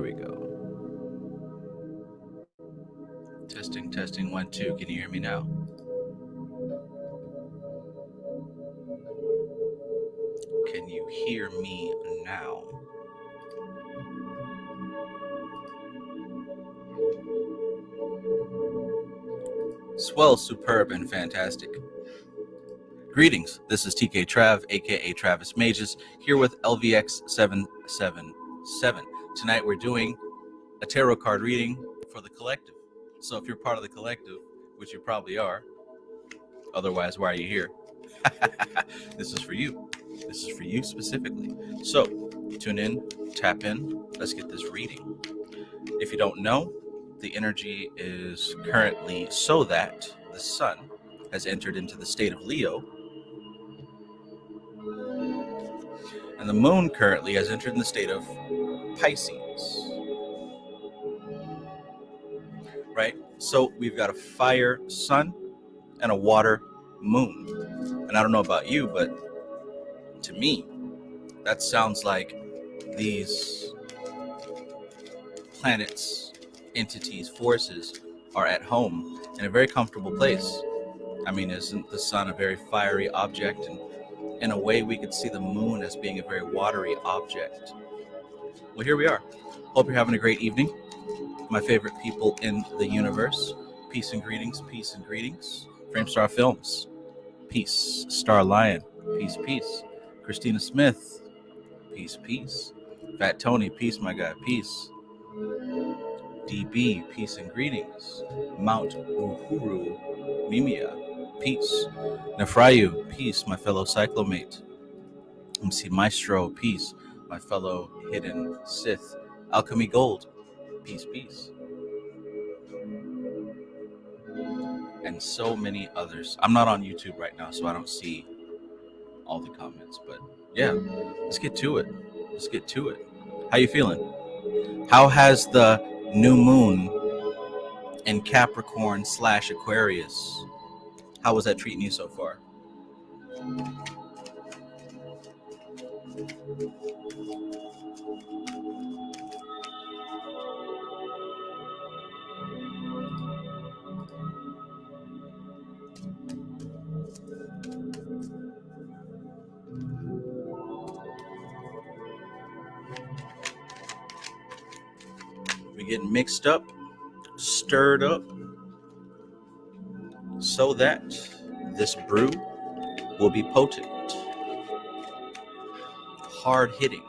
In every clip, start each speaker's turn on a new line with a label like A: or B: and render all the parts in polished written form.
A: There we go. Testing, testing, 1, 2. Can you hear me now? Can you hear me now? Swell, superb, and fantastic. Greetings. This is TK Trav, aka Travis Magus, here with LVX777. Tonight we're doing a tarot card reading for the collective. So if you're part of the collective, which you probably are, otherwise, why are you here? This is for you. This is for you specifically. So tune in, tap in, let's get this reading. If you don't know, the energy is currently so that the sun has entered into the state of Leo, and the moon currently has entered in the state of Pisces. Right? So we've got a fire sun and a water moon. And I don't know about you, but to me, that sounds like these planets, entities, forces are at home in a very comfortable place. I mean, isn't the sun a very fiery object? And in a way, we could see the moon as being a very watery object. Well, here we are. Hope you're having a great evening. My favorite people in the universe. Peace and greetings, peace and greetings. Framestar Films. Peace. Star Lion. Peace, peace. Christina Smith. Peace, peace. Fat Tony. Peace, my guy. Peace. DB. Peace and greetings. Mount Uhuru Mimia. Peace. Nefrayu. Peace, my fellow cyclomate. MC Maestro. Peace, my fellow hidden Sith. Alchemy Gold. Peace, peace. And so many others. I'm not on YouTube right now, so I don't see all the comments, but yeah, let's get to it. Let's get to it. How you feeling? How has the new moon in Capricorn / Aquarius, how was that treating you so far? We're getting mixed up, stirred up, so that this brew will be potent, hard-hitting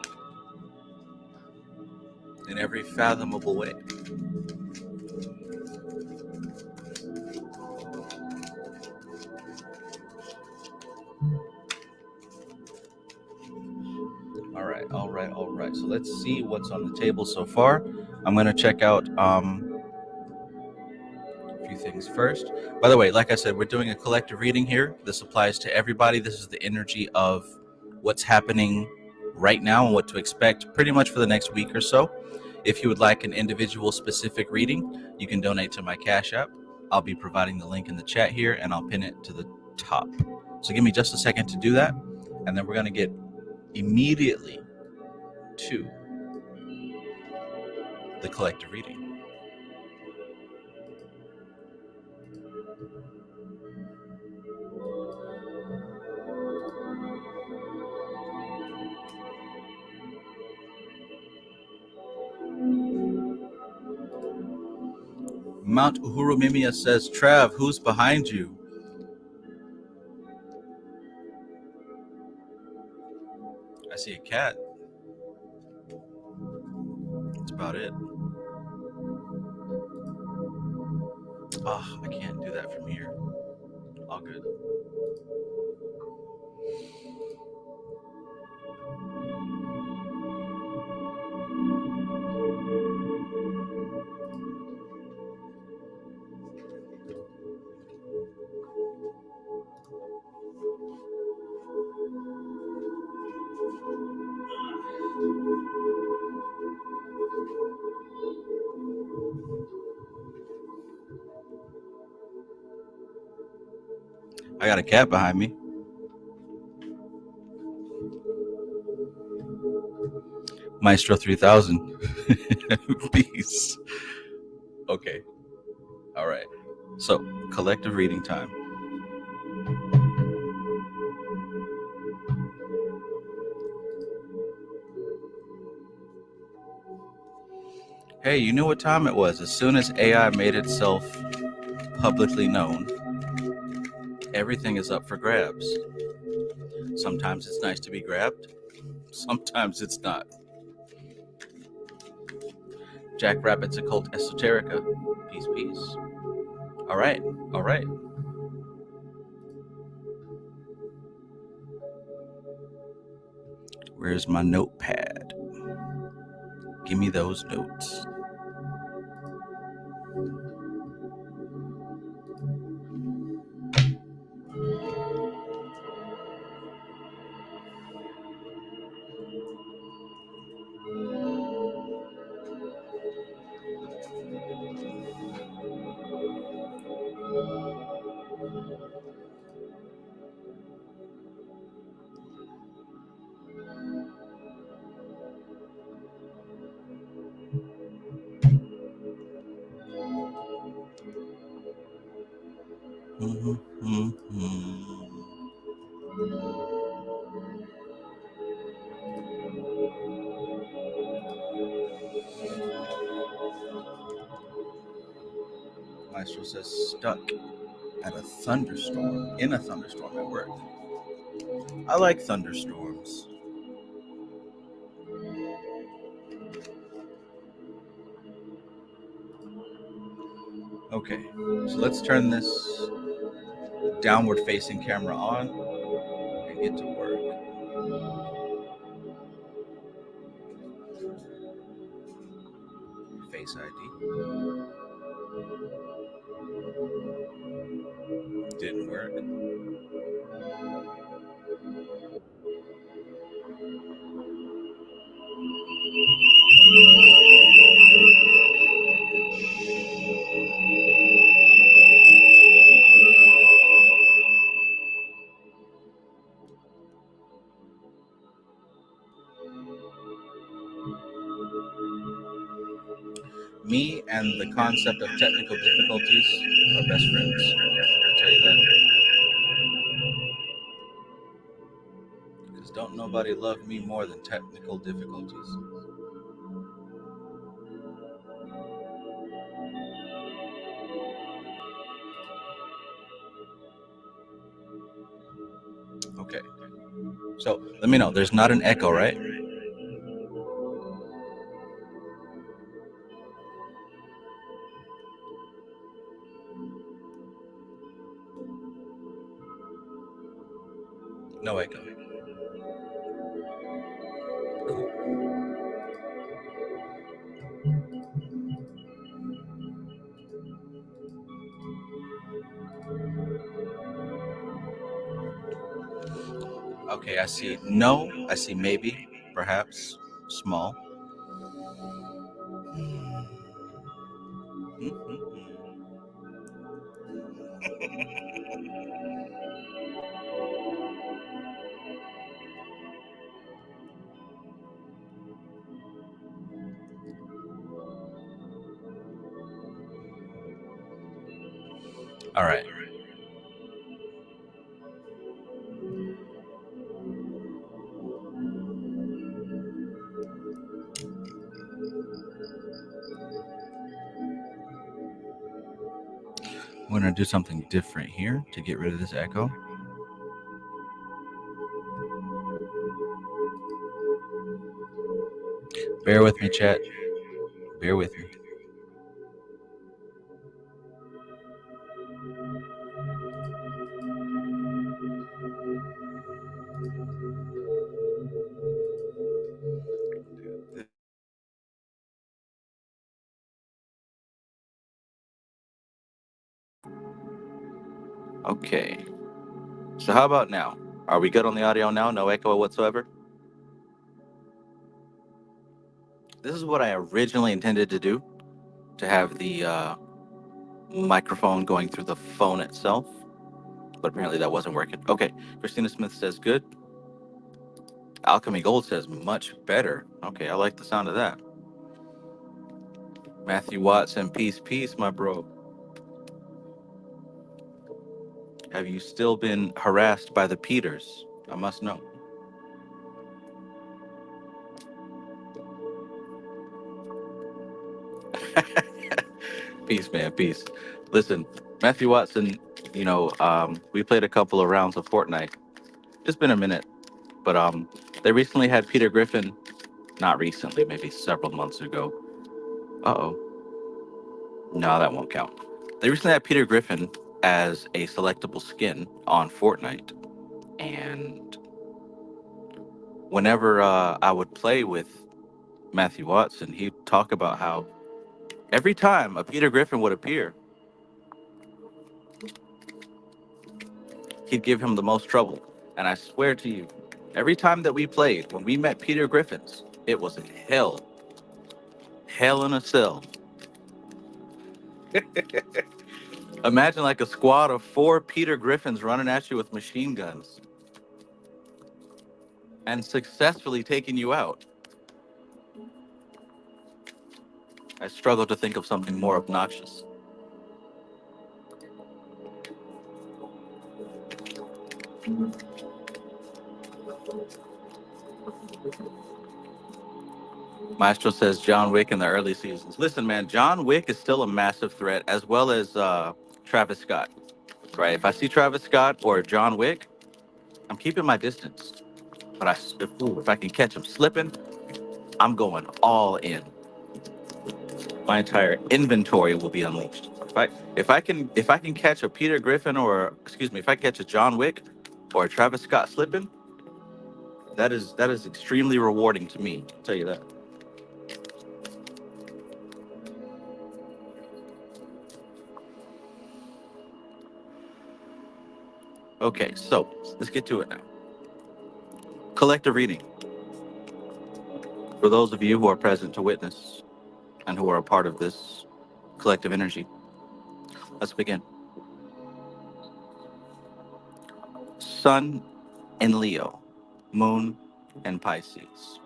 A: in every fathomable way. All right. So let's see what's on the table so far. I'm going to check out a few things first. By the way, like I said, we're doing a collective reading here. This applies to everybody. This is the energy of what's happening right now and what to expect pretty much for the next week or so. If you would like an individual specific reading, you can donate to my Cash App. I'll be providing the link in the chat here, and I'll pin it to the top. So give me just a second to do that, and then we're going to get immediately to the collective reading. Mount Uhuru Mimia says, Trav, who's behind you? I see a cat. That's about it. Oh, I can't do that from here. All good. I got a cat behind me. Maestro 3000. Peace. Okay. All right. So, collective reading time. Hey, you knew what time it was. As soon as AI made itself publicly known, everything is up for grabs. Sometimes it's nice to be grabbed, sometimes it's not. Jackrabbit's Occult Esoterica. Peace, peace. All right, all right. Where's my notepad? Give me those notes. Maestro says stuck at a thunderstorm, in a thunderstorm at work. I like thunderstorms. Okay, so let's turn this downward facing camera on and get to work. Face ID. Didn't work. Me and the concept of technical difficulties are best friends. I'll tell you that. Because don't nobody love me more than technical difficulties. Okay. So let me know. There's not an echo, right? No echo. Cool. Okay, I see no, I see maybe, perhaps, small. All right. We're going to do something different here to get rid of this echo. Bear with me, chat. Bear with me. Okay. So how about now? Are we good on the audio now? No echo whatsoever? This is what I originally intended to do, to have the microphone going through the phone itself, but apparently that wasn't working. Okay, Christina Smith says good. Alchemy Gold says much better. Okay, I like the sound of that. Matthew Watson, peace, peace, my bro. Have you still been harassed by the Peters? I must know. Peace, man, peace. Listen, Matthew Watson, we played a couple of rounds of Fortnite. It's been a minute, but they recently had Peter Griffin. Not recently, maybe several months ago. Uh oh. No, that won't count. They recently had Peter Griffin as a selectable skin on Fortnite. And whenever I would play with Matthew Watson, he'd talk about how every time a Peter Griffin would appear, he'd give him the most trouble. And I swear to you, every time that we played, when we met Peter Griffins, it was hell. Hell in a cell. Imagine like a squad of 4 Peter Griffins running at you with machine guns and successfully taking you out. I struggle to think of something more obnoxious. Maestro says John Wick in the early seasons. Listen, man, John Wick is still a massive threat, as well as Travis Scott. Right? If I see Travis Scott or John Wick, I'm keeping my distance. But if I can catch him slipping, I'm going all in. My entire inventory will be unleashed. If I can catch a Peter Griffin or excuse me, if I catch a John Wick or a Travis Scott slipping, that is extremely rewarding to me. I'll tell you that. Okay, so let's get to it now. Collective reading. For those of you who are present to witness and who are a part of this collective energy, let's begin. Sun in Leo, Moon in Pisces,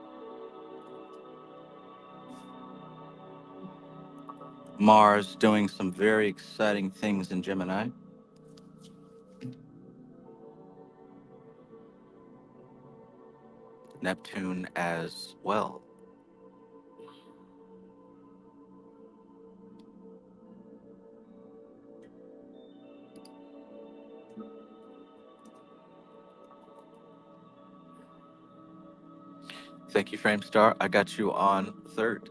A: Mars doing some very exciting things in Gemini, Neptune as well. Thank you, Framestar. I got you on third.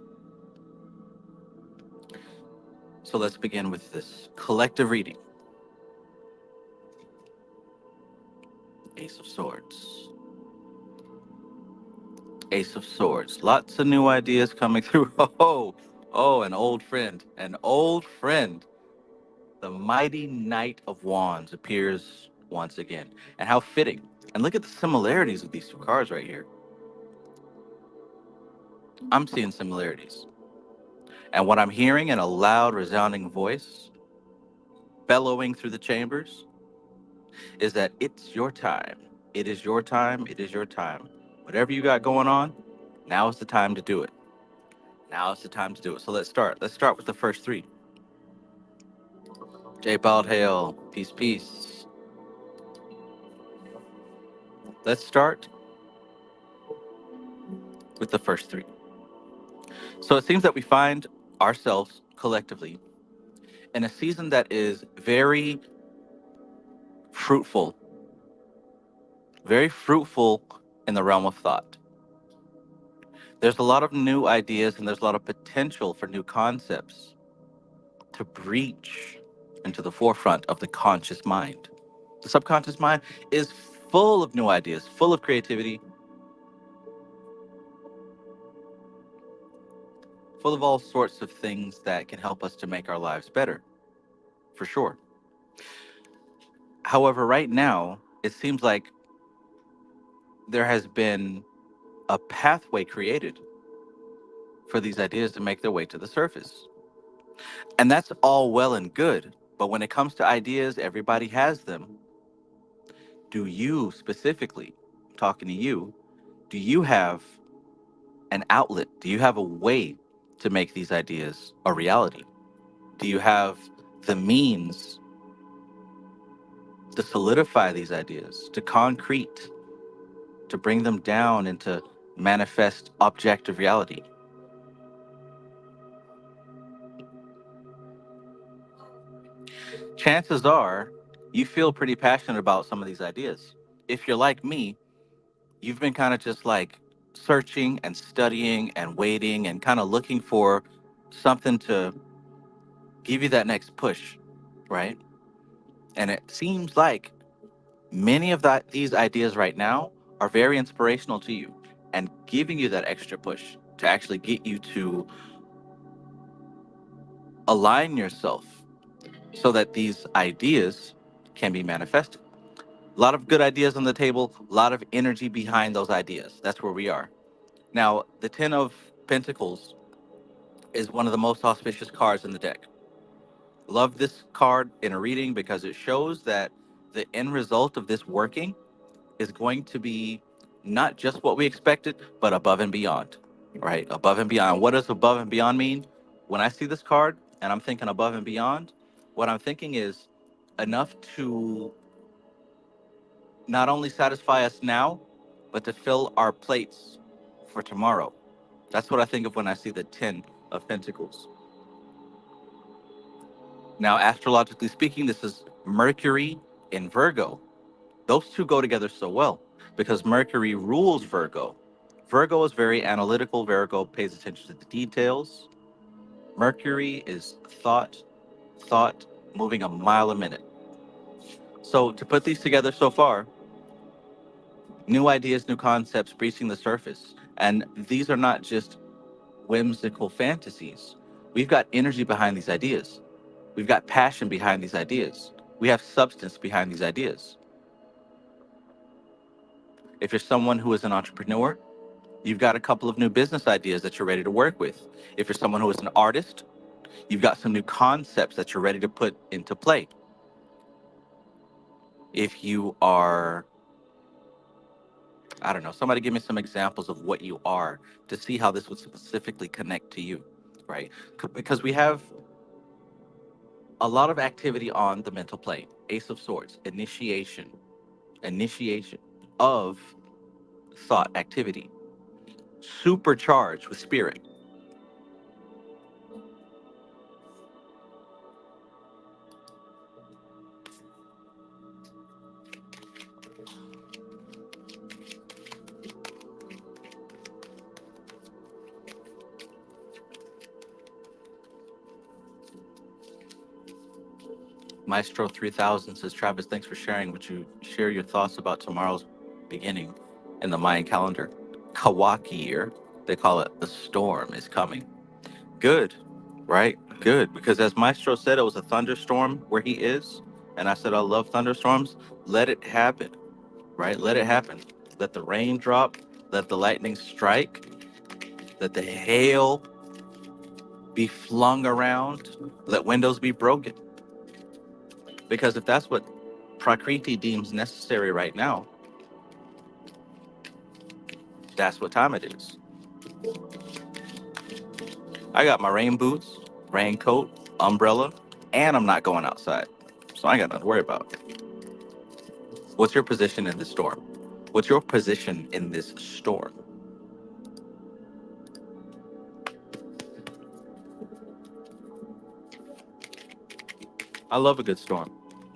A: So let's begin with this collective reading. Ace of Swords. Ace of Swords. Lots of new ideas coming through. Oh, an old friend. An old friend. The mighty Knight of Wands appears once again. And how fitting. And look at the similarities of these 2 cards right here. I'm seeing similarities. And what I'm hearing in a loud, resounding voice, bellowing through the chambers, is that it's your time. It is your time. It is your time. Whatever you got going on, now is the time to do it. Now is the time to do it. So let's start. Let's start with the first 3. J. Bald Hail, peace, peace. Let's start with the first 3. So it seems that we find ourselves collectively in a season that is fruitful, very fruitful in the realm of thought. There's a lot of new ideas and there's a lot of potential for new concepts to breach into the forefront of the conscious mind. The subconscious mind is full of new ideas, full of creativity, full of all sorts of things that can help us to make our lives better, for sure. However, right now, it seems like there has been a pathway created for these ideas to make their way to the surface. And that's all well and good. But when it comes to ideas, everybody has them. Do you specifically, talking to you, do you have an outlet? Do you have a way to make these ideas a reality? Do you have the means to solidify these ideas, to concrete, to bring them down into manifest objective reality? Chances are you feel pretty passionate about some of these ideas. If you're like me, you've been kind of just like searching and studying and waiting and kind of looking for something to give you that next push, right? And it seems like many of these ideas right now are very inspirational to you and giving you that extra push to actually get you to align yourself so that these ideas can be manifested. A lot of good ideas on the table, a lot of energy behind those ideas. That's where we are. Now, the 10 of Pentacles is one of the most auspicious cards in the deck. Love this card in a reading because it shows that the end result of this working is going to be not just what we expected, but above and beyond, right? Above and beyond. What does above and beyond mean? When I see this card and I'm thinking above and beyond, what I'm thinking is enough to not only satisfy us now, but to fill our plates for tomorrow. That's what I think of when I see the 10 of Pentacles. Now, astrologically speaking, this is Mercury in Virgo. Those two go together so well because Mercury rules Virgo. Virgo is very analytical. Virgo pays attention to the details. Mercury is thought moving a mile a minute. So to put these together so far, new ideas, new concepts breaching the surface. And these are not just whimsical fantasies. We've got energy behind these ideas. We've got passion behind these ideas. We have substance behind these ideas. If you're someone who is an entrepreneur, you've got a couple of new business ideas that you're ready to work with. If you're someone who is an artist, you've got some new concepts that you're ready to put into play. If you are, I don't know, somebody give me some examples of what you are to see how this would specifically connect to you, right? Because we have a lot of activity on the mental plane. Ace of Swords, initiation of thought activity, supercharged with spirit. Maestro 3000 says, Travis, thanks for sharing. Would you share your thoughts about tomorrow's beginning in the Mayan calendar? Kawaki year, they call it the storm is coming. Good, right? Good. Because as Maestro said, it was a thunderstorm where he is. And I said, I love thunderstorms. Let it happen, right? Let it happen. Let the rain drop. Let the lightning strike. Let the hail be flung around. Let windows be broken. Because if that's what Prakriti deems necessary right now, that's what time it is. I got my rain boots, raincoat, umbrella, and I'm not going outside. So I ain't got nothing to worry about. What's your position in this storm? What's your position in this storm? I love a good storm.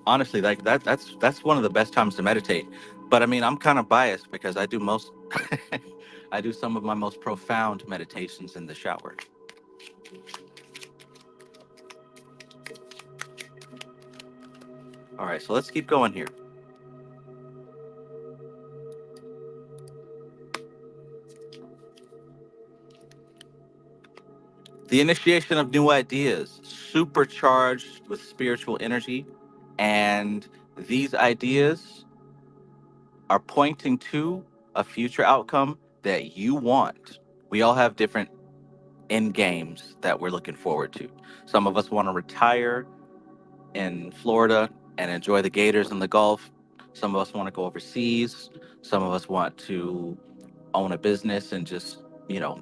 A: Honestly, like that's one of the best times to meditate. But I mean, I'm kind of biased because I do most I do some of my most profound meditations in the shower. All right, so let's keep going here. The initiation of new ideas, supercharged with spiritual energy, and these ideas are pointing to a future outcome that you want. We all have different end games that we're looking forward to. Some of us want to retire in Florida and enjoy the Gators and the Gulf. Some of us want to go overseas. Some of us want to own a business and just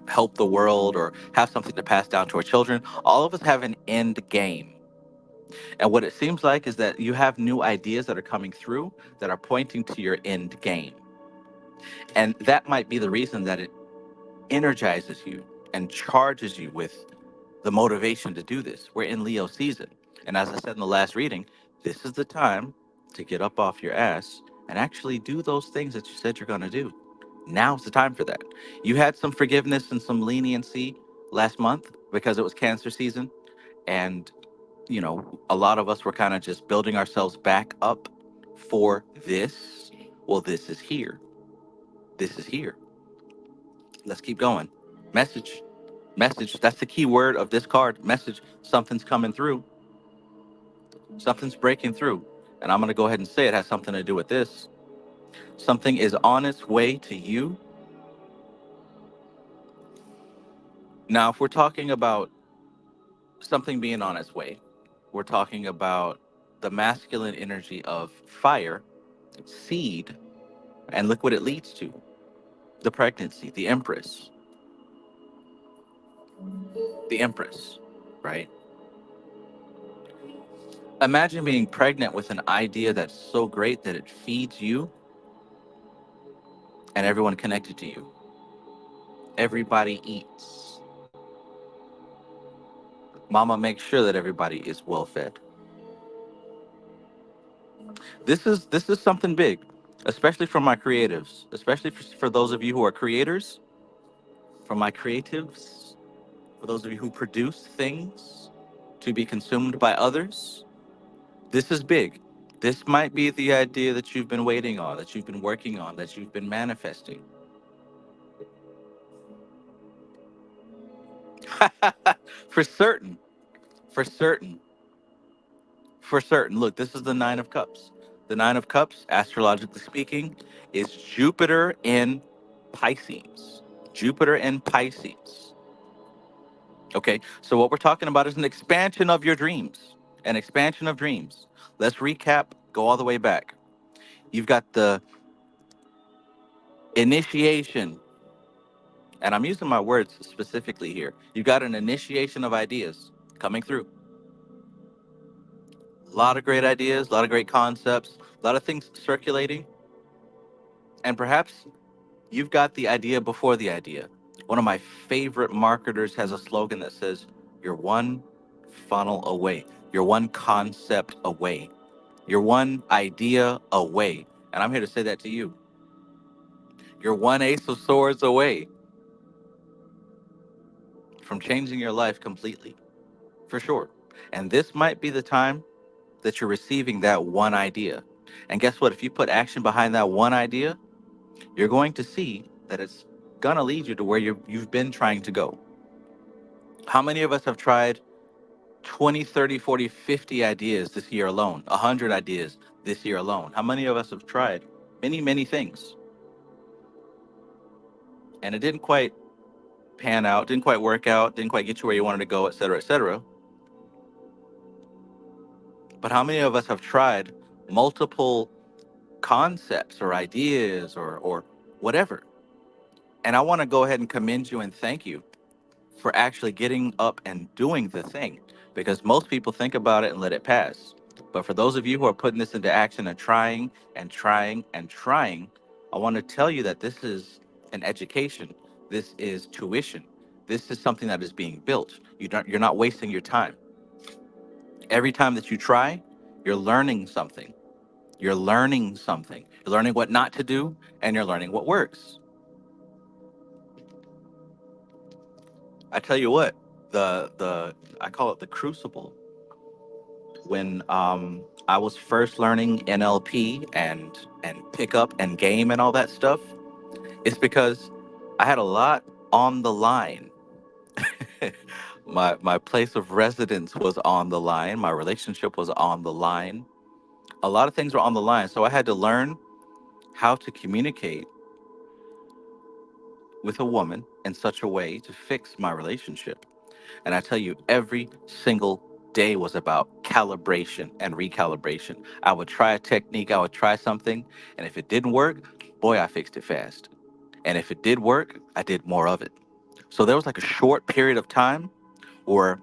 A: help the world or have something to pass down to our children. All of us have an end game. And what it seems like is that you have new ideas that are coming through that are pointing to your end game. And that might be the reason that it energizes you and charges you with the motivation to do this. We're in Leo season. And as I said in the last reading, this is the time to get up off your ass and actually do those things that you said you're going to do. Now's the time for that. You had some forgiveness and some leniency last month because it was Cancer season. And, a lot of us were kind of just building ourselves back up for this. Well, this is here. This is here. Let's keep going. Message. Message. That's the key word of this card. Message. Something's coming through. Something's breaking through. And I'm going to go ahead and say it has something to do with this. Something is on its way to you. Now, if we're talking about something being on its way, we're talking about the masculine energy of fire, seed, and look what it leads to: the pregnancy, the empress, right? Imagine being pregnant with an idea that's so great that it feeds you and everyone connected to you. Everybody eats. Mama makes sure that everybody is well fed. This is something big, especially for my creatives, especially for those of you who are creators, for my creatives, for those of you who produce things to be consumed by others. This is big. This might be the idea that you've been waiting on, that you've been working on, that you've been manifesting. For certain, for certain, for certain. Look, this is the Nine of Cups. The Nine of Cups, astrologically speaking, is Jupiter in Pisces. Jupiter in Pisces. Okay, so what we're talking about is an expansion of your dreams. An expansion of dreams. Let's recap, go all the way back. You've got the initiation, and I'm using my words specifically here. You've got an initiation of ideas coming through. A lot of great ideas, a lot of great concepts, a lot of things circulating. And perhaps you've got the idea before the idea. One of my favorite marketers has a slogan that says, "You're one funnel away. You're one concept away. You're one idea away." And I'm here to say that to you. You're one ace of swords away from changing your life completely, for sure. And this might be the time that you're receiving that one idea. And guess what? If you put action behind that one idea, you're going to see that it's going to lead you to where you've been trying to go. How many of us have tried 20, 30, 40, 50 ideas this year alone? 100 ideas this year alone? How many of us have tried many, many things? And it didn't quite pan out, didn't quite work out, didn't quite get you where you wanted to go, et cetera, et cetera. But how many of us have tried multiple concepts or ideas or whatever? And I want to go ahead and commend you and thank you for actually getting up and doing the thing, because most people think about it and let it pass. But for those of you who are putting this into action and trying and trying and trying, I want to tell you that this is an education. This is tuition. This is something that is being built. You're not wasting your time. Every time that you try, you're learning something. You're learning something. You're learning what not to do, and you're learning what works. I tell you what, the I call it the crucible. When I was first learning NLP and pickup and game and all that stuff, it's because I had a lot on the line. My place of residence was on the line. My relationship was on the line. A lot of things were on the line, so I had to learn how to communicate with a woman in such a way to fix my relationship. And I tell you, every single day was about calibration and recalibration. I would try a technique, I would try something, and if it didn't work, boy, I fixed it fast. And if it did work, I did more of it. So there was like a short period of time where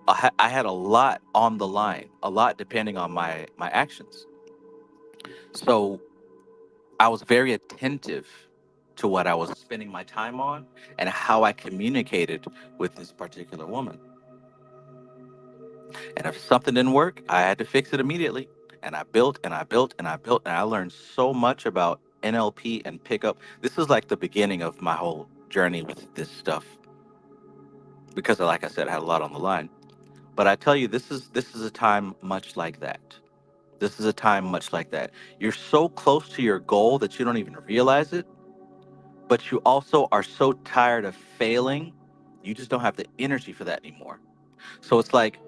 A: I had a lot on the line, a lot depending on my actions. So I was very attentive to what I was spending my time on and how I communicated with this particular woman. And if something didn't work, I had to fix it immediately. And I built and I built and I built and I learned so much about NLP and pickup. This is like the beginning of my whole journey with this stuff because, like I said, I had a lot on the line. But I tell you, this is a time much like that. This is a time much like that. You're so close to your goal that you don't even realize it, but you also are so tired of failing, you just don't have the energy for that anymore. So it's like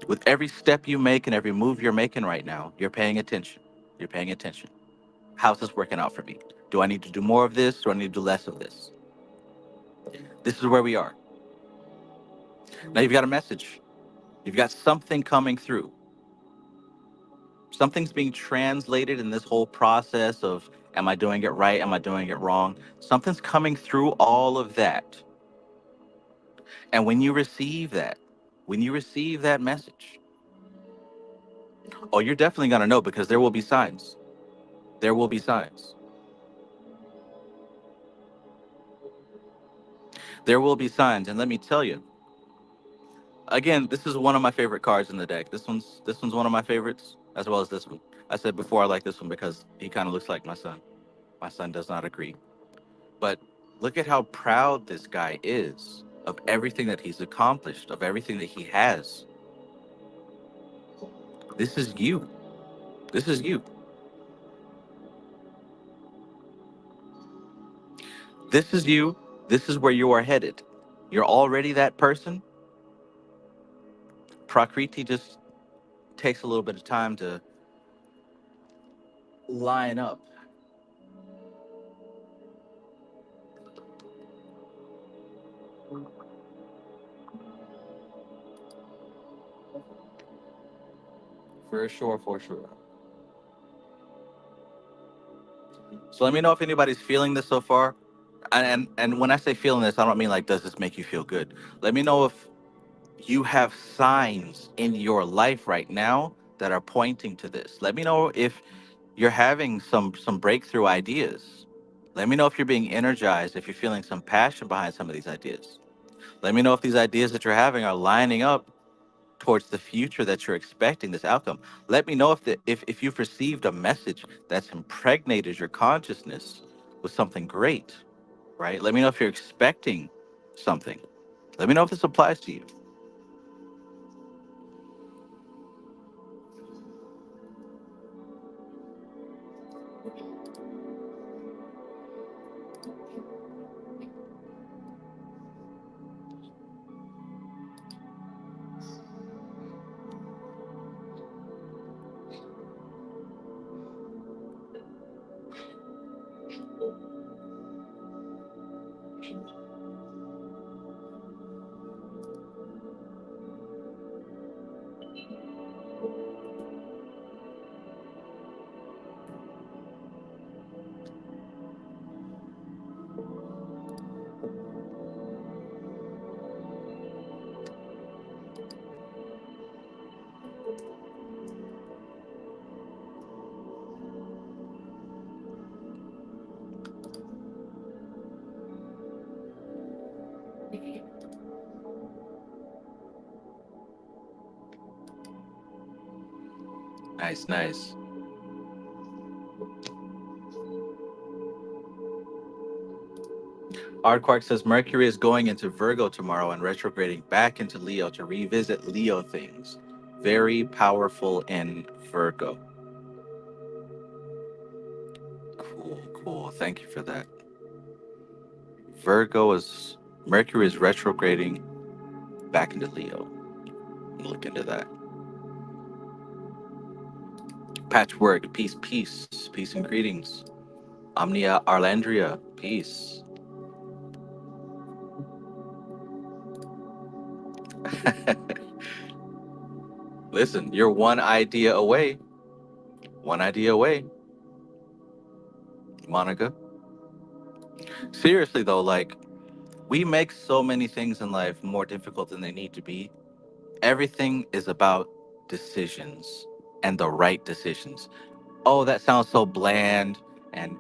A: with every step you make and every move you're making right now, you're paying attention. You're paying attention. How's this working out for me? Do I need to do more of this? Do I need to do less of this? This is where we are. Now you've got a message. You've got something coming through. Something's being translated in this whole process of, am I doing it right? Am I doing it wrong? Something's coming through all of that. And when you receive that message, oh, you're definitely going to know because there will be signs. There will be signs. There will be signs. And let me tell you, again, this is one of my favorite cards in the deck. This one's one of my favorites, as well as this one. I said before I like this one because he kind of looks like my son. My son does not agree. But look at how proud this guy is of everything that he's accomplished, of everything that he has. This is you. This is you. This is you. This is where you are headed. You're already that person. Prakriti just takes a little bit of time to line up. For sure, for sure. So let me know if anybody's feeling this so far. And when I say feeling this, I don't mean like does this make you feel good. Let me know if you have signs in your life right now that are pointing to this. Let me know if you're having some breakthrough ideas. Let me know if you're being energized, if you're feeling some passion behind some of these ideas. Let me know if these ideas that you're having are lining up towards the future that you're expecting, this outcome. Let me know if you've received a message that's impregnated your consciousness with something great, right? Let me know if you're expecting something. Let me know if this applies to you. Nice, nice. Art says Mercury is going into Virgo tomorrow and retrograding back into Leo to revisit Leo things. Very powerful in Virgo. Cool, cool. Thank you for that. Virgo is Mercury is retrograding back into Leo. Look into that. Patchwork, peace, peace, peace and greetings. Omnia Arlandria, peace. Listen, you're one idea away. One idea away, Monica. Seriously though, like We make so many things in life more difficult than they need to be. Everything is about decisions and the right decisions. Oh, that sounds so bland and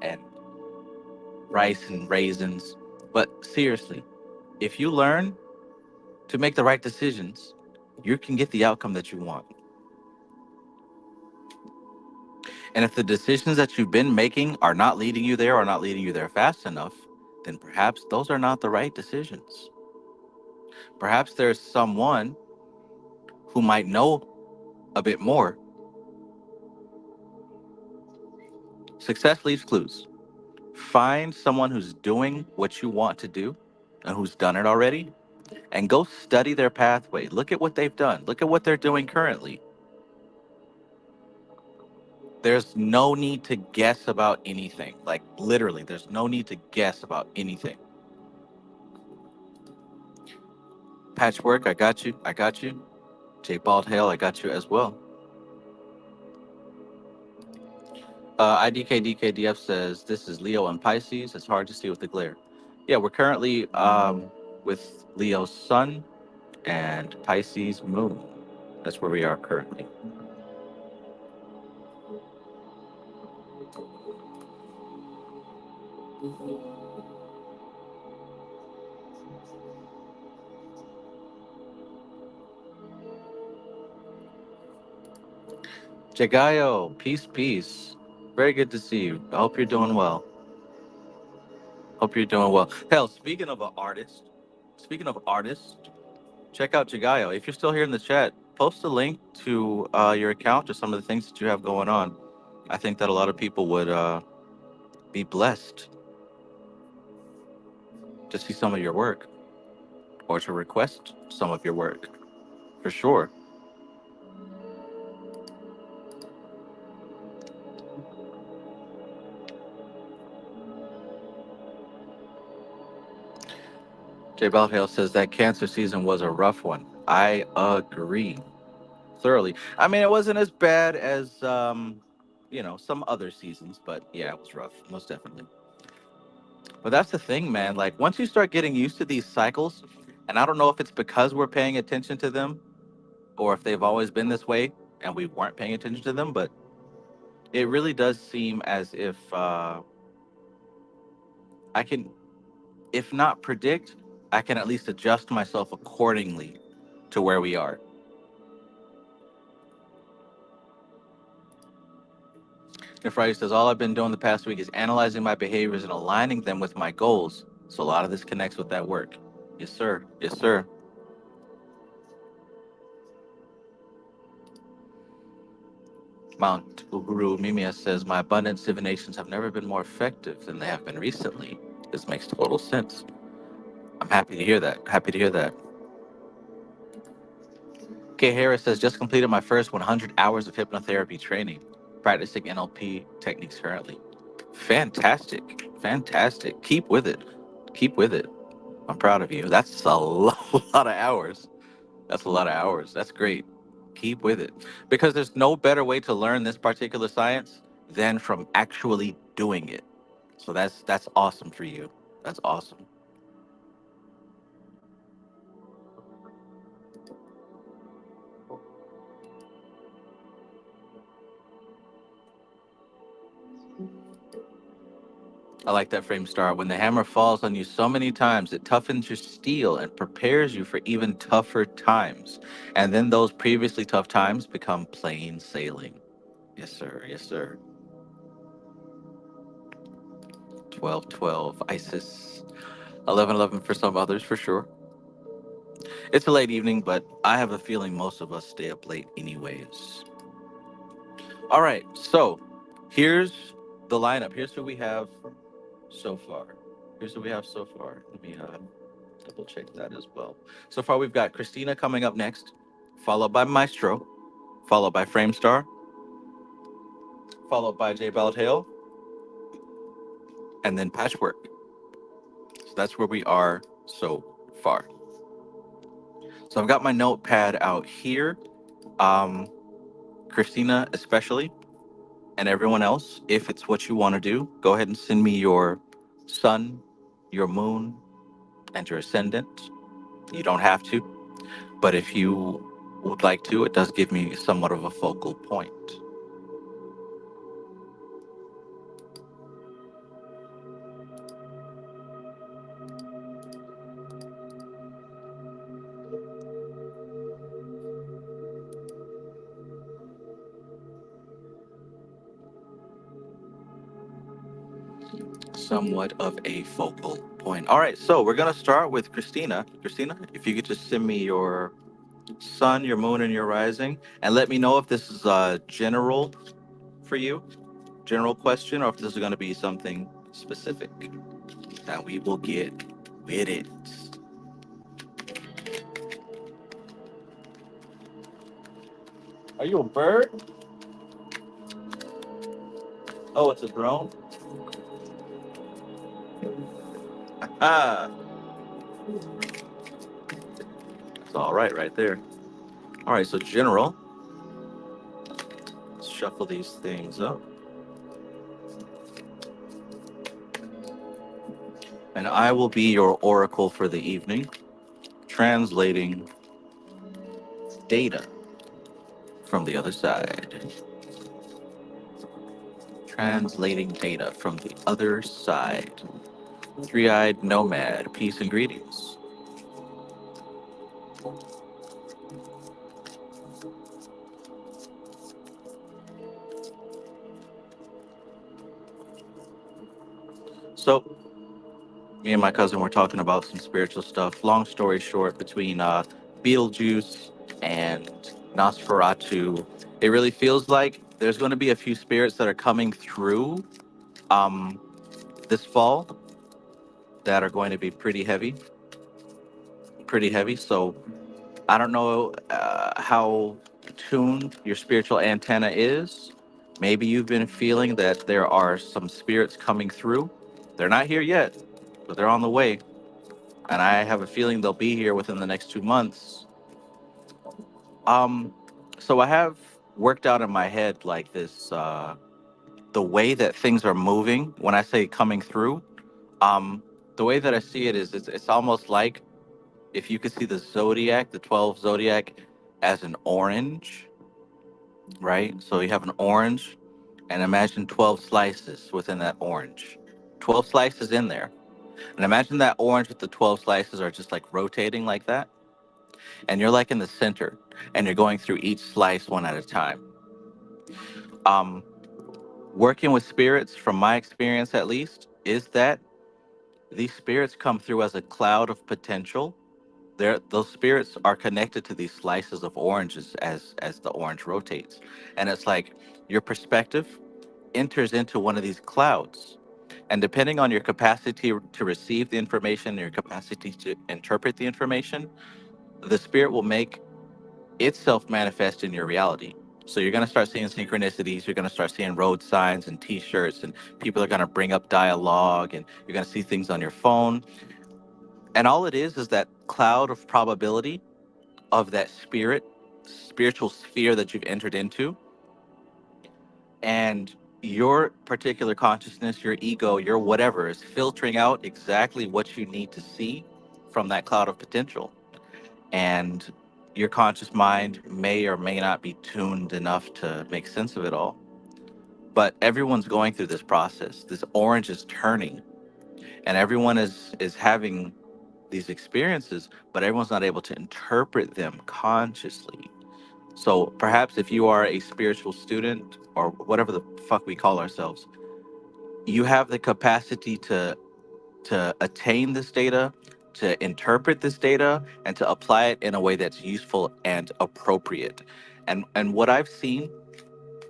A: rice and raisins. But seriously, if you learn to make the right decisions, you can get the outcome that you want. And if the decisions that you've been making are not leading you there or not leading you there fast enough, then perhaps those are not the right decisions. Perhaps there's someone who might know a bit more. Success leaves clues. Find someone who's doing what you want to do and who's done it already, and go study their pathway. Look at what they've done. Look at what they're doing currently. There's no need to guess about anything. Like, literally, there's no need to guess about anything. Patchwork, I got you. I got you. J Baldhail, I got you as well. IDKDKDF says this is Leo and Pisces. It's hard to see with the glare. Yeah, we're currently with Leo's sun and Pisces moon. That's where we are currently. Jagayo, peace, peace. Very good to see you. I hope you're doing well. Hope you're doing well. Hell, speaking of artists, check out Jagayo. If you're still here in the chat, post a link to your account or some of the things that you have going on. I think that a lot of people would be blessed to see some of your work or to request some of your work, for sure. Jay Baldale says that cancer season was a rough one. I agree thoroughly. I mean, it wasn't as bad as some other seasons, but yeah, it was rough, most definitely. But that's the thing, man. Like once you start getting used to these cycles, and I don't know if it's because we're paying attention to them or if they've always been this way and we weren't paying attention to them, but it really does seem as if I can, if not predict, I can at least adjust myself accordingly to where we are. And Friday says, all I've been doing the past week is analyzing my behaviors and aligning them with my goals. So a lot of this connects with that work. Yes, sir. Yes, sir. Mount Uhuru Mimia says, my abundance divinations have never been more effective than they have been recently. This makes total sense. I'm happy to hear that. Happy to hear that. Kay Harris says, just completed my first 100 hours of hypnotherapy training, practicing NLP techniques currently. Fantastic. Fantastic. Keep with it. Keep with it. I'm proud of you. That's a lot of hours. That's a lot of hours. That's great. Keep with it. Because there's no better way to learn this particular science than from actually doing it. So that's awesome for you. That's awesome. I like that frame star. When the hammer falls on you so many times, it toughens your steel and prepares you for even tougher times. And then those previously tough times become plain sailing. Yes, sir. Yes, sir. 12:12 ISIS. 11:11 for some others, for sure. It's a late evening, but I have a feeling most of us stay up late anyways. All right, so here's the lineup. Here's who we have so far. Here's who we have so far. Let me double check that as well. So far, we've got Christina coming up next, followed by Maestro, followed by Framestar, followed by J Baldale, and then Patchwork. So that's where we are so far. So I've got my notepad out here. Um, Christina, especially, and everyone else, if it's what you want to do, go ahead and send me your sun, your moon, and your ascendant. You don't have to, but if you would like to, it does give me somewhat of a focal point. Somewhat of a focal point. All right, so we're gonna start with Christina. Christina, if you could just send me your sun, your moon, and your rising, and let me know if this is general for you, general question, or if this is gonna be something specific. And we will get with it. Are you a bird? Oh, it's a drone. Ah, it's all right there. All right, so general. Let's shuffle these things up. And I will be your oracle for the evening, translating data from the other side. Translating data from the other side. Three-eyed nomad, peace and greetings. So, me and my cousin were talking about some spiritual stuff. Long story short, between Beetlejuice and Nosferatu, it really feels like there's going to be a few spirits that are coming through um, this fall that are going to be pretty heavy. Pretty heavy. So, I don't know how tuned your spiritual antenna is. Maybe you've been feeling that there are some spirits coming through. They're not here yet, but they're on the way. And I have a feeling they'll be here within the next 2 months. Um, so I have worked out in my head like this, the way that things are moving. When I say coming through, the way that I see it is it's almost like if you could see the zodiac, the 12 zodiac, as an orange, right? So you have an orange, and imagine 12 slices within that orange. 12 slices in there. And imagine that orange with the 12 slices are just like rotating like that. And you're like in the center, and you're going through each slice one at a time. Um, Working with spirits, from my experience at least, is that these spirits come through as a cloud of potential. Those spirits are connected to these slices of oranges as the orange rotates, and it's like your perspective enters into one of these clouds, and depending on your capacity to receive the information and your capacity to interpret the information, the spirit will make itself manifest in your reality. So you're going to start seeing synchronicities. You're going to start seeing road signs and T-shirts, and people are going to bring up dialogue, and you're going to see things on your phone. And all it is that cloud of probability of that spiritual sphere that you've entered into, and your particular consciousness, your ego, your whatever is filtering out exactly what you need to see from that cloud of potential. And your conscious mind may or may not be tuned enough to make sense of it all. But everyone's going through this process. This orange is turning, and everyone is having these experiences, but everyone's not able to interpret them consciously. So perhaps if you are a spiritual student or whatever the fuck we call ourselves, you have the capacity to attain this data, to interpret this data, and to apply it in a way that's useful and appropriate. And what I've seen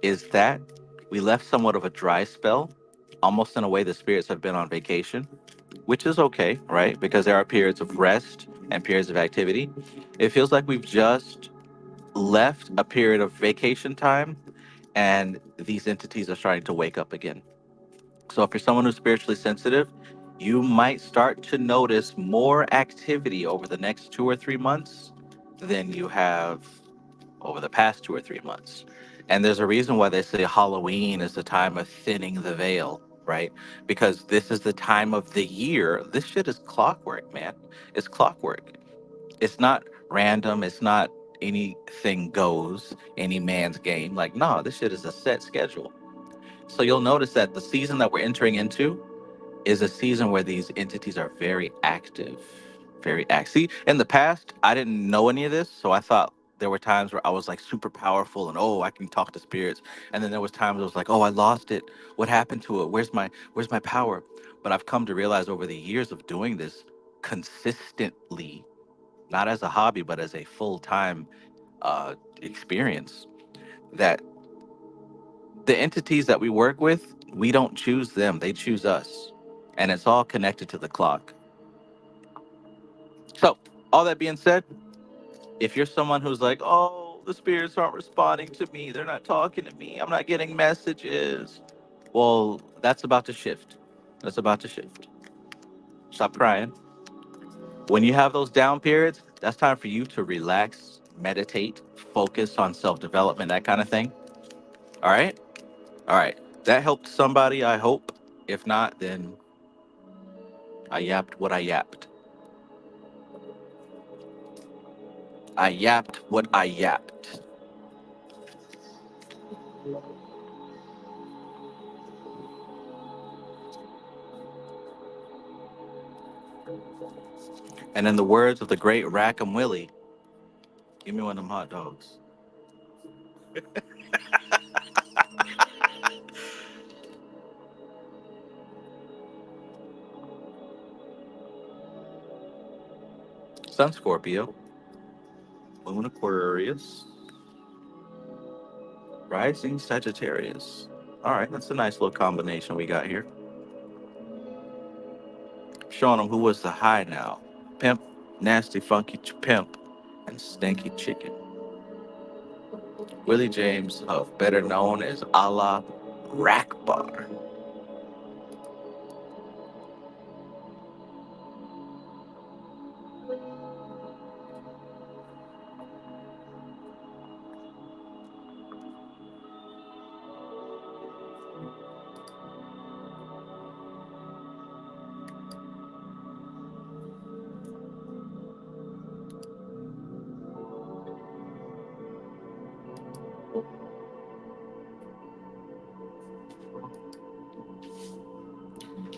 A: is that we left somewhat of a dry spell, almost in a way the spirits have been on vacation, which is okay, right? Because there are periods of rest and periods of activity. It feels like we've just left a period of vacation time, and these entities are starting to wake up again. So if you're someone who's spiritually sensitive, you might start to notice more activity over the next 2 or 3 months than you have over the past 2 or 3 months. And there's a reason why they say Halloween is the time of thinning the veil,
B: right? Because this is the time of the year. This shit is clockwork, man. It's clockwork. It's not random. It's not anything goes, any man's game. Like, nah, this shit is a set schedule. So you'll notice that the season that we're entering into is a season where these entities are very active, very active. See, in the past, I didn't know any of this, so I thought there were times where I was like super powerful and oh, I can talk to spirits, and then there was times I was like, oh, I lost it. What happened to it? Where's my power? But I've come to realize over the years of doing this consistently, not as a hobby, but as a full time experience, that the entities that we work with, we don't choose them; they choose us, and it's all connected to the clock. So, all that being said, if you're someone who's like, oh, the spirits aren't responding to me, they're not talking to me, I'm not getting messages, well, that's about to shift. That's about to shift. Stop crying. When you have those down periods, that's time for you to relax, meditate, focus on self development, that kind of thing. All right? All right. That helped somebody, I hope. If not, then I yapped what I yapped. I yapped what I yapped. And in the words of the great Rackham Willie, give me one of them hot dogs. Sun Scorpio, Moon Aquarius, Rising Sagittarius. All right, that's a nice little combination we got here. Showing them who was the high now. Pimp, nasty, funky pimp, and stanky chicken. Willie James, better known as Allah Rakbar.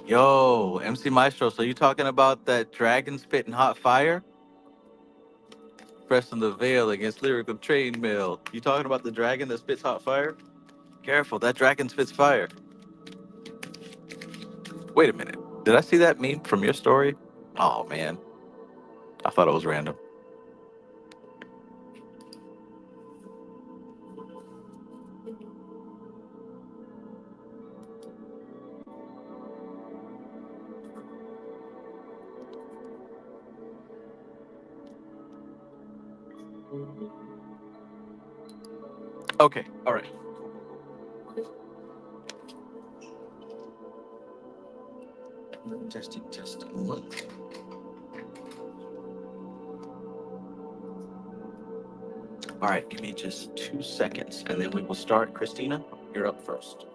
B: Yo, MC Maestro, so you talking about that dragon spitting hot fire? Pressing the veil against lyrical train mail. You talking about the dragon that spits hot fire? Careful, that dragon spits fire. Wait a minute. Did I see that meme from your story? Oh man, I thought it was random. Okay, all right. Testing, testing. Look. All right, give me just 2 seconds, and then we will start. Christina, you're up first.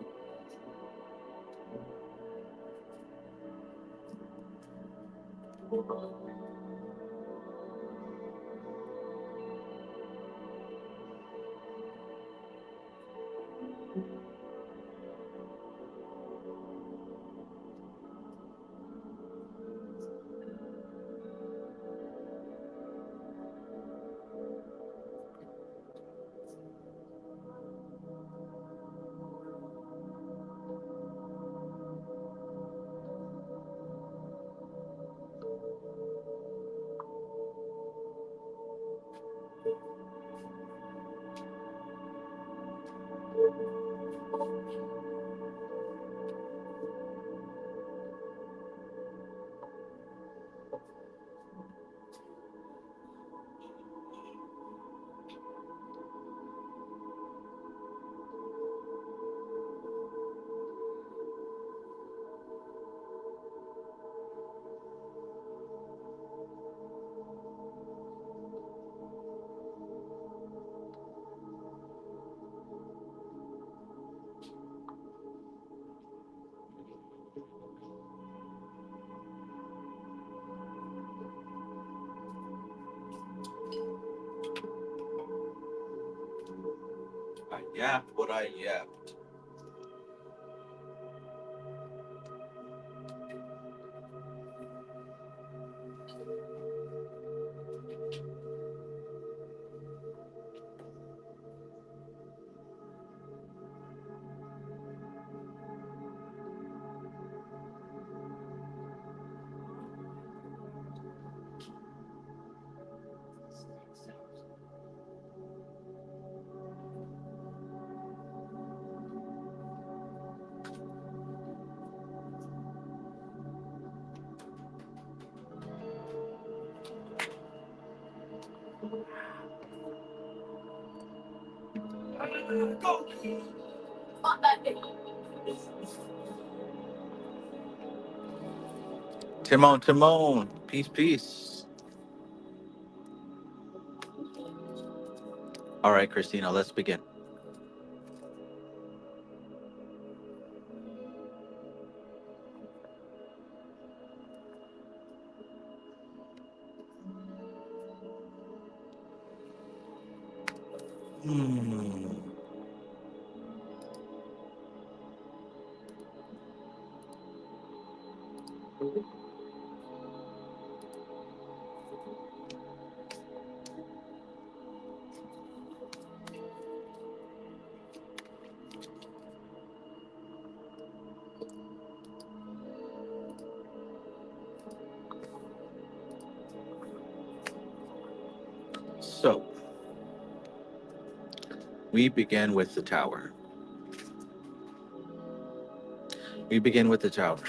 B: I yapped what I yapped. Timon, Timon, peace, peace. All right, Christina, let's begin. Hmm. So, we begin with the tower. We begin with the tower.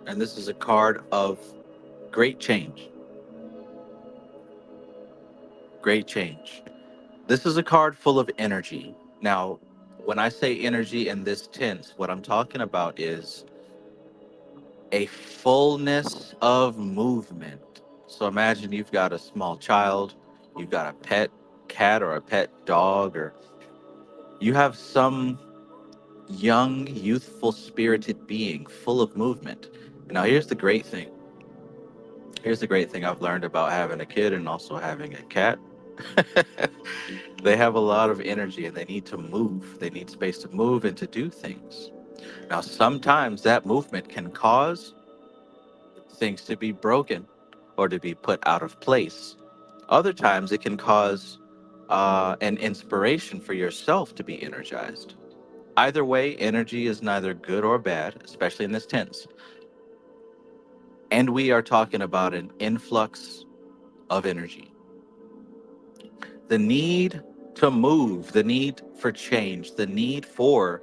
B: And this is a card of great change. Great change. This is a card full of energy. Now, when I say energy in this tense, what I'm talking about is a fullness of movement. So imagine you've got a small child, you've got a pet cat or a pet dog, or you have some young, youthful, spirited being full of movement. Now, here's the great thing. Here's the great thing I've learned about having a kid and also having a cat. They have a lot of energy and they need to move. They need space to move and to do things. Now, sometimes that movement can cause things to be broken or to be put out of place. Other times it can cause an inspiration for yourself to be energized. Either way, energy is neither good or bad, especially in this tense. And we are talking about an influx of energy. The need to move, the need for change, the need for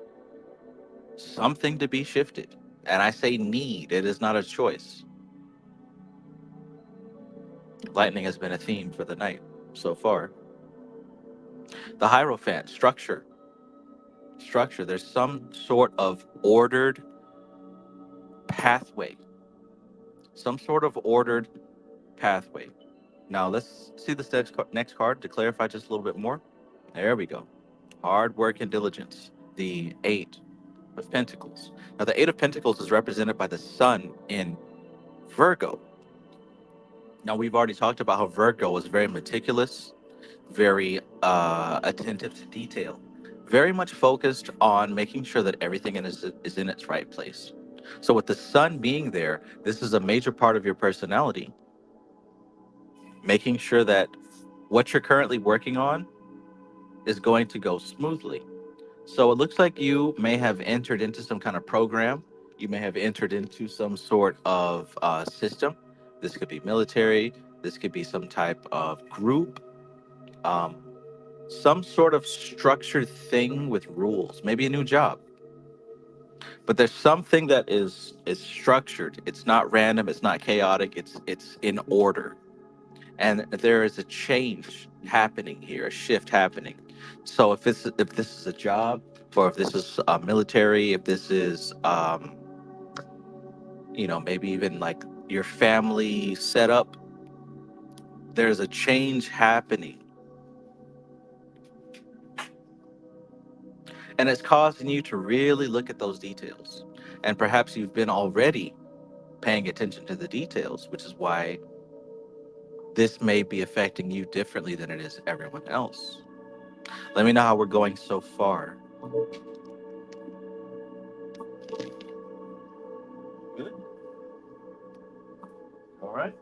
B: something to be shifted. And I say need, it is not a choice. Lightning has been a theme for the night so far. The Hierophant, structure. Structure. There's some sort of ordered pathway. Some sort of ordered pathway. Now let's see this next card to clarify just a little bit more. There we go. Hard work and diligence. The Eight of Pentacles. Now the Eight of Pentacles is represented by the Sun in Virgo. Now we've already talked about how Virgo is very meticulous, very attentive to detail, very much focused on making sure that everything is in its right place. So with the sun being there, this is a major part of your personality, making sure that what you're currently working on is going to go smoothly. So it looks like you may have entered into some kind of program. You may have entered into some sort of system. This could be military. This could be some type of group. Um, some sort of structured thing with rules, maybe a new job. But there's something that is structured. It's not random, it's not chaotic, it's in order. And there is a change happening here, a shift happening. So if this is a job, or if this is military, if this is maybe even like your family setup, there's a change happening. And it's causing you to really look at those details. And perhaps you've been already paying attention to the details, which is why this may be affecting you differently than it is everyone else. Let me know how we're going so far. Good. All right.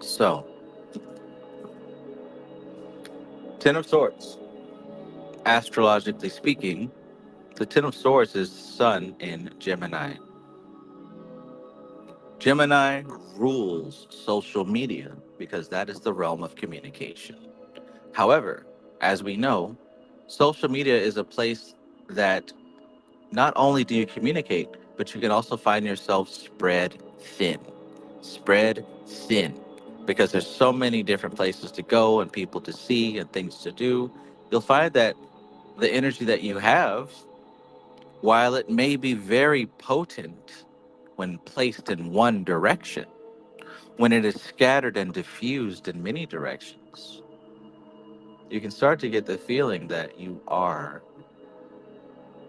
B: So, Ten of Swords. Astrologically speaking, the Ten of Swords is Sun in Gemini. Gemini rules social media because that is the realm of communication. However, as we know, social media is a place that not only do you communicate, but you can also find yourself spread thin. Spread thin. Because there's so many different places to go and people to see and things to do. You'll find that the energy that you have, while it may be very potent when placed in one direction, when it is scattered and diffused in many directions, you can start to get the feeling that you are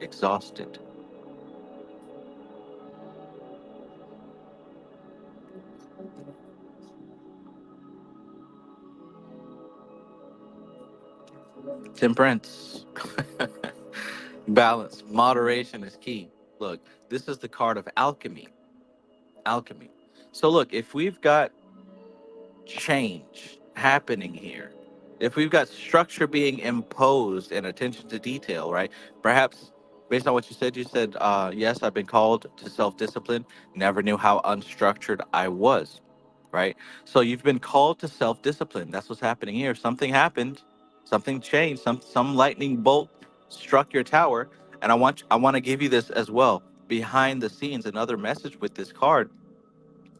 B: exhausted. Temperance. Balance, moderation is key. Look, this is the card of alchemy. Alchemy. So, look, if we've got change happening here, if we've got structure being imposed and attention to detail, right? Perhaps based on what you said, yes, I've been called to self discipline, never knew how unstructured I was, right? So you've been called to self discipline. That's what's happening here. Something happened, something changed, some lightning bolt struck your tower. And I want to give you this as well. Behind the scenes, another message with this card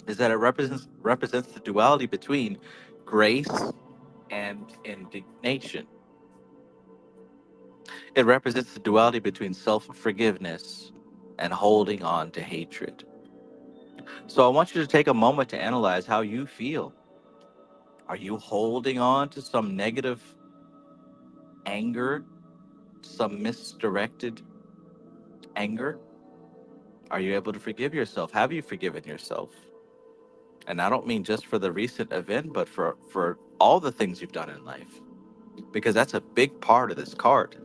B: is that it represents the duality between grace and indignation. It represents the duality between self-forgiveness and holding on to hatred. So I want you to take a moment to analyze how you feel. Are you holding on to some negative anger, some misdirected anger? Are you able to forgive yourself? Have you forgiven yourself? And I don't mean just for the recent event, but for all the things you've done in life, because that's a big part of this card.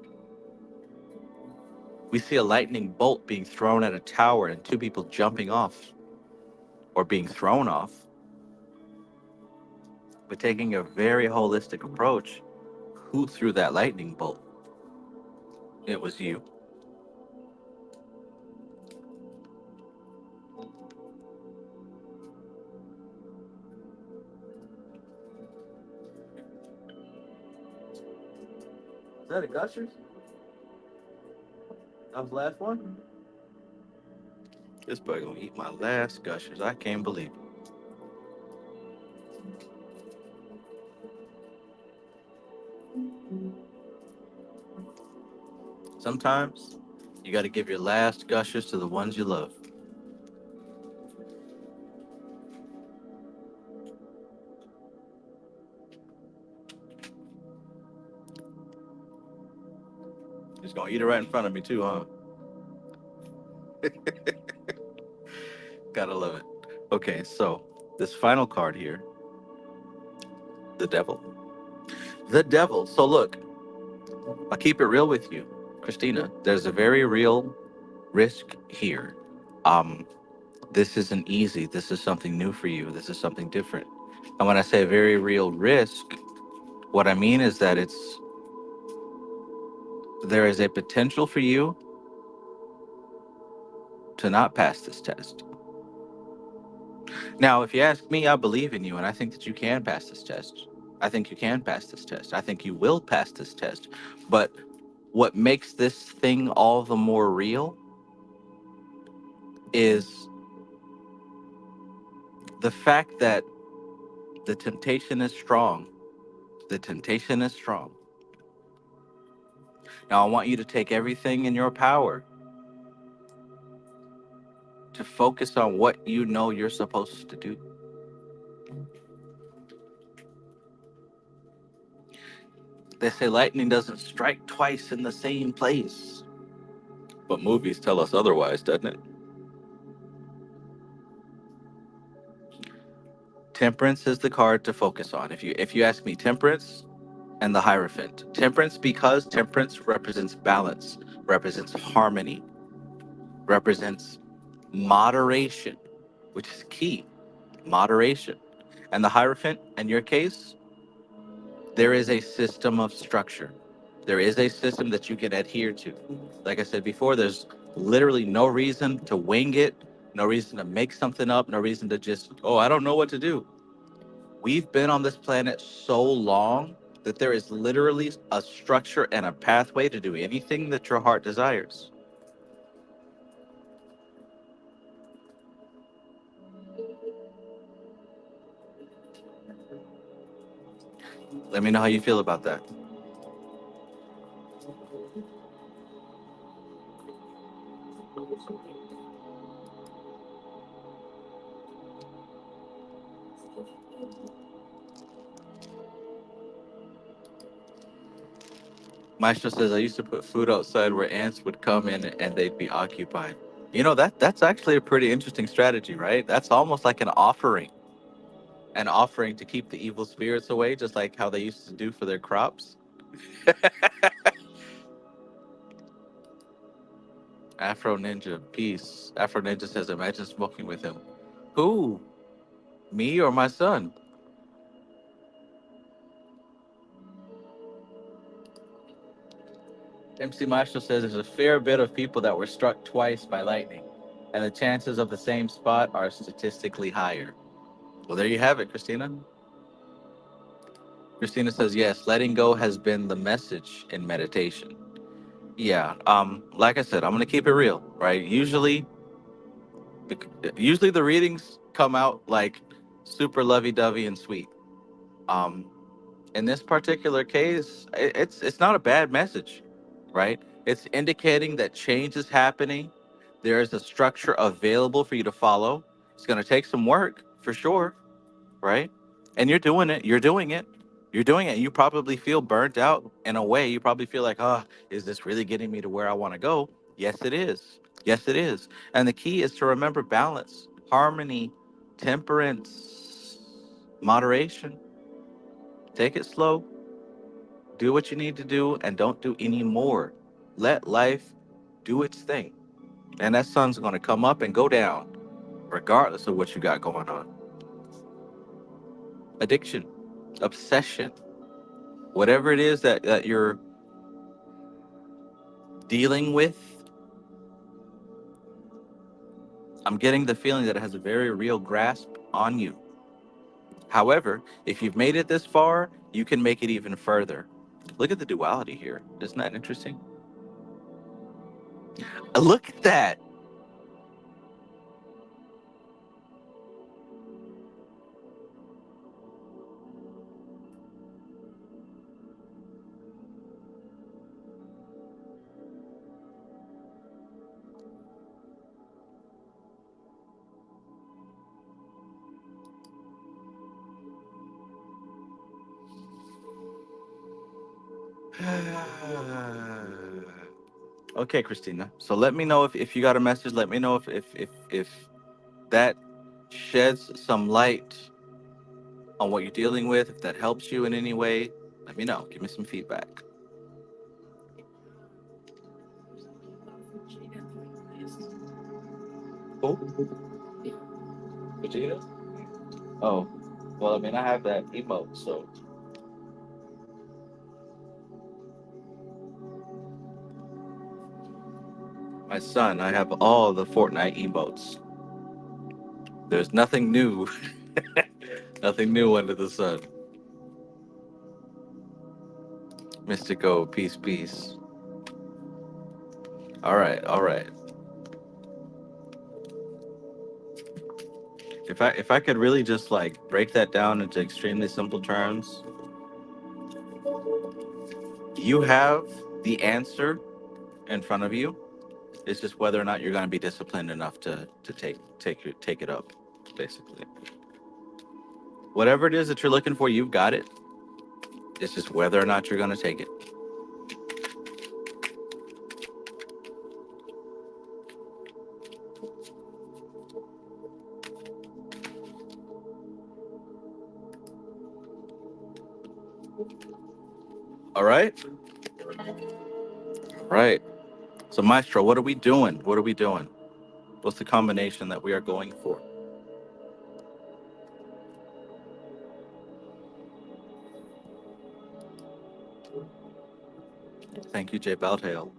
B: We see a lightning bolt being thrown at a tower and two people jumping off or being thrown off, but taking a very holistic approach. Who threw that lightning bolt? It was you. Is that a Gushers? That was the last one? This boy gonna eat my last Gushers. I can't believe it. Sometimes you got to give your last Gushers to the ones you love. He's gonna eat it right in front of me too, huh? Gotta love it. Okay, so this final card here, the devil. The devil. So look, I'll keep it real with you, Christina. There's a very real risk here. Um, this isn't easy. This is something new for you. This is something different. And when I say very real risk, what I mean is that there is a potential for you to not pass this test. Now, if you ask me, I believe in you and I think that you can pass this test. I think you can pass this test. I think you will pass this test. But what makes this thing all the more real is the fact that the temptation is strong The temptation is strong. Now, I want you to take everything in your power to focus on what you know you're supposed to do. They say lightning doesn't strike twice in the same place. But movies tell us otherwise, doesn't it? Temperance is the card to focus on. If you ask me, temperance and the Hierophant. Temperance, because temperance represents balance, represents harmony, represents moderation, which is key. Moderation. And the Hierophant, in your case, there is a system of structure. There is a system that you can adhere to. Like I said before, there's literally no reason to wing it, no reason to make something up, no reason to just, oh, I don't know what to do. We've been on this planet so long that there is literally a structure and a pathway to do anything that your heart desires. Let me know how you feel about that. Maestro says, I used to put food outside where ants would come in and they'd be occupied. You know, that's actually a pretty interesting strategy, right? That's almost like an offering to keep the evil spirits away, just like how they used to do for their crops. Afro Ninja, peace. Afro Ninja says, imagine smoking with him. Who? Me or my son? MC Maestro says there's a fair bit of people that were struck twice by lightning, and the chances of the same spot are statistically higher. Well, there you have it, Christina. Christina says, yes, letting go has been the message in meditation. Yeah, like I said, I'm gonna keep it real, right? Usually the readings come out like super lovey-dovey and sweet. Um, in this particular case, it's not a bad message, right? It's indicating that change is happening. There is a structure available for you to follow. It's going to take some work for sure, right? And you're doing it. You're doing it. You're doing it. You probably feel burnt out in a way. You probably feel like, oh, is this really getting me to where I want to go? Yes, it is. Yes, it is. And the key is to remember balance, harmony, temperance, moderation. Take it slow, do what you need to do, and don't do any more. Let life do its thing. And that sun's going to come up and go down, regardless of what you got going on. Addiction, obsession, whatever it is that you're dealing with, I'm getting the feeling that it has a very real grasp on you. However, if you've made it this far, you can make it even further. Look at the duality here. Isn't that interesting? Look at that. Okay, Christina. So let me know if you got a message. Let me know if that sheds some light on what you're dealing with, if that helps you in any way. Let me know. Give me some feedback. Who? Vegeta? Oh, well, I mean, I have that emote, so. My son, I have all the Fortnite emotes. There's nothing new. Nothing new under the sun. Mystico, peace, peace. All right, all right. If I could really just like break that down into extremely simple terms, You have the answer in front of you. It's just whether or not you're going to be disciplined enough to take it up, basically. Whatever it is that you're looking for, you've got it. It's just whether or not you're going to take it. All right. All right. So, Maestro, what are we doing? What are we doing? What's the combination that we are going for? Thank you, Jay Baltail.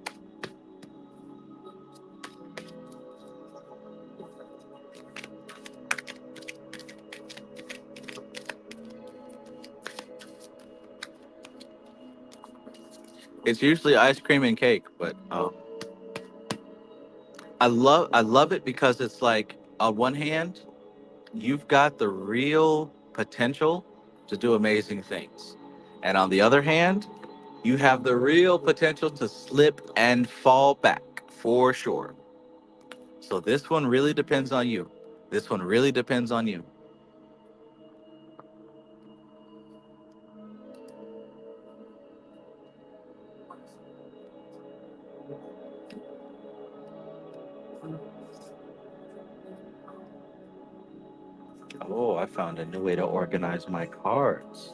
B: It's usually ice cream and cake, but I love it because it's like on one hand, you've got the real potential to do amazing things. And on the other hand, you have the real potential to slip and fall back for sure. So this one really depends on you. This one really depends on you. Oh, I found a new way to organize my cards.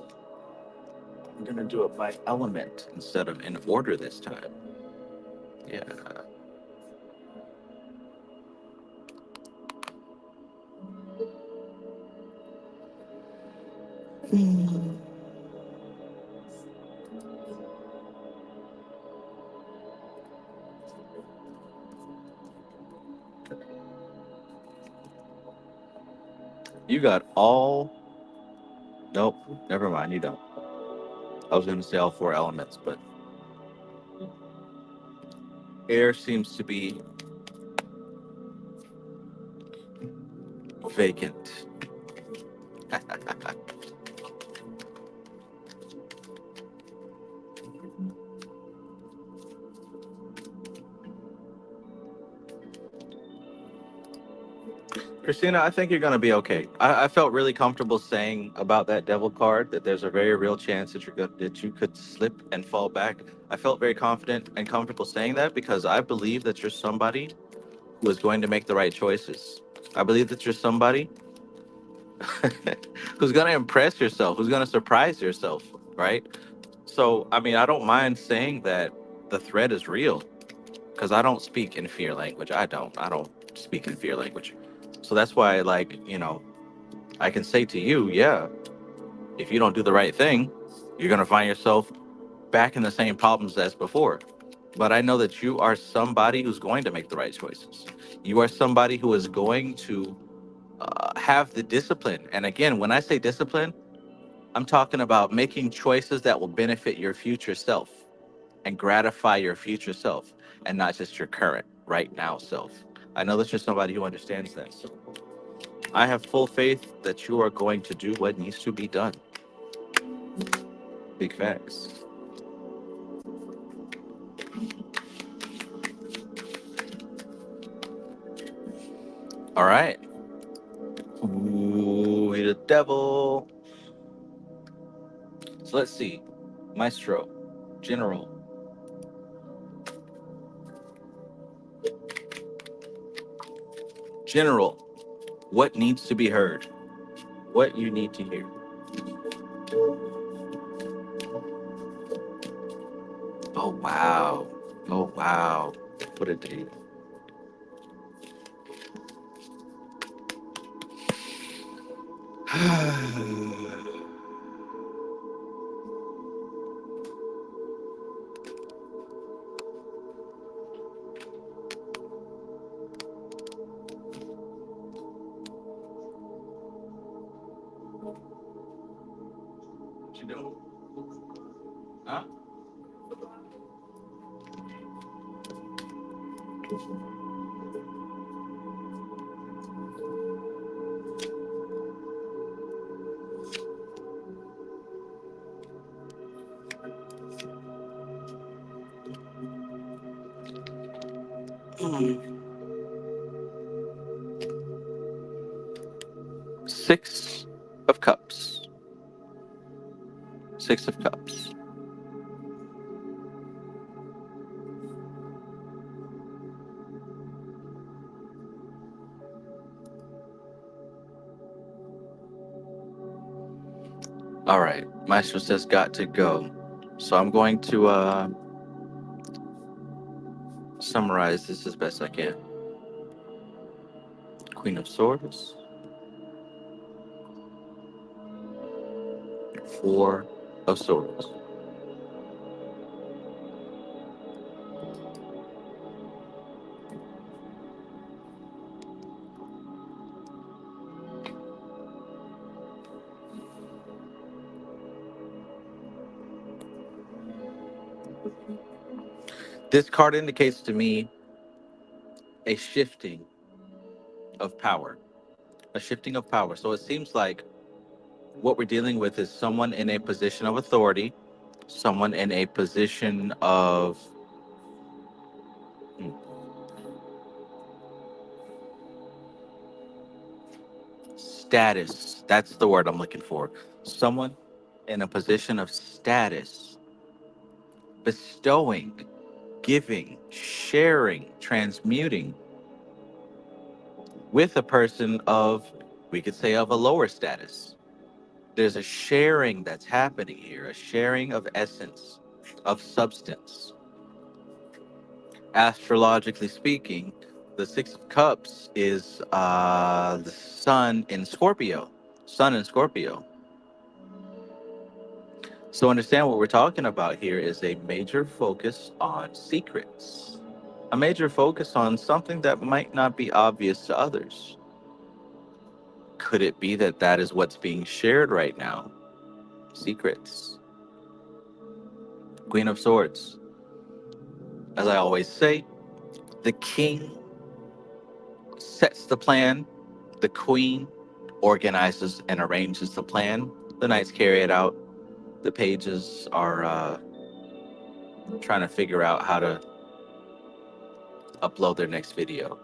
B: I'm gonna do it by element instead of in order this time. Yeah. You got all. Nope. Never mind. You don't. I was gonna say all four elements, but air seems to be vacant. Christina, I think you're going to be okay. I felt really comfortable saying about that devil card that there's a very real chance that that you could slip and fall back. I felt very confident and comfortable saying that because I believe that you're somebody who is going to make the right choices. I believe that you're somebody who's going to impress yourself, who's going to surprise yourself, right? So, I mean, I don't mind saying that the threat is real because I don't speak in fear language. I don't speak in fear language. So that's why, like, I can say to you, yeah, if you don't do the right thing, you're going to find yourself back in the same problems as before. But I know that you are somebody who's going to make the right choices. You are somebody who is going to have the discipline. And again, when I say discipline, I'm talking about making choices that will benefit your future self and gratify your future self and not just your current, right now self. I know that you're somebody who understands that. So I have full faith that you are going to do what needs to be done. Big facts. All right. Ooh, the devil. So let's see. Maestro, General, General. What needs to be heard? What you need to hear? Oh wow. Oh wow. What a day. What you doing? Huh? Six of Cups. Six of Cups. All right. Maestro says got to go. So I'm going to summarize this as best I can. Queen of Swords. Four of Swords. This card indicates to me a shifting of power. A shifting of power. So it seems like what we're dealing with is someone in a position of authority, someone in a position of status. That's the word I'm looking for. Someone in a position of status, bestowing, giving, sharing, transmuting with a person of, we could say, of a lower status. There's a sharing that's happening here, a sharing of essence, of substance. Astrologically speaking, the Six of Cups is the Sun in Scorpio. Sun in Scorpio. So understand what we're talking about here is a major focus on secrets, a major focus on something that might not be obvious to others. Could it be that that is what's being shared right now? Secrets. Queen of Swords. As I always say, the king sets the plan, the queen organizes and arranges the plan, the knights carry it out, the pages are trying to figure out how to upload their next video.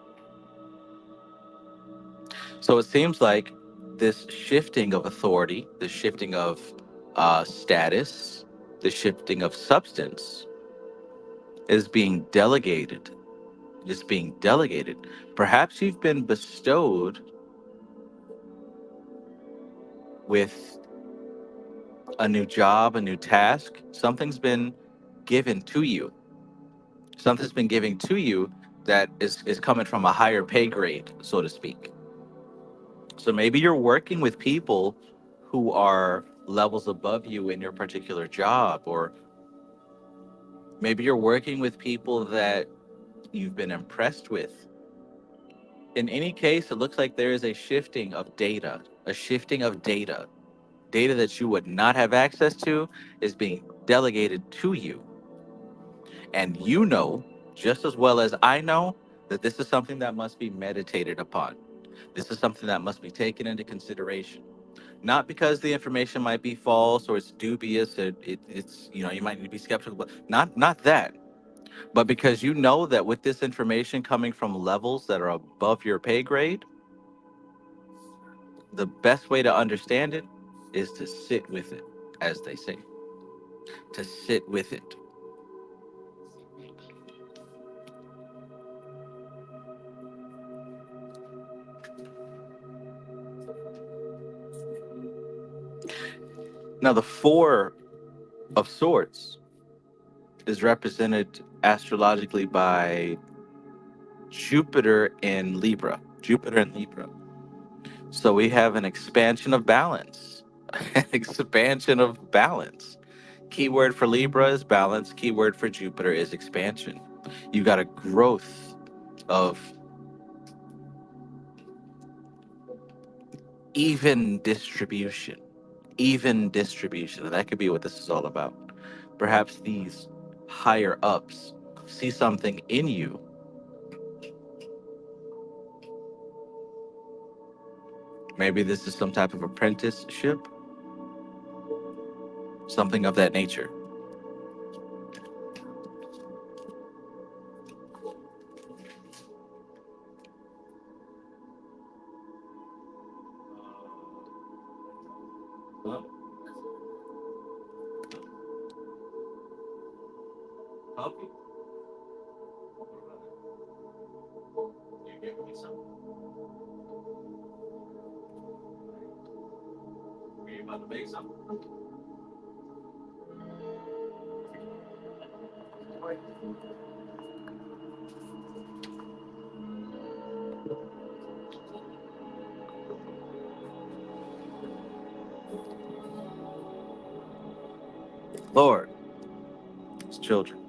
B: So it seems like this shifting of authority, the shifting of status, the shifting of substance is being delegated. Is being delegated. Perhaps you've been bestowed with a new job, a new task. Something's been given to you. Something's been given to you that is coming from a higher pay grade, so to speak. So maybe you're working with people who are levels above you in your particular job, or maybe you're working with people that you've been impressed with. In any case, it looks like there is a shifting of data, a shifting of data. Data that you would not have access to is being delegated to you. And you know, just as well as I know, that this is something that must be meditated upon. This is something that must be taken into consideration. Not because the information might be false or it's dubious, it's, you know, you might need to be skeptical, but not that. But because you know that with this information coming from levels that are above your pay grade, the best way to understand it is to sit with it, as they say. To sit with it. Now, the Four of Swords is represented astrologically by Jupiter in Libra. Jupiter in Libra. So we have an expansion of balance. An expansion of balance. Keyword for Libra is balance. Keyword for Jupiter is expansion. You got a growth of even distribution. Even distribution. And that could be what this is all about. Perhaps these higher ups see something in you. Maybe this is some type of apprenticeship, something of that nature. help you. You giving me some? Are you about to make some? Lord, it's children.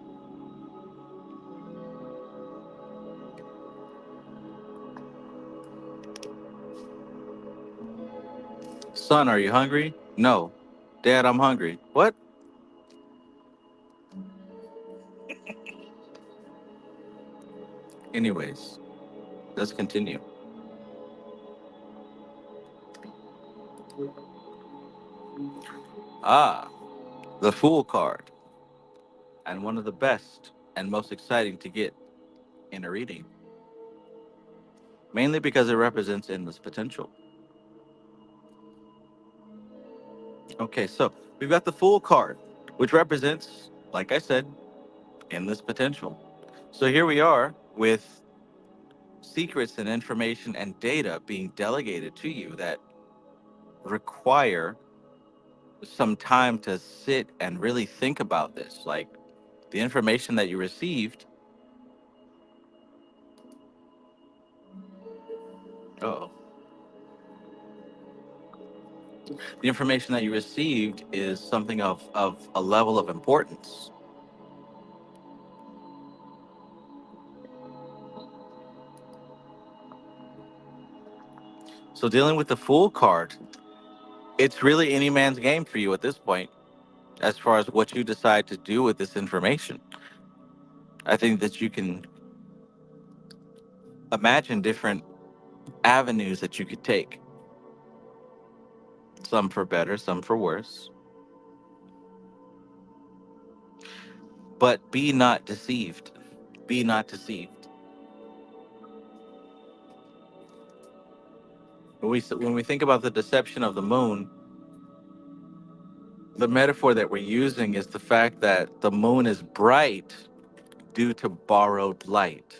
B: Son, are you hungry? No. Dad, I'm hungry. What? Anyways, let's continue. Ah, the Fool card. And one of the best and most exciting to get in a reading. Mainly because it represents endless potential. Okay, so we've got the Fool card, which represents, like I said, endless potential. So here we are with secrets and information and data being delegated to you that require some time to sit and really think about this. Like the information that you received. Oh, the information that you received is something of a level of importance. So dealing with the Fool card, it's really any man's game for you at this point, as far as what you decide to do with this information. I think that you can imagine different avenues that you could take, some for better, some for worse. But be not deceived. Be not deceived. When we think about the deception of the moon, the metaphor that we're using is the fact that the moon is bright due to borrowed light.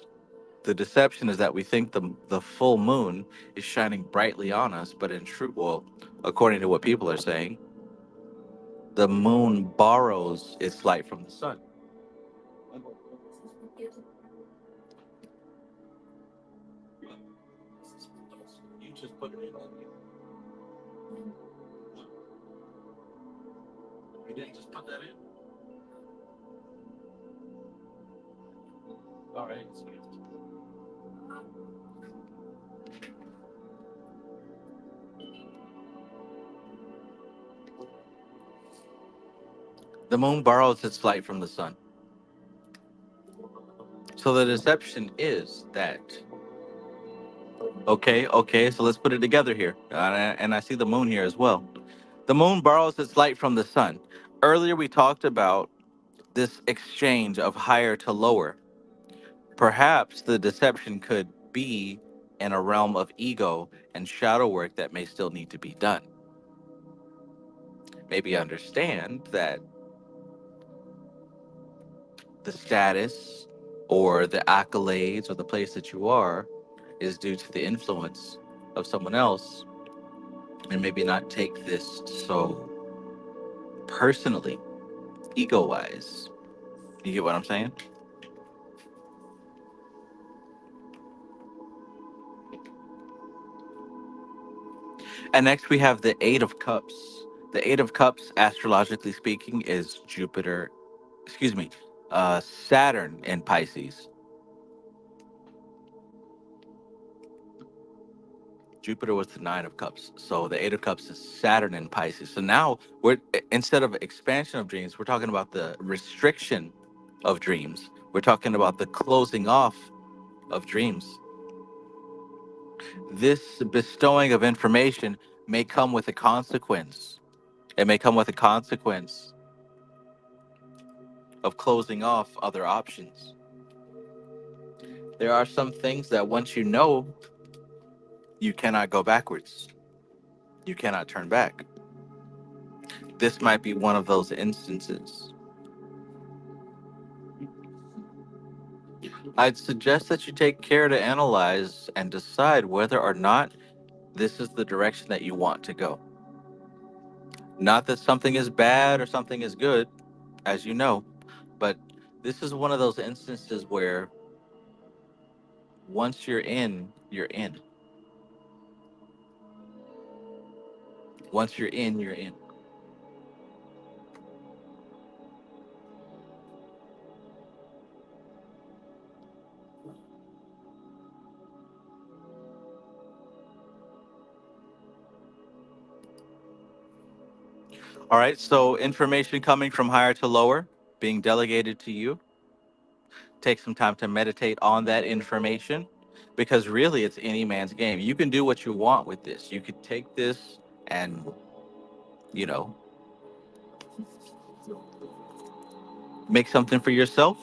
B: The deception is that we think the full moon is shining brightly on us, but in truth, well, according to what people are saying, the moon borrows its light from the sun. You just put it in. You didn't just put that in. All right. The moon borrows its light from the sun. So the deception is that, okay, so let's put it together here. And I see the moon here as well. The moon borrows its light from the sun. Earlier, we talked about this exchange of higher to lower. Perhaps the deception could be in a realm of ego and shadow work that may still need to be done. Maybe understand that the status or the accolades or the place that you are is due to the influence of someone else, and maybe not take this so personally, ego wise. You get what I'm saying? And next we have the Eight of Cups. The Eight of Cups, astrologically speaking, is Jupiter, excuse me, Saturn in Pisces. Jupiter was the Nine of Cups. So the Eight of Cups is Saturn in Pisces. So now we're, instead of expansion of dreams, we're talking about the restriction of dreams. We're talking about the closing off of dreams. This bestowing of information may come with a consequence. It may come with a consequence of closing off other options. There are some things that once you know, you cannot go backwards. You cannot turn back. This might be one of those instances. I'd suggest that you take care to analyze and decide whether or not this is the direction that you want to go. Not that something is bad or something is good, as you know, but this is one of those instances where once you're in, you're in. Once you're in, you're in. All right, so information coming from higher to lower, being delegated to you. Take some time to meditate on that information because really it's any man's game. You can do what you want with this. You could take this and, you know, make something for yourself,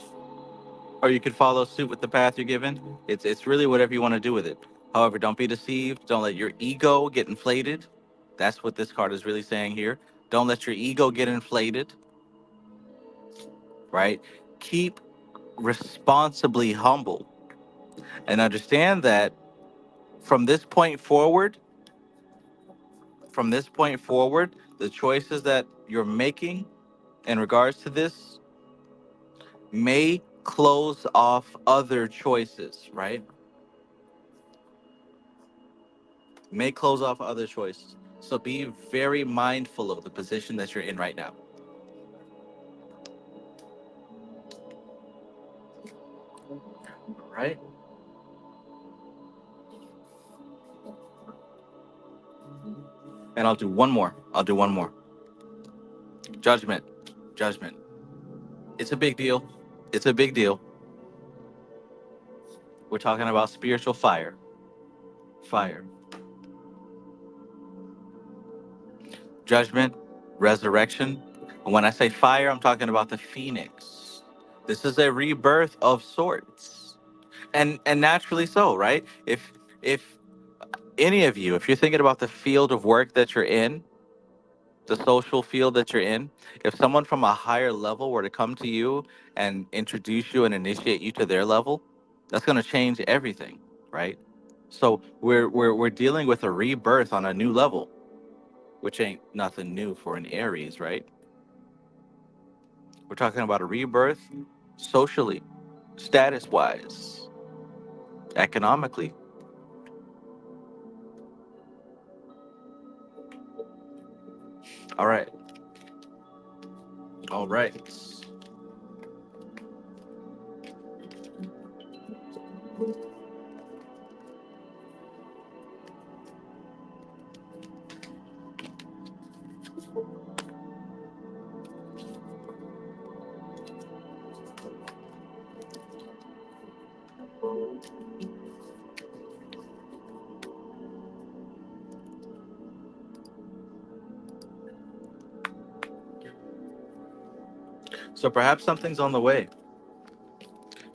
B: or you could follow suit with the path you're given. It's really whatever you want to do with it. However, don't be deceived. Don't let your ego get inflated. That's what this card is really saying here. Don't let your ego get inflated, right? Keep responsibly humble and understand that from this point forward, from this point forward, the choices that you're making in regards to this may close off other choices, right? May close off other choices. So be very mindful of the position that you're in right now, right? And I'll do one more. I'll do one more. Judgment. Judgment. It's a big deal. It's a big deal. We're talking about spiritual fire. Fire. Judgment, resurrection. And when I say fire, I'm talking about the phoenix. This is a rebirth of sorts. And naturally so, right? If any of you, if you're thinking about the field of work that you're in, the social field that you're in, if someone from a higher level were to come to you and introduce you and initiate you to their level, that's going to change everything, right? So we're dealing with a rebirth on a new level, which ain't nothing new for an Aries, right? We're talking about a rebirth socially, status wise, economically. All right. All right. So perhaps something's on the way.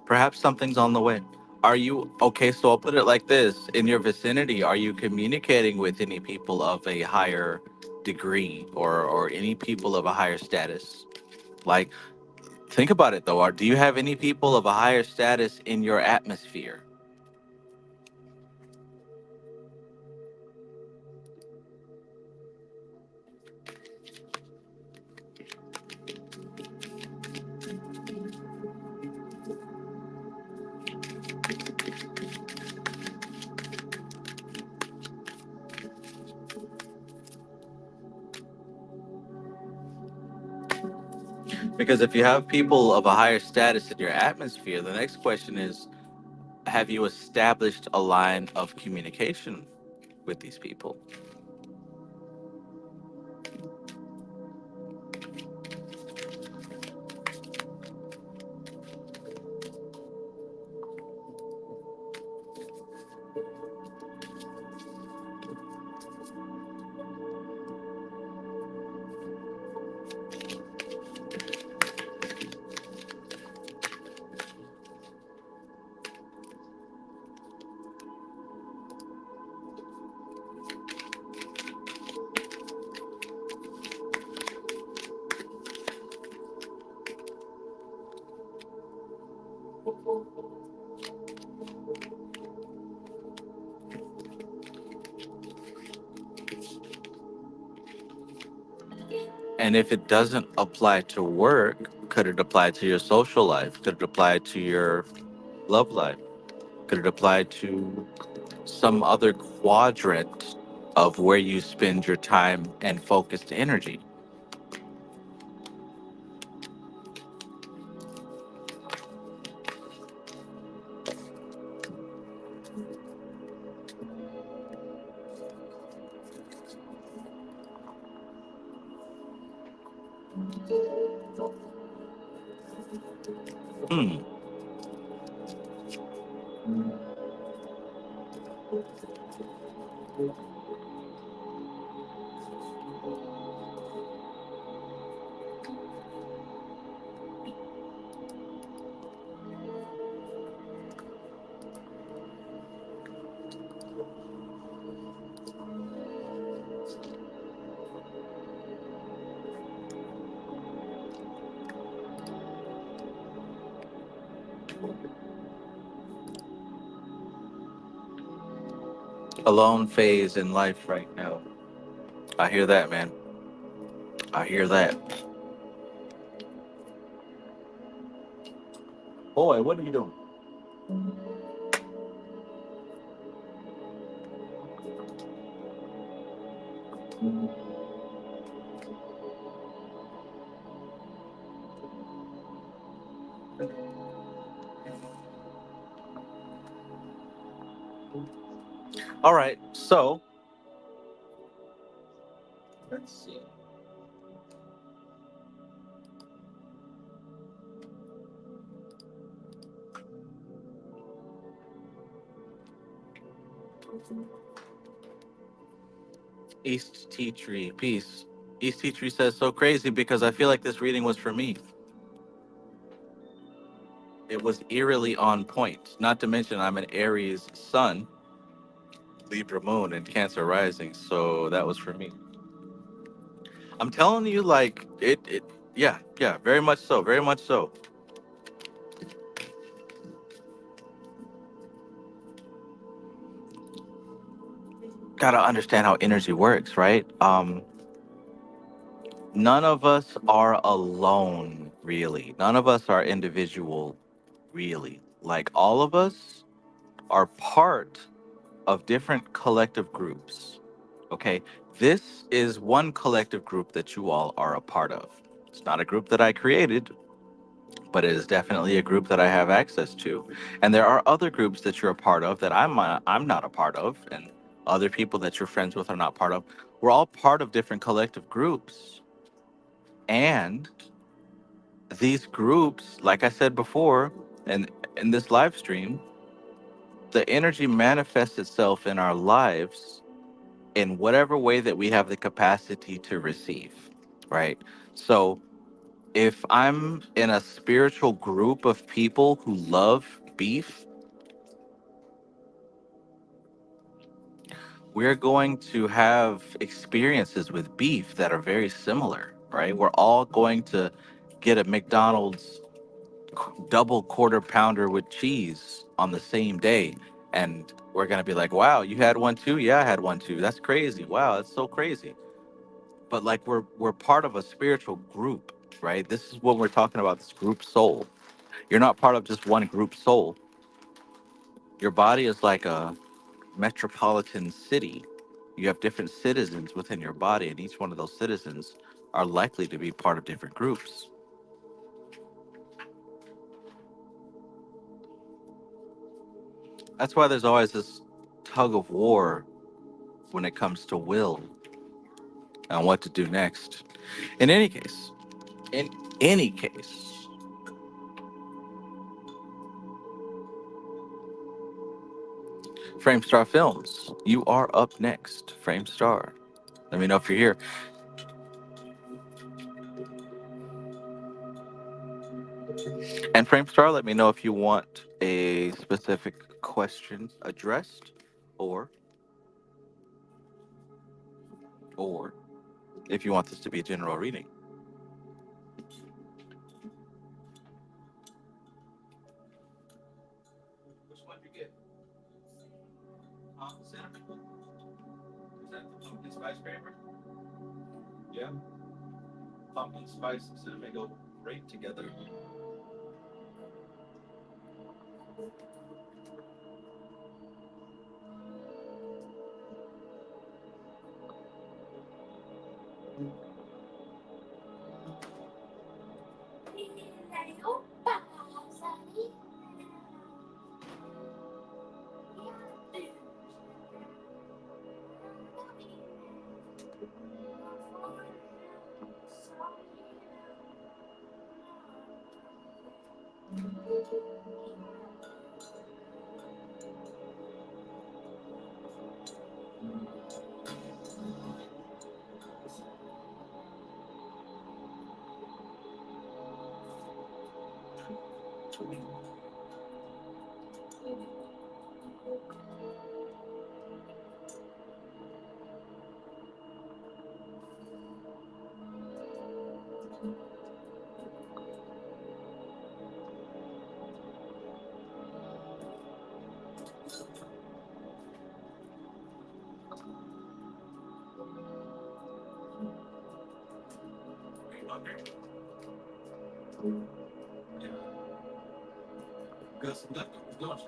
B: Perhaps something's on the way. Are you okay? So I'll put it like this: in your vicinity, are you communicating with any people of a higher degree or any people of a higher status? Like, think about it though. Do you have any people of a higher status in your atmosphere? Because if you have people of a higher status in your atmosphere, the next question is, have you established a line of communication with these people? And if it doesn't apply to work, could it apply to your social life? Could it apply to your love life? Could it apply to some other quadrant of where you spend your time and focused energy? Hmm. Alone phase in life right now. I hear that, man. I hear that. Boy, what are you doing? All right, so let's see. East Tea Tree, peace. East Tea Tree says so crazy because I feel like this reading was for me. It was eerily on point. Not to mention I'm an Aries sun, Libra moon, and Cancer rising, so that was for me. I'm telling you, like it. Yeah, yeah, very much so, very much so. Gotta understand how energy works, right? None of us are alone, really. None of us are individual, really. Like all of us are part of different collective groups. Okay, this is one collective group that you all are a part of. It's not a group that I created, but it is definitely a group that I have access to. And there are other groups that you're a part of that I'm not a part of, and other people that you're friends with are not part of. We're all part of different collective groups, and these groups, like I said before, and in this live stream, the energy manifests itself in our lives in whatever way that we have the capacity to receive, right? So if I'm in a spiritual group of people who love beef, we're going to have experiences with beef that are very similar, right? We're all going to get a McDonald's double quarter pounder with cheese on the same day. And we're going to be like, wow, you had one too? Yeah, I had one too. That's crazy. Wow, that's so crazy. But like we're part of a spiritual group, right? This is what we're talking about, this group soul. You're not part of just one group soul. Your body is like a metropolitan city. You have different citizens within your body, and each one of those citizens are likely to be part of different groups. That's why there's always this tug of war when it comes to will and what to do next. In any case, in any case, Framestar Films, you are up next. Framestar, let me know if you're here. And Framestar, let me know if you want a specific question addressed, or or if you want this to be a general reading.
A: Which one did you get? Cinnamon? Is that the pumpkin spice flavor? Yeah. Pumpkin spice and cinnamon go great together. Yeah. Got some leftovers, don't you?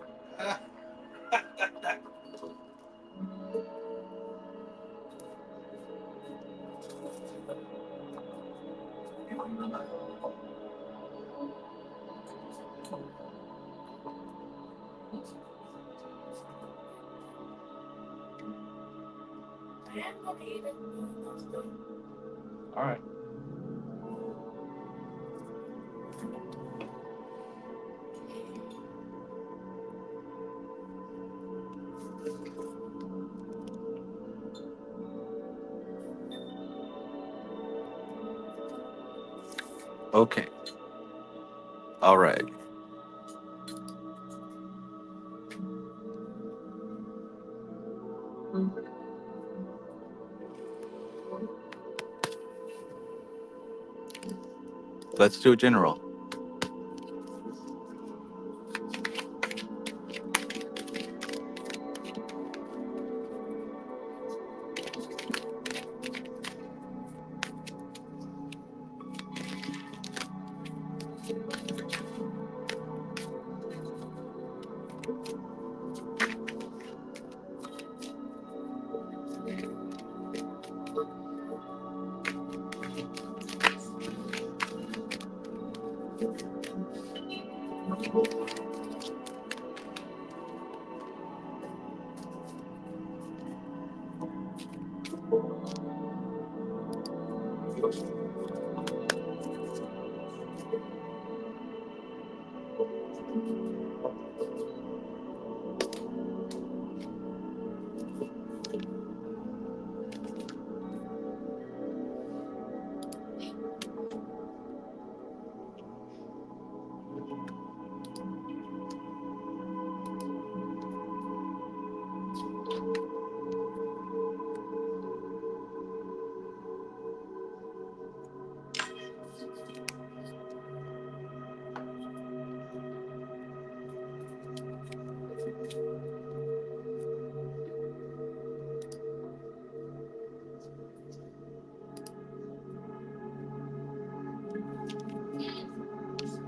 A: All right.
B: Okay. All right. Let's do a general.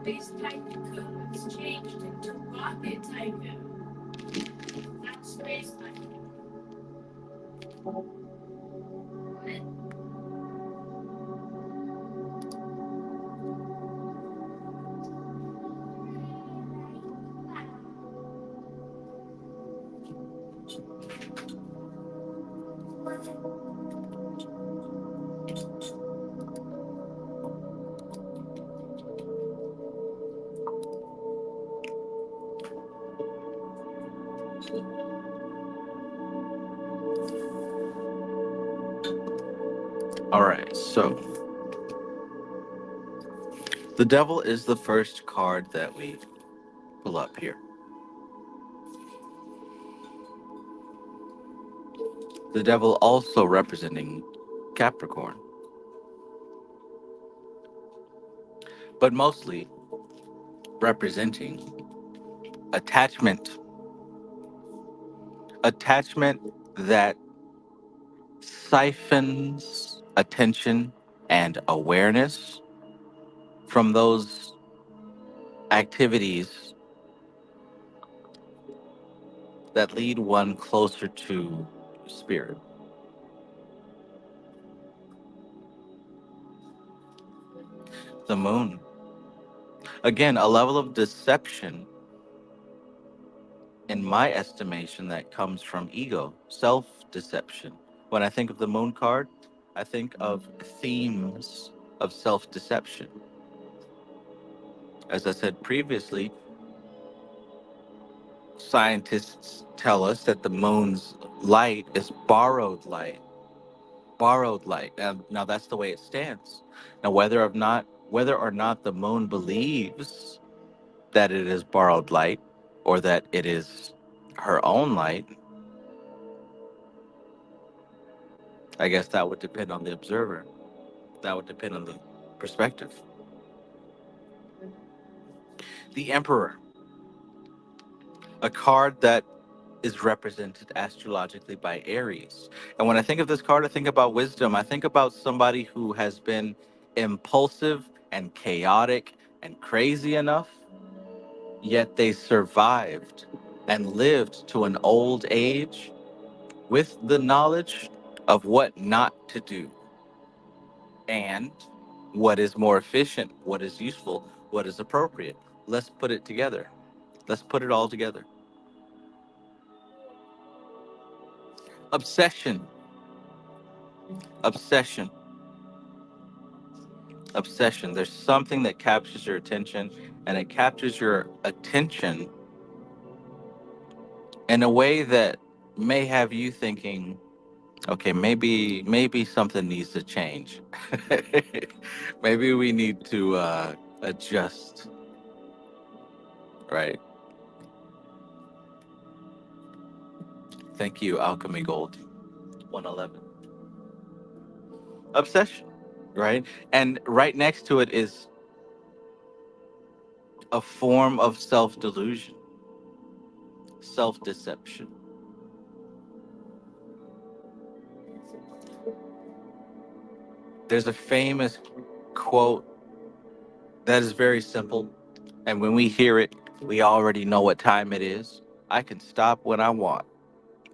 C: Space Tycoon was changed into Rocket Tycoon. Not Space Tycoon. What?
B: All right. So the devil is the first card that we pull up here. The devil also representing Capricorn, but mostly representing attachment attachment that siphons attention and awareness from those activities that lead one closer to spirit. The moon. Again, a level of deception, in my estimation, that comes from ego, self deception. When I think of the moon card, I think of themes of self deception. As I said previously, scientists tell us that the moon's light is borrowed light. Borrowed light. Now that's the way it stands. Now whether or not the moon believes that it is borrowed light or that it is her own light, I guess that would depend on the observer. That would depend on the perspective. The Emperor, a card that is represented astrologically by Aries. And when I think of this card, I think about wisdom. I think about somebody who has been impulsive and chaotic and crazy enough, yet they survived and lived to an old age with the knowledge of what not to do and what is more efficient, what is useful, what is appropriate. Let's put it together. Let's put it all together. Obsession, obsession, obsession. There's something that captures your attention, and it captures your attention in a way that may have you thinking, okay, maybe something needs to change. Maybe we need to adjust, right? Thank you, Alchemy Gold 111. Obsession, right? And right next to it is a form of self delusion, self deception. There's a famous quote that is very simple. And when we hear it, we already know what time it is. I can stop when I want.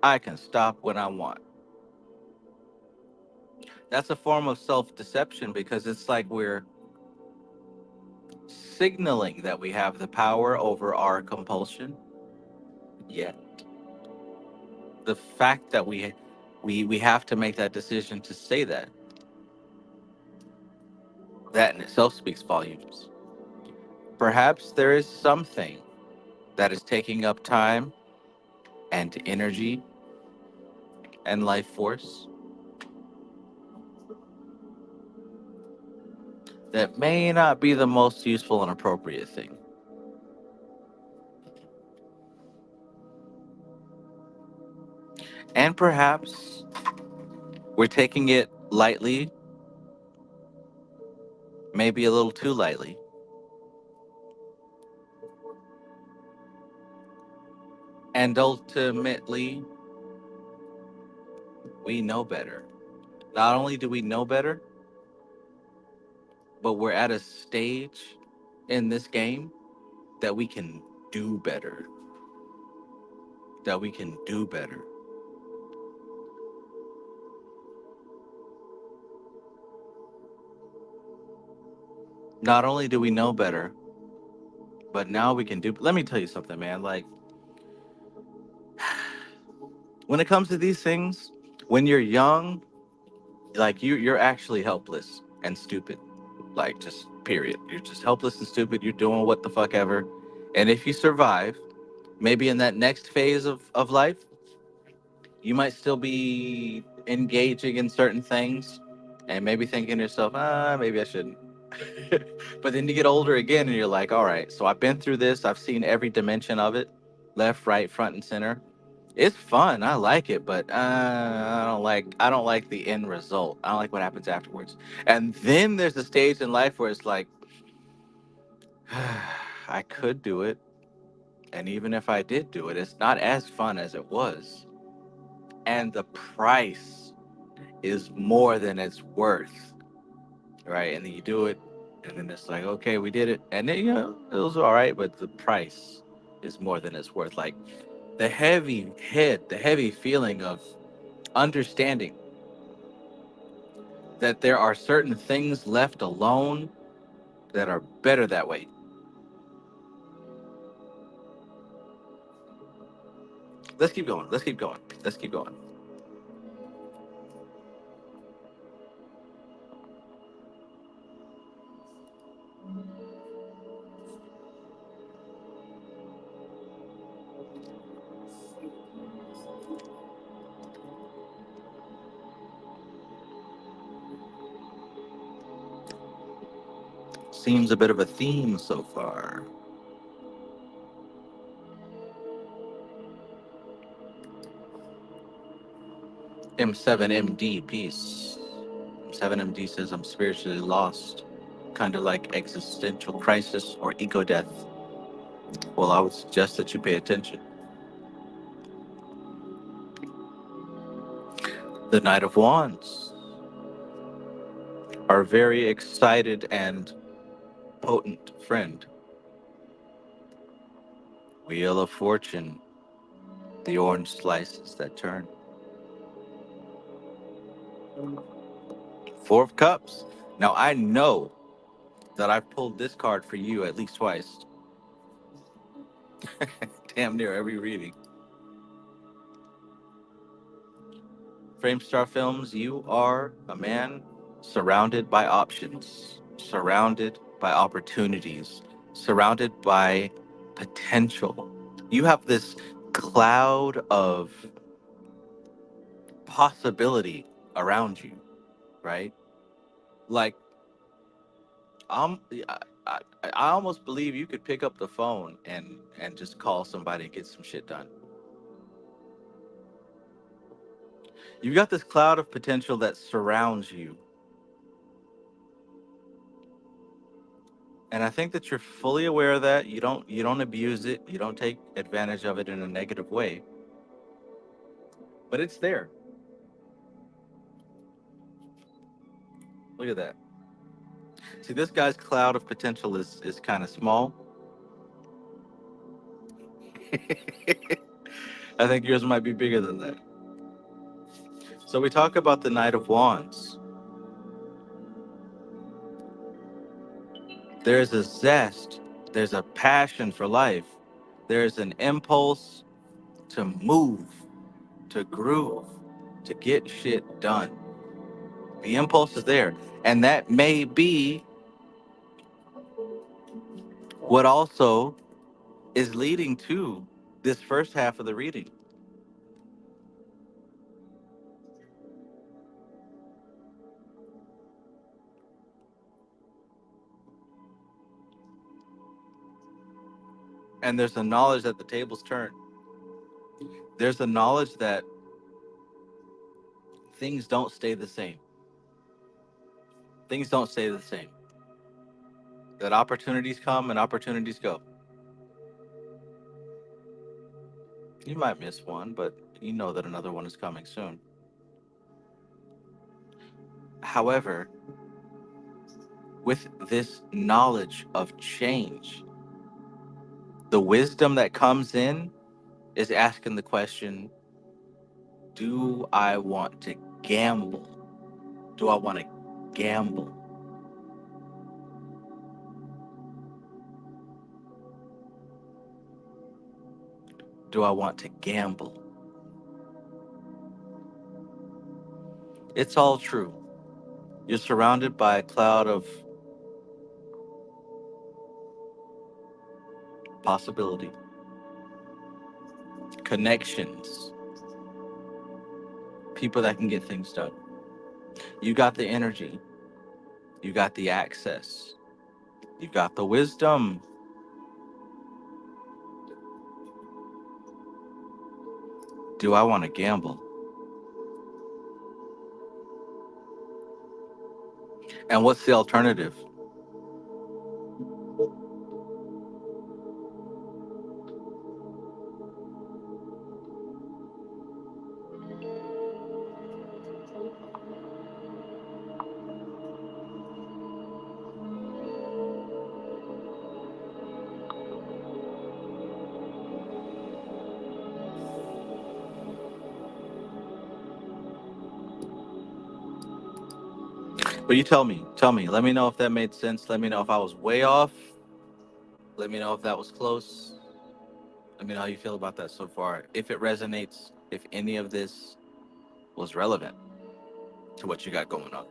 B: I can stop when I want. That's a form of self deception because it's like we're signaling that we have the power over our compulsion. Yet the fact that we have to make that decision to say that in itself speaks volumes. Perhaps there is something that is taking up time and energy and life force that may not be the most useful and appropriate thing. And perhaps we're taking it lightly, maybe a little too lightly. And ultimately, we know better. Not only do we know better, but we're at a stage in this game that we can do better. That we can do better. Not only do we know better, but now we can do. Let me tell you something, man. Like, when it comes to these things, when you're young, like you're actually helpless and stupid. Like, just period. You're just helpless and stupid. You're doing what the fuck ever. And if you survive, maybe in that next phase of life, you might still be engaging in certain things and maybe thinking to yourself, maybe I shouldn't. But then you get older again and you're like, all right, so I've been through this. I've seen every dimension of it, left, right, front, and center. It's fun. I like it, but I don't like the end result. I don't like what happens afterwards. And then there's a stage in life where it's like, I could do it. And even if I did do it, it's not as fun as it was. and the price is more than it's worth, right? And then you do it, and then it's like, okay, we did it, and then it was all right, but the price is more than it's worth. Like the heavy head, the heavy feeling of understanding that there are certain things left alone that are better that way. Let's keep going. Let's keep going. Let's keep going. Seems a bit of a theme so far. M7MD, peace. M7MD says I'm spiritually lost, kind of like existential crisis or ego death. Well, I would suggest that you pay attention. The Knight of Wands our very excited and potent friend. Wheel of Fortune, the orange slices that turn. Four of Cups. Now I know that I've pulled this card for you at least twice. Damn near every reading. Framestar Films, you are a man surrounded by options, surrounded by opportunities, surrounded by potential. You have this cloud of possibility around you, right? Like, I'm, I, I almost believe you could pick up the phone and just call somebody and get some shit done. You've got this cloud of potential that surrounds you. And I think that you're fully aware of that. You don't abuse it. You don't take advantage of it in a negative way. But it's there. Look at that. See, this guy's cloud of potential is kind of small. I think yours might be bigger than that. So we talk about the Knight of Wands. There's a zest, there's a passion for life, there's an impulse to move, to groove, to get shit done. The impulse is there. And that may be what also is leading to this first half of the reading. And there's a knowledge that the tables turn. There's a knowledge that things don't stay the same. Things don't stay the same. That opportunities come and opportunities go. You might miss one, but you know that another one is coming soon. However, with this knowledge of change, the wisdom that comes in is asking the question, do I want to gamble? Do I want to gamble? Do I want to gamble? It's all true. You're surrounded by a cloud of possibility, connections, people that can get things done. You got the energy, you got the access, you got the wisdom. Do I want to gamble? And what's the alternative? But you tell me, let me know if that made sense. Let me know if I was way off. Let me know if that was close. Let me know how you feel about that so far. If it resonates, if any of this was relevant to what you got going on.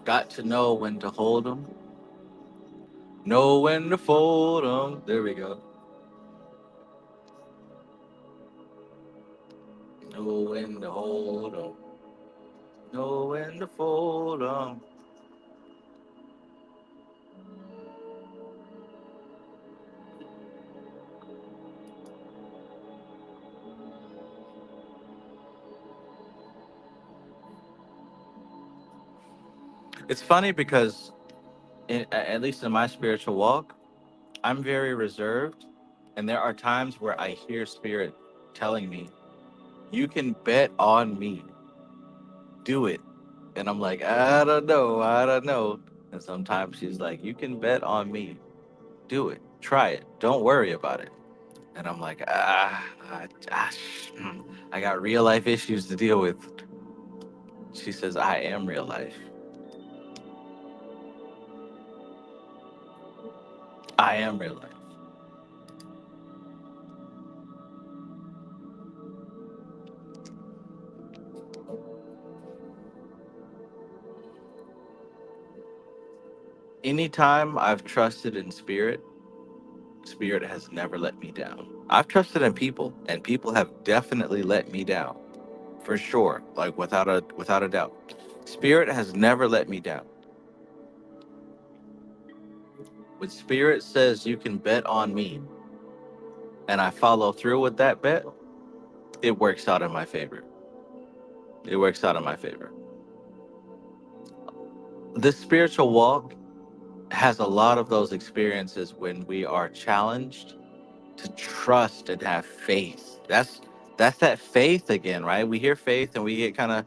B: Got to know when to hold them, know when to fold them. There we go. Know when to hold them, know when to fold them. It's funny because, at least in my spiritual walk, I'm very reserved. And there are times where I hear spirit telling me, you can bet on me, do it. And I'm like, I don't know, I don't know. And sometimes she's like, you can bet on me, do it, try it, don't worry about it. And I'm like, I got real life issues to deal with. She says, I am real life. I am real life. Anytime I've trusted in spirit, spirit has never let me down. I've trusted in people, and people have definitely let me down, for sure, like without a doubt. Spirit has never let me down. When spirit says you can bet on me, and I follow through with that bet, it works out in my favor. It works out in my favor. This spiritual walk has a lot of those experiences when we are challenged to trust and have faith. That's that faith again, right? We hear faith and we get kind of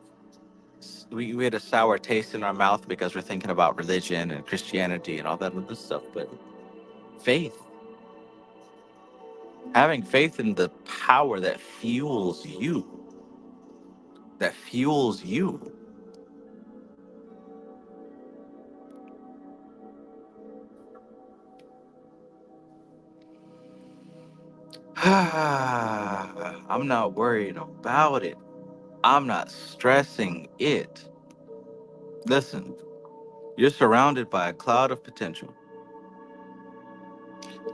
B: we get a sour taste in our mouth because we're thinking about religion and Christianity and all that other stuff. But faith, having faith in the power that fuels you. I'm not worried about it. I'm not stressing it. Listen, you're surrounded by a cloud of potential.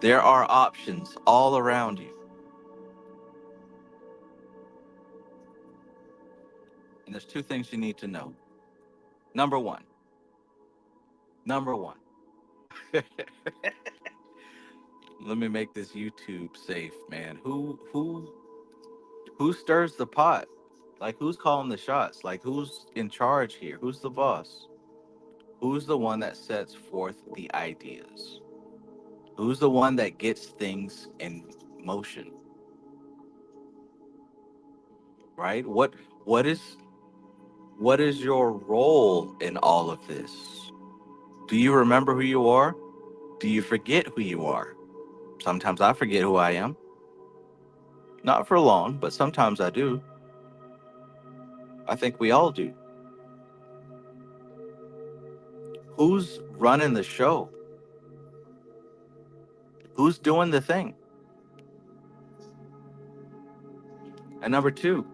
B: There are options all around you. And there's two things you need to know. Number one, number one. Let me make this YouTube safe, man. Who stirs the pot? Like who's calling the shots? Like who's in charge here? Who's the boss? Who's the one that sets forth the ideas? Who's the one that gets things in motion? Right? What is what is your role in all of this? Do you remember who you are? Do you forget who you are? Sometimes I forget who I am. Not for long, but sometimes I do. I think we all do. Who's running the show? Who's doing the thing? And number two,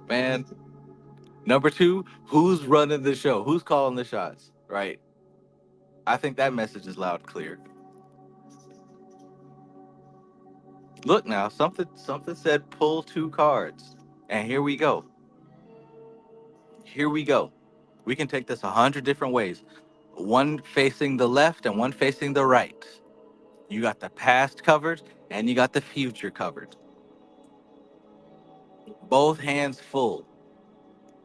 B: man, number two, who's running the show? Who's calling the shots? Right. I think that message is loud and clear. Look now, something said pull two cards. And here we go. Here we go. We can take this 100 different ways. One facing the left and one facing the right. You got the past covered and you got the future covered. Both hands full.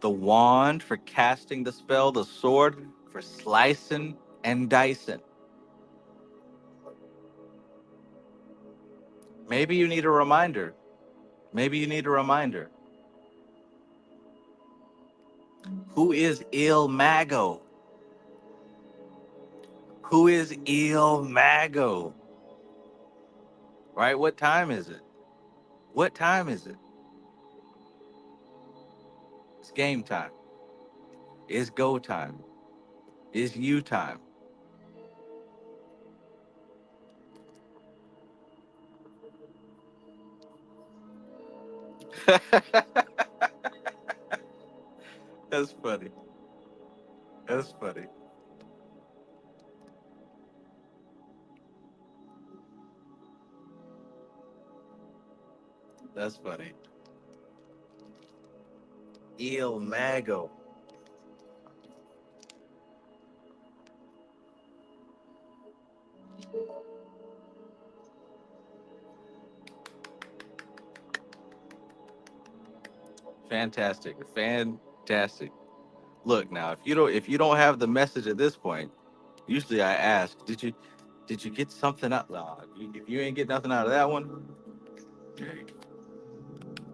B: The wand for casting the spell, the sword for slicing and dicing. Maybe you need a reminder. Maybe you need a reminder. Who is Il Mago? Who is Il Mago? Right? What time is it? What time is it? It's game time. It's go time. It's you time. That's funny. That's funny. That's funny. Il Mago. Fantastic. Fantastic. Look now, if you don't have the message at this point, usually I ask, did you get something out? Nah, if you ain't get nothing out of that one, hey,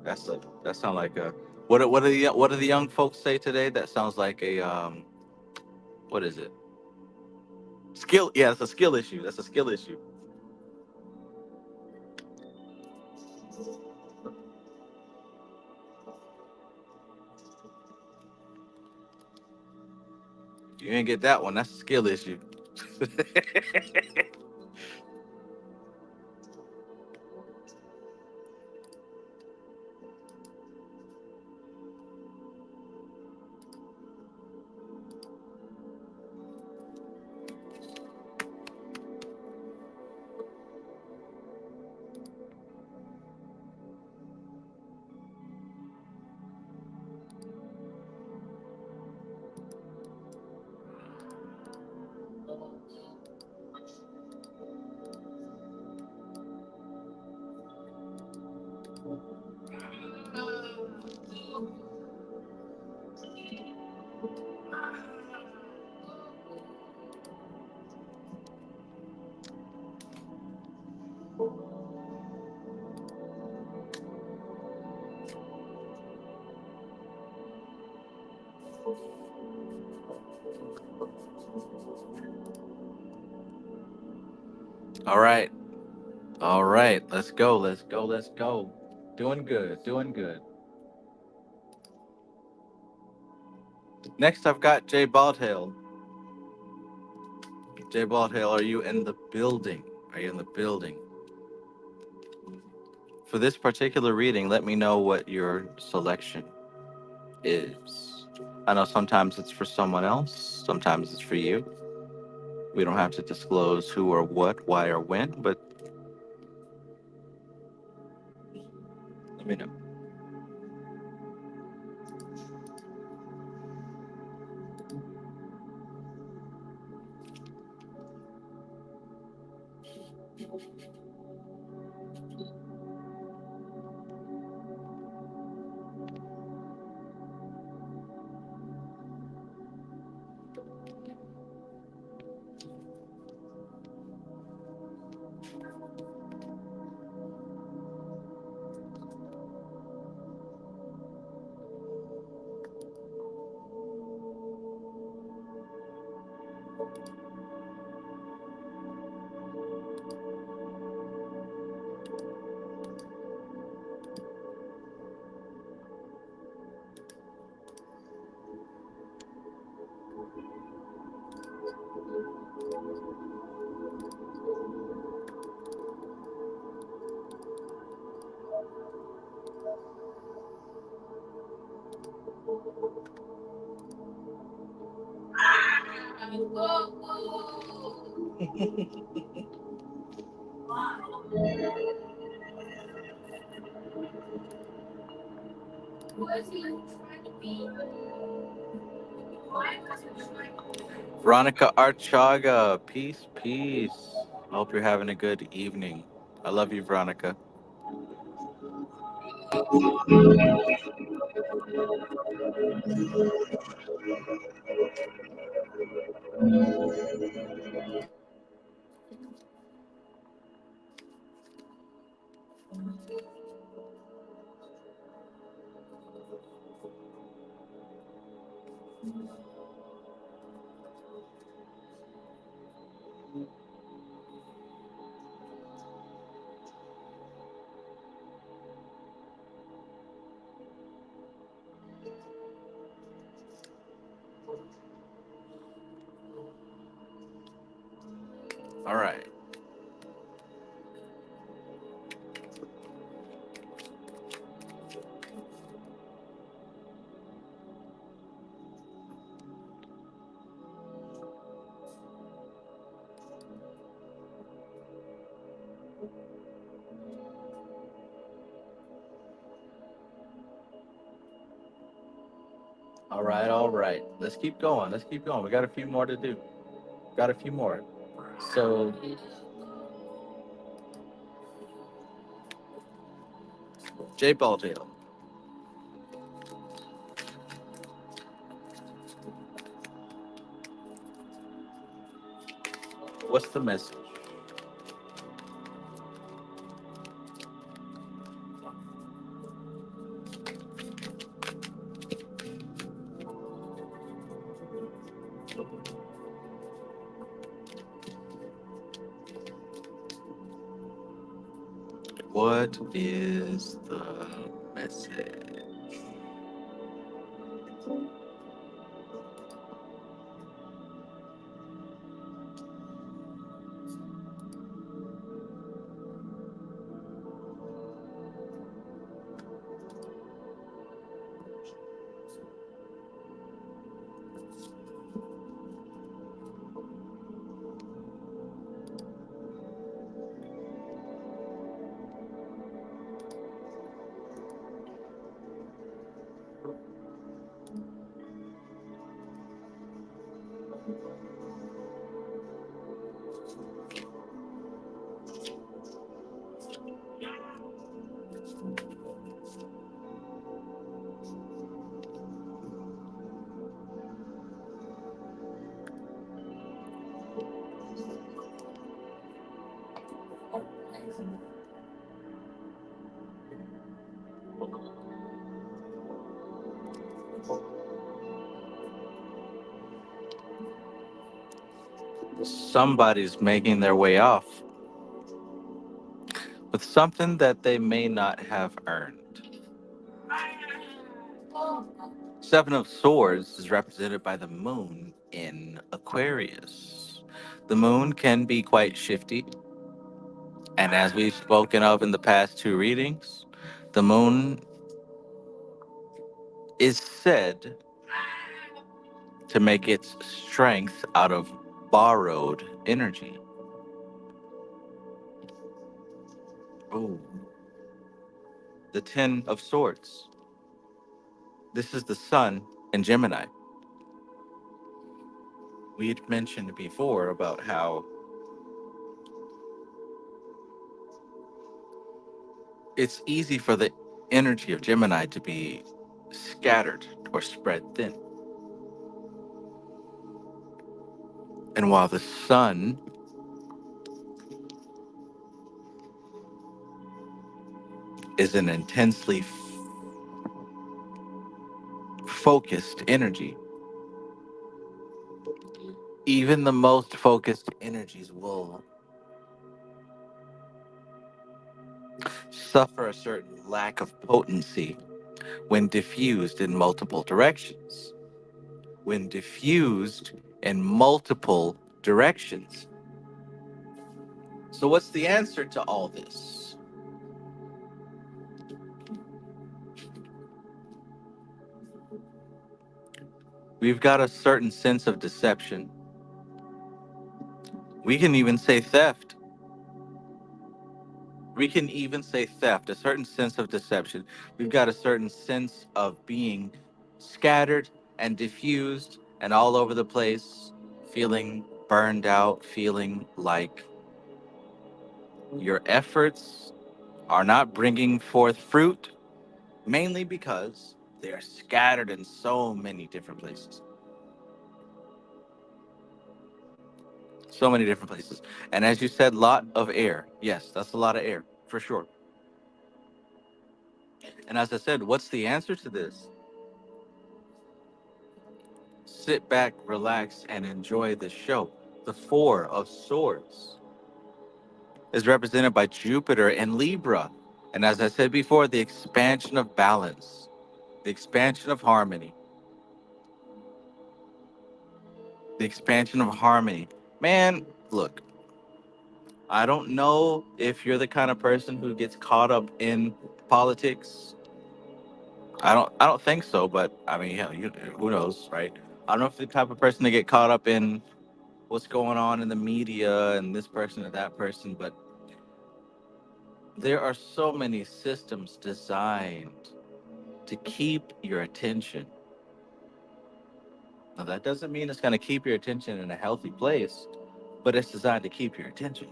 B: that sound like a what do the young folks say today? That sounds like a what is it? Skill. Yeah, it's a skill issue. That's a skill issue. If you ain't get that one, that's a skill issue. All right. All right. Let's go. Let's go. Let's go. Doing good. Doing good. Next, I've got Jay Baldhill. Jay Baldhill, are you in the building? Are you in the building? For this particular reading, let me know what your selection is. I know sometimes it's for someone else, sometimes it's for you. We don't have to disclose who or what, why or when, but let me know.
C: Was he trying to be? Why was he trying to be?
B: Veronica Archaga, peace, peace. I hope you're having a good evening. I love you, Veronica. All right. All right. All right. Let's keep going. Let's keep going. We got a few more to do. Got a few more. So, J Balldale, what's the message? What is the message? Somebody's making their way off with something that they may not have earned. Seven of Swords is represented by the moon in Aquarius. The moon can be quite shifty, and as we've spoken of in the past two readings, the moon is said to make its strength out of borrowed energy. Oh, the Ten of Swords. This is the sun in Gemini. We had mentioned before about how it's easy for the energy of Gemini to be scattered or spread thin. And while the sun is an intensely focused energy, even the most focused energies will suffer a certain lack of potency when diffused in multiple directions. When diffused in multiple directions. So, what's the answer to all this? We've got a certain sense of deception. We can even say theft. We can even say theft, a certain sense of deception. We've got a certain sense of being scattered and diffused and all over the place, feeling burned out, feeling like your efforts are not bringing forth fruit, mainly because They are scattered in so many different places. So many different places. And as you said, lot of air. Yes, that's a lot of air, for sure. And as I said, what's the answer to this? Sit back, relax, and enjoy the show. The Four of Swords is represented by Jupiter and Libra. And as I said before, the expansion of balance, the expansion of harmony, the expansion of harmony. Man, look, I don't know if you're the kind of person who gets caught up in politics. I don't think so, but I mean, yeah, who knows, right? I don't know if you're the type of person to get caught up in what's going on in the media and this person or that person, but there are so many systems designed to keep your attention. Now, that doesn't mean it's going to keep your attention in a healthy place, but it's designed to keep your attention.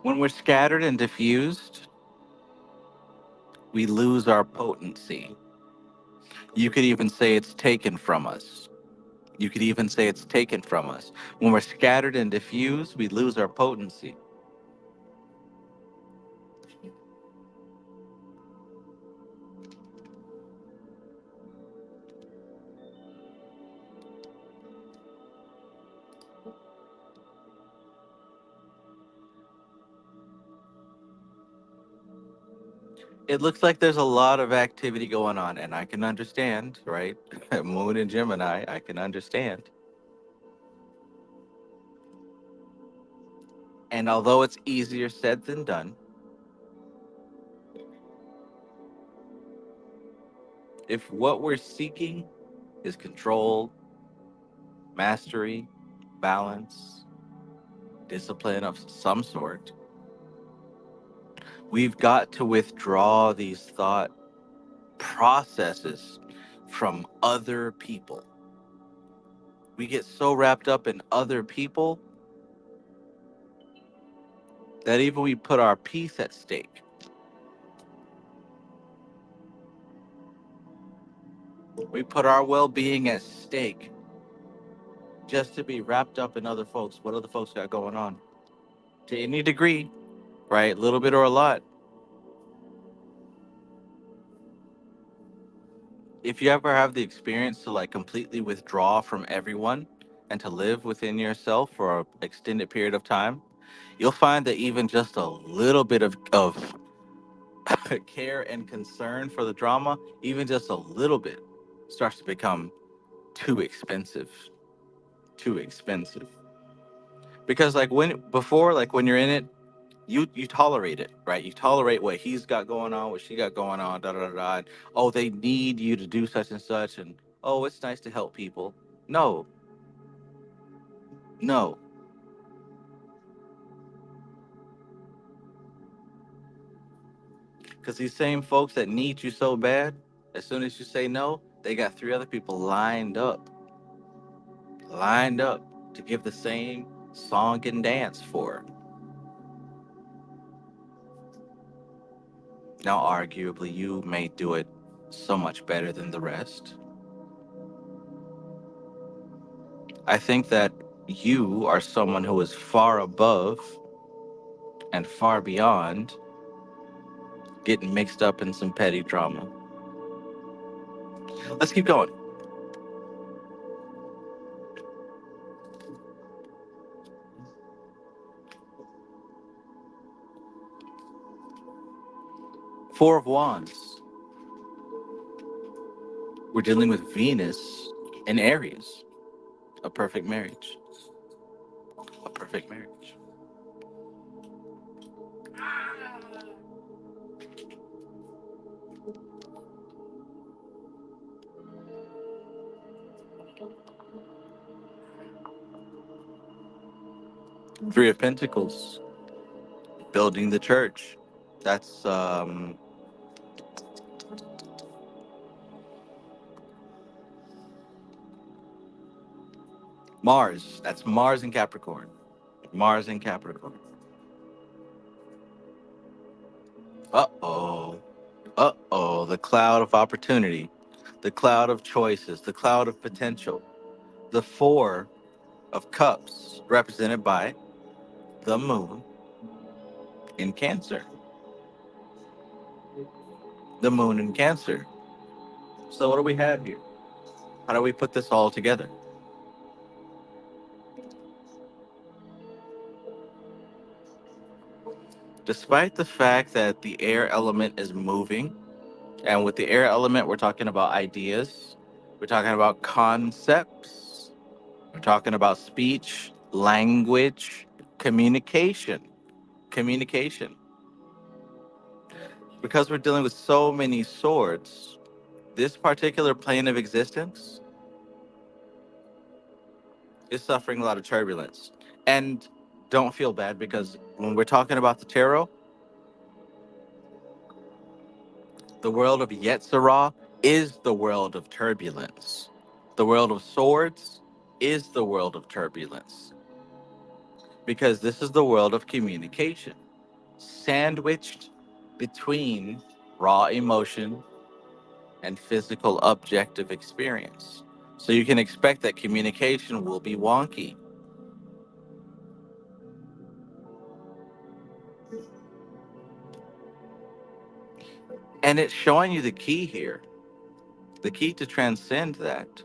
B: When we're scattered and diffused, we lose our potency. You could even say it's taken from us. You could even say it's taken from us. When we're scattered and diffused, we lose our potency. It looks like there's a lot of activity going on, and I can understand, right? Moon and Gemini, I can understand. And although it's easier said than done, if what we're seeking is control, mastery, balance, discipline of some sort, we've got to withdraw these thought processes from other people. We get so wrapped up in other people that even we put our peace at stake. We put our well being at stake just to be wrapped up in other folks, what other folks got going on. To any degree, right? A little bit or a lot. If you ever have the experience to like completely withdraw from everyone and to live within yourself for an extended period of time, you'll find that even just a little bit of care and concern for the drama, even just a little bit, starts to become too expensive. Too expensive. Because like when before, like when you're in it, you tolerate it, right? You tolerate what he's got going on, what she got going on, da da da da. And, oh, they need you to do such and such, and oh, it's nice to help people. No, no, because these same folks that need you so bad, as soon as you say no, they got three other people lined up to give the same song and dance for. Now, arguably, you may do it so much better than the rest. I think that you are someone who is far above and far beyond getting mixed up in some petty drama. Let's keep going. Four of Wands. We're dealing with Venus and Aries. A perfect marriage. A perfect marriage. Three of Pentacles. Building the church. That's Mars. That's Mars in Capricorn. Mars in Capricorn. Uh-oh. Uh-oh. The cloud of opportunity, the cloud of choices, the cloud of potential. The Four of Cups, represented by the moon in Cancer. The moon in Cancer. So what do we have here? How do we put this all together? Despite the fact that the air element is moving, and with the air element, we're talking about ideas, we're talking about concepts, we're talking about speech, language, communication. Communication. Because we're dealing with so many swords, this particular plane of existence is suffering a lot of turbulence. And don't feel bad because when we're talking about the tarot, the world of Yetzirah is the world of turbulence. The world of swords is the world of turbulence because this is the world of communication, sandwiched between raw emotion and physical objective experience. So you can expect that communication will be wonky. And it's showing you the key here. The key to transcend that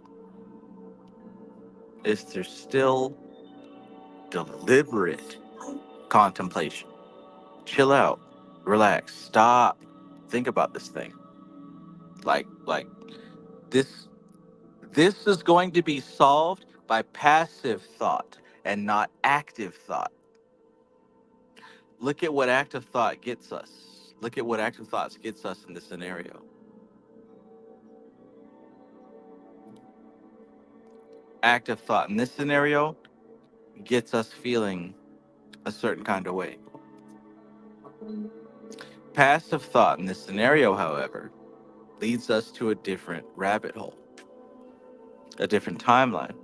B: is to still deliberate contemplation. Chill out, relax, stop, think about this thing. Like this this is going to be solved by passive thought and not active thought. Look at what active thought gets us. Look at what active thoughts gets us in this scenario. Active thought in this scenario gets us feeling a certain kind of way. Passive thought in this scenario, however, leads us to a different rabbit hole, a different timeline.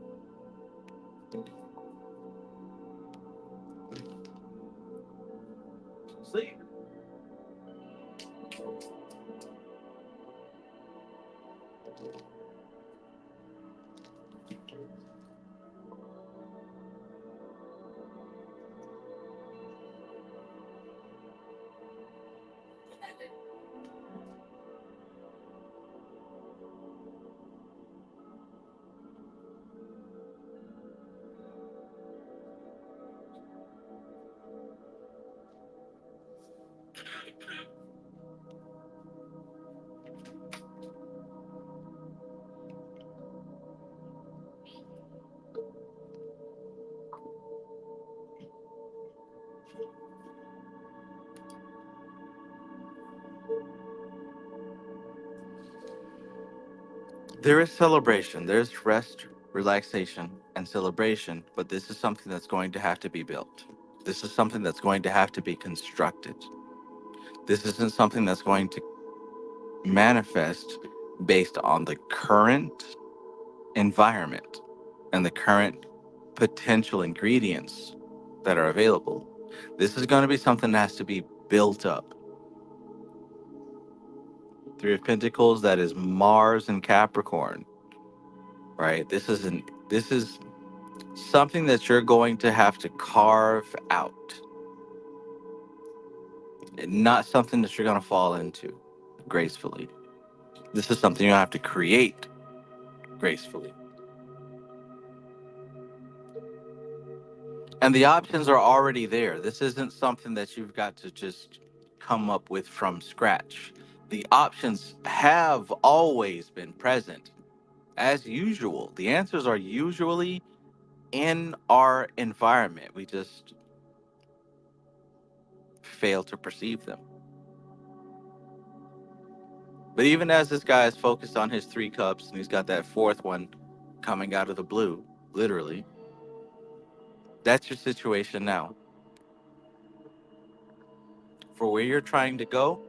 B: Sleep. There is celebration, there's rest, relaxation, and celebration, but this is something that's going to have to be built. This is something that's going to have to be constructed. This isn't something that's going to manifest based on the current environment and the current potential ingredients that are available. This is going to be something that has to be built up. Three of Pentacles, that is Mars and Capricorn, right? This is something that you're going to have to carve out, not something that you're going to fall into gracefully. This is something you have to create gracefully. And the options are already there. This isn't something that you've got to just come up with from scratch. The options have always been present. As usual, the answers are usually in our environment. We just fail to perceive them. But even as this guy is focused on his three cups and he's got that fourth one coming out of the blue, literally, that's your situation now. For where you're trying to go,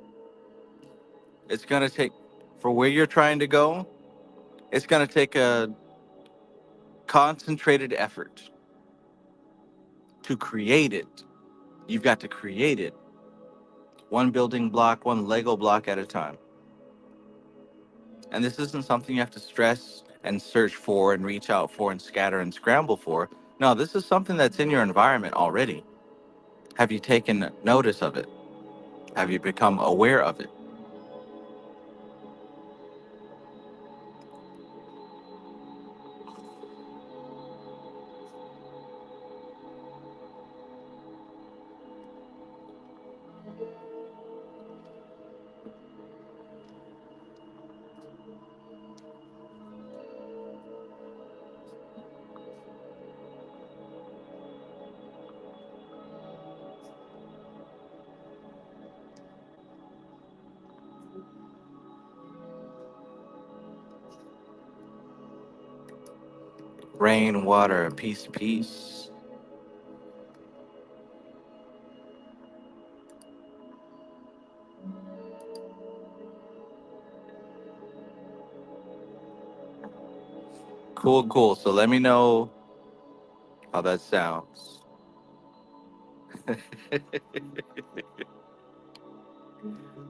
B: it's going to take, for where you're trying to go, it's going to take a concentrated effort to create it. You've got to create it one building block, one Lego block at a time. And this isn't something you have to stress and search for and reach out for and scatter and scramble for. No, this is something that's in your environment already. Have you taken notice of it? Have you become aware of it? Rain, water, peace, peace. Cool, cool. So let me know how that sounds.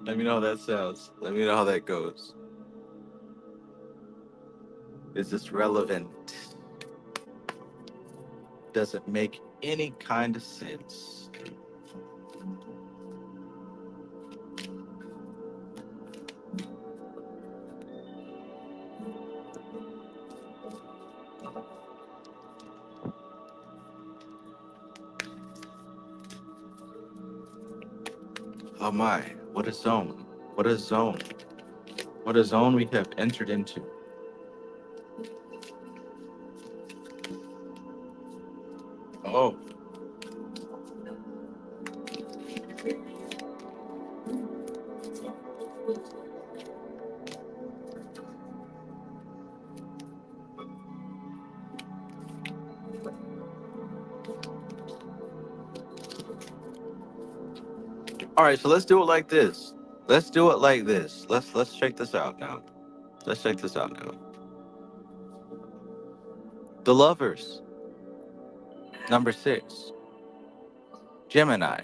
B: Let me know how that sounds. Let me know how that goes. Is this relevant? Does it make any kind of sense? Oh my, what a zone. What a zone. What a zone we have entered into. Oh. All right, so let's do it like this. Let's do it like this. Let's check this out now. Let's check this out now. The lovers, number 6. Gemini.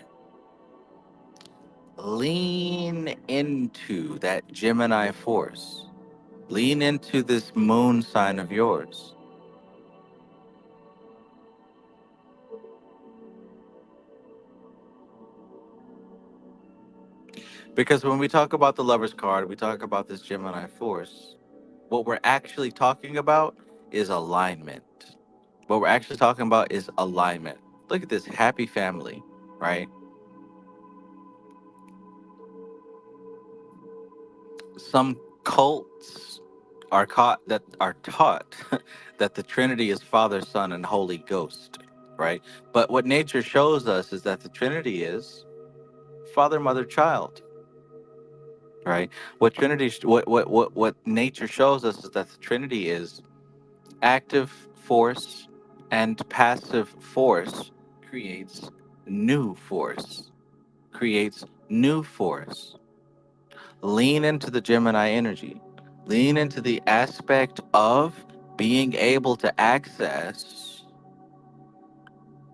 B: Lean into that Gemini force. Lean into this moon sign of yours. Because when we talk about the Lover's card, we talk about this Gemini force. What we're actually talking about is alignment. What we're actually talking about is alignment. Look at this happy family, right? Some cults are taught that the Trinity is Father, Son, and Holy Ghost, right? But what nature shows us is that the Trinity is Father, Mother, Child, right? What nature shows us is that the Trinity is active force and passive force creates new force, creates new force. Lean into the Gemini energy. Lean into the aspect of being able to access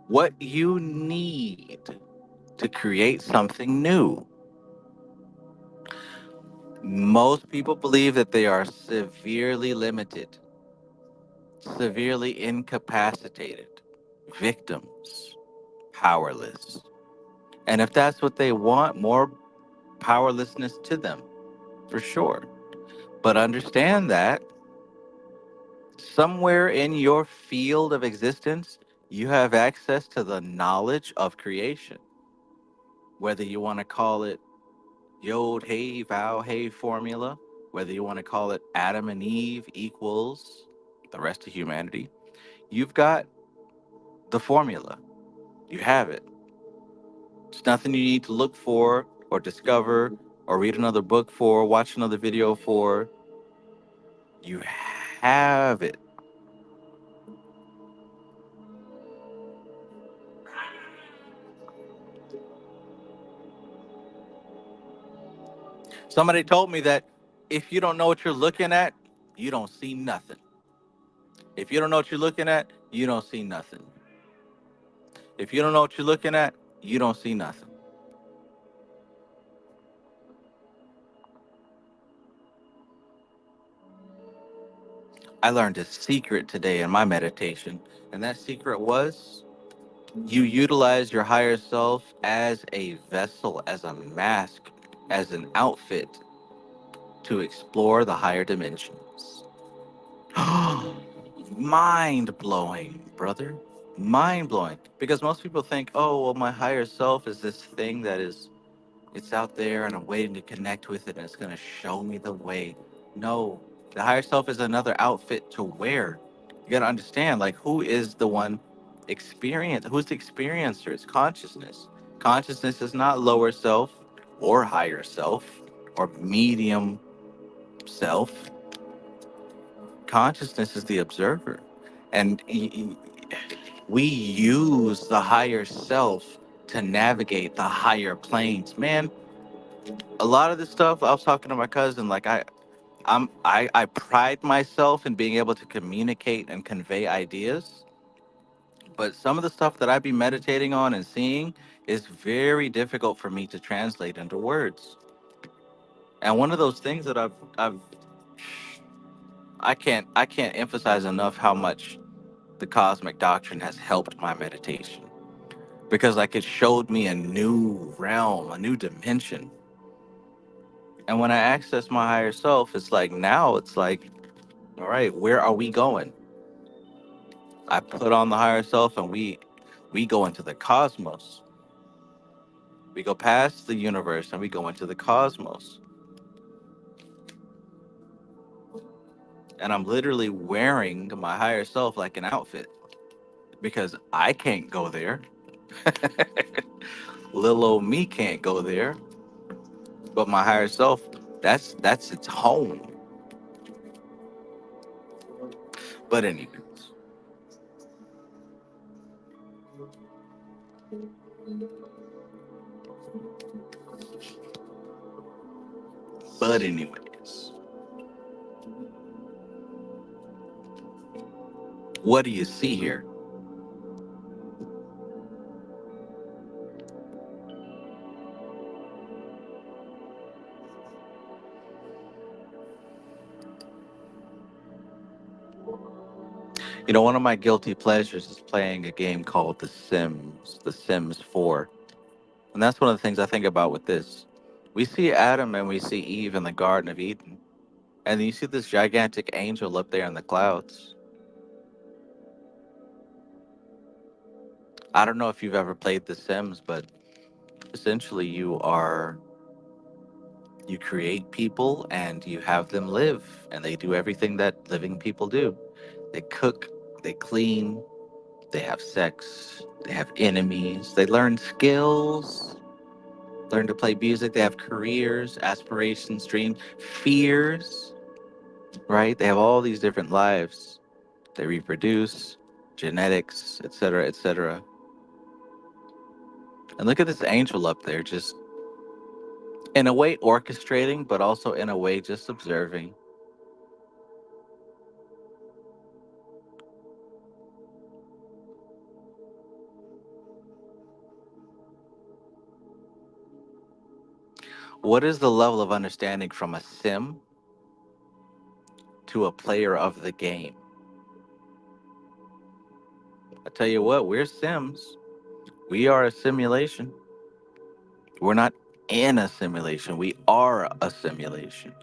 B: what you need to create something new. Most people believe that they are severely limited, severely incapacitated, victims, powerless. And if that's what they want, more powerlessness to them, for sure. But understand that somewhere in your field of existence, you have access to the knowledge of creation. Whether you want to call it Yod, Hey, Vow, Hey formula, whether you want to call it Adam and Eve equals the rest of humanity, you've got the formula. You have it. It's nothing you need to look for or discover or read another book for, watch another video for. You have it. Somebody told me that if you don't know what you're looking at, you don't see nothing. If you don't know what you're looking at, you don't see nothing. If you don't know what you're looking at, you don't see nothing. I learned a secret today in my meditation, and that secret was you utilize your higher self as a vessel, as a mask, as an outfit to explore the higher dimensions. Mind blowing, brother. Mind blowing. Because most people think, oh, well, my higher self is this thing that is, it's out there and I'm waiting to connect with it and it's going to show me the way. No, the higher self is another outfit to wear. You got to understand, like, who is the one who's the experiencer? It's consciousness. Consciousness is not lower self or higher self or medium self. Consciousness is the observer. And we use the higher self to navigate the higher planes. Man, a lot of this stuff, I was talking to my cousin, like I pride myself in being able to communicate and convey ideas, but some of the stuff that I be meditating on and seeing is very difficult for me to translate into words. And one of those things that I've I can't emphasize enough how much the cosmic doctrine has helped my meditation, because like it showed me a new realm, a new dimension. And when I access my higher self, it's like now it's like, all right, where are we going? I put on the higher self and we go into the cosmos. We go past the universe and we go into the cosmos. And I'm literally wearing my higher self like an outfit because I can't go there. Little old me can't go there, but my higher self, that's its home. But anyways, but anyways, what do you see here? You know, one of my guilty pleasures is playing a game called The Sims 4. And that's one of the things I think about with this. We see Adam and we see Eve in the Garden of Eden. And you see this gigantic angel up there in the clouds. I don't know if you've ever played The Sims, but essentially you create people and you have them live and they do everything that living people do. They cook, they clean, they have sex, they have enemies, they learn skills, learn to play music, they have careers, aspirations, dreams, fears, right? They have all these different lives. They reproduce, genetics, etc., etc. And look at this angel up there, just in a way orchestrating, but also in a way just observing. What is the level of understanding from a sim to a player of the game? I tell you what, we're sims. We are a simulation. We're not in a simulation. We are a simulation.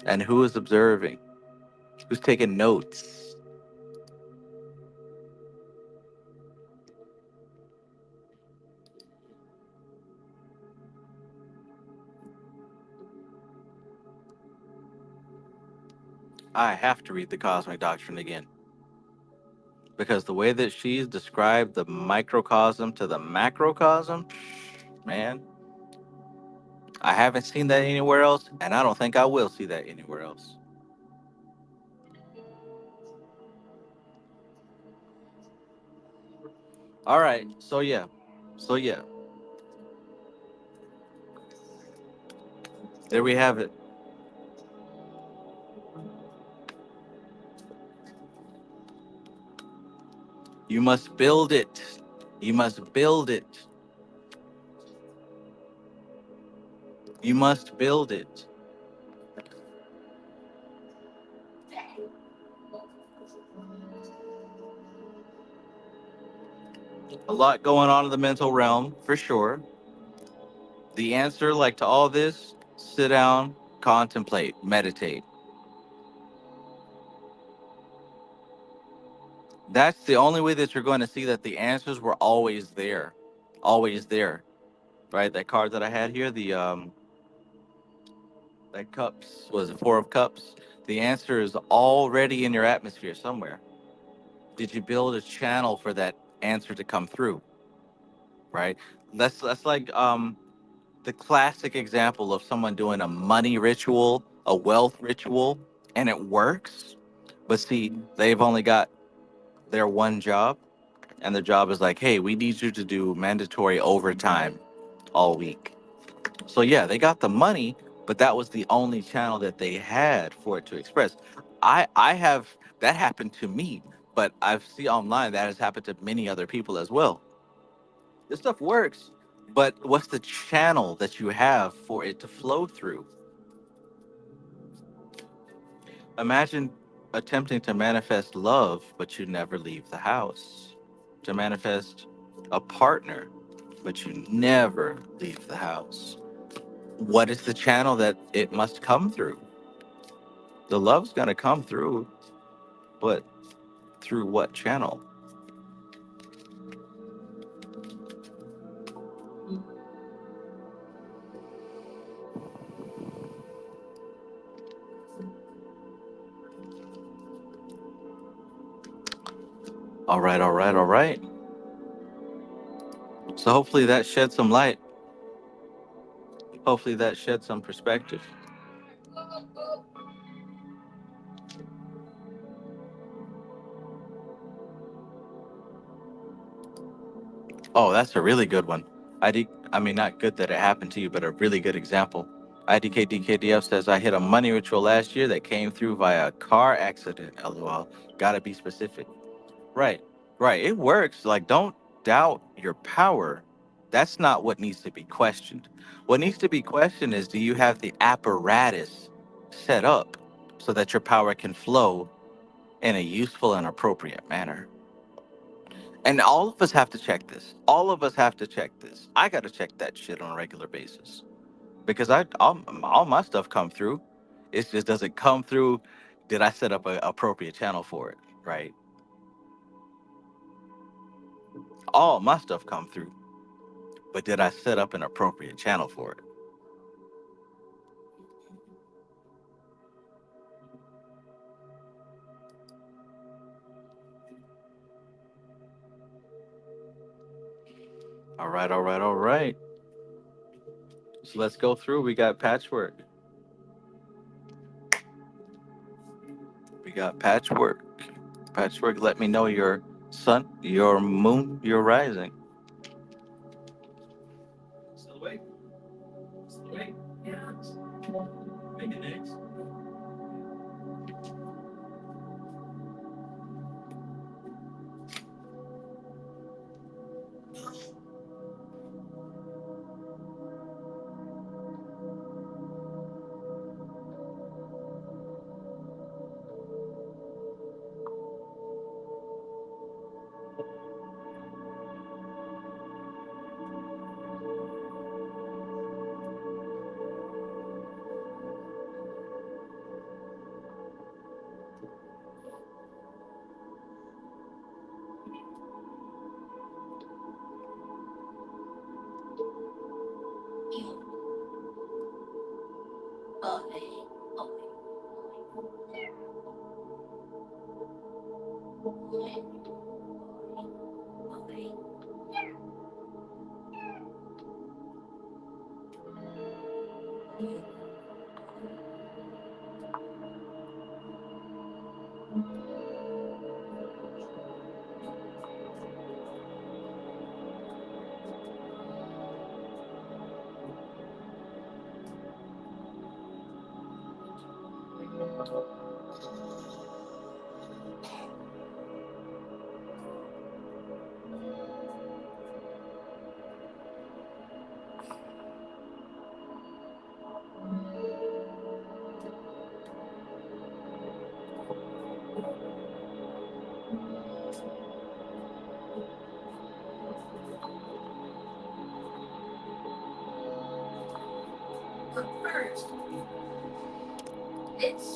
B: And who is observing? Who's taking notes? I have to read the Cosmic Doctrine again because the way that she's described the microcosm to the macrocosm, man, I haven't seen that anywhere else, and I don't think I will see that anywhere else. All right, so yeah, there we have it. You must build it. You must build it. You must build it. A lot going on in the mental realm, for sure. The answer, like to all this, sit down, contemplate, meditate. That's the only way that you're going to see that the answers were always there, right? That card that I had here, the that cups was it 4 of cups. The answer is already in your atmosphere somewhere. Did you build a channel for that answer to come through? Right. That's like the classic example of someone doing a money ritual, a wealth ritual, and it works. But see, they've only got their one job, and the job is like, hey, we need you to do mandatory overtime all week. So yeah, they got the money, but that was the only channel that they had for it to express. I have that happened to me, but I've seen online that has happened to many other people as well. This stuff works, but what's the channel that you have for it to flow through? Imagine attempting to manifest love, but you never leave the house. To manifest a partner, but you never leave the house. What is the channel that it must come through? The love's going to come through, but through what channel? All right, all right, all right. So hopefully that shed some light. Hopefully that shed some perspective. Oh, that's a really good one. I mean, not good that it happened to you, but a really good example. IDKDKDF says, I hit a money ritual last year that came through via a car accident. LOL. Gotta be specific. Right, right. It works. Like, don't doubt your power. That's not what needs to be questioned. What needs to be questioned is, do you have the apparatus set up so that your power can flow in a useful and appropriate manner? And all of us have to check this. All of us have to check this. I got to check that shit on a regular basis because all my stuff come through. It just doesn't come through. Did I set up an appropriate channel for it? Right. All my stuff come through, but did I set up an appropriate channel for it? All right, all right, all right. So let's go through. We got patchwork. We got patchwork. Patchwork, let me know your sun, your moon, your rising. Still awake? Still awake? Yeah. Making eggs?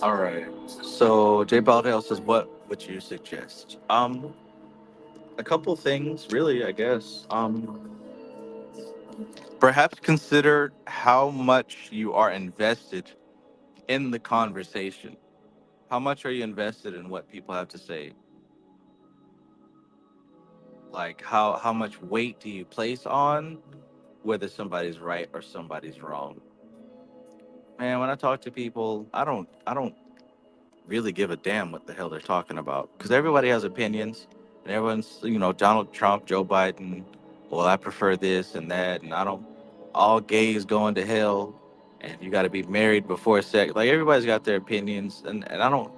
B: All right. So Jay Baldale says, "What would you suggest?" A couple things, really. I guess. Perhaps consider how much you are invested in the conversation. How much are you invested in what people have to say? Like how much weight do you place on whether somebody's right or somebody's wrong? Man, when I talk to people, I don't really give a damn what the hell they're talking about because everybody has opinions and everyone's, Donald Trump, Joe Biden. Well, I prefer this and that, and I don't. All gays going to hell, and you got to be married before sex. Like everybody's got their opinions, and I don't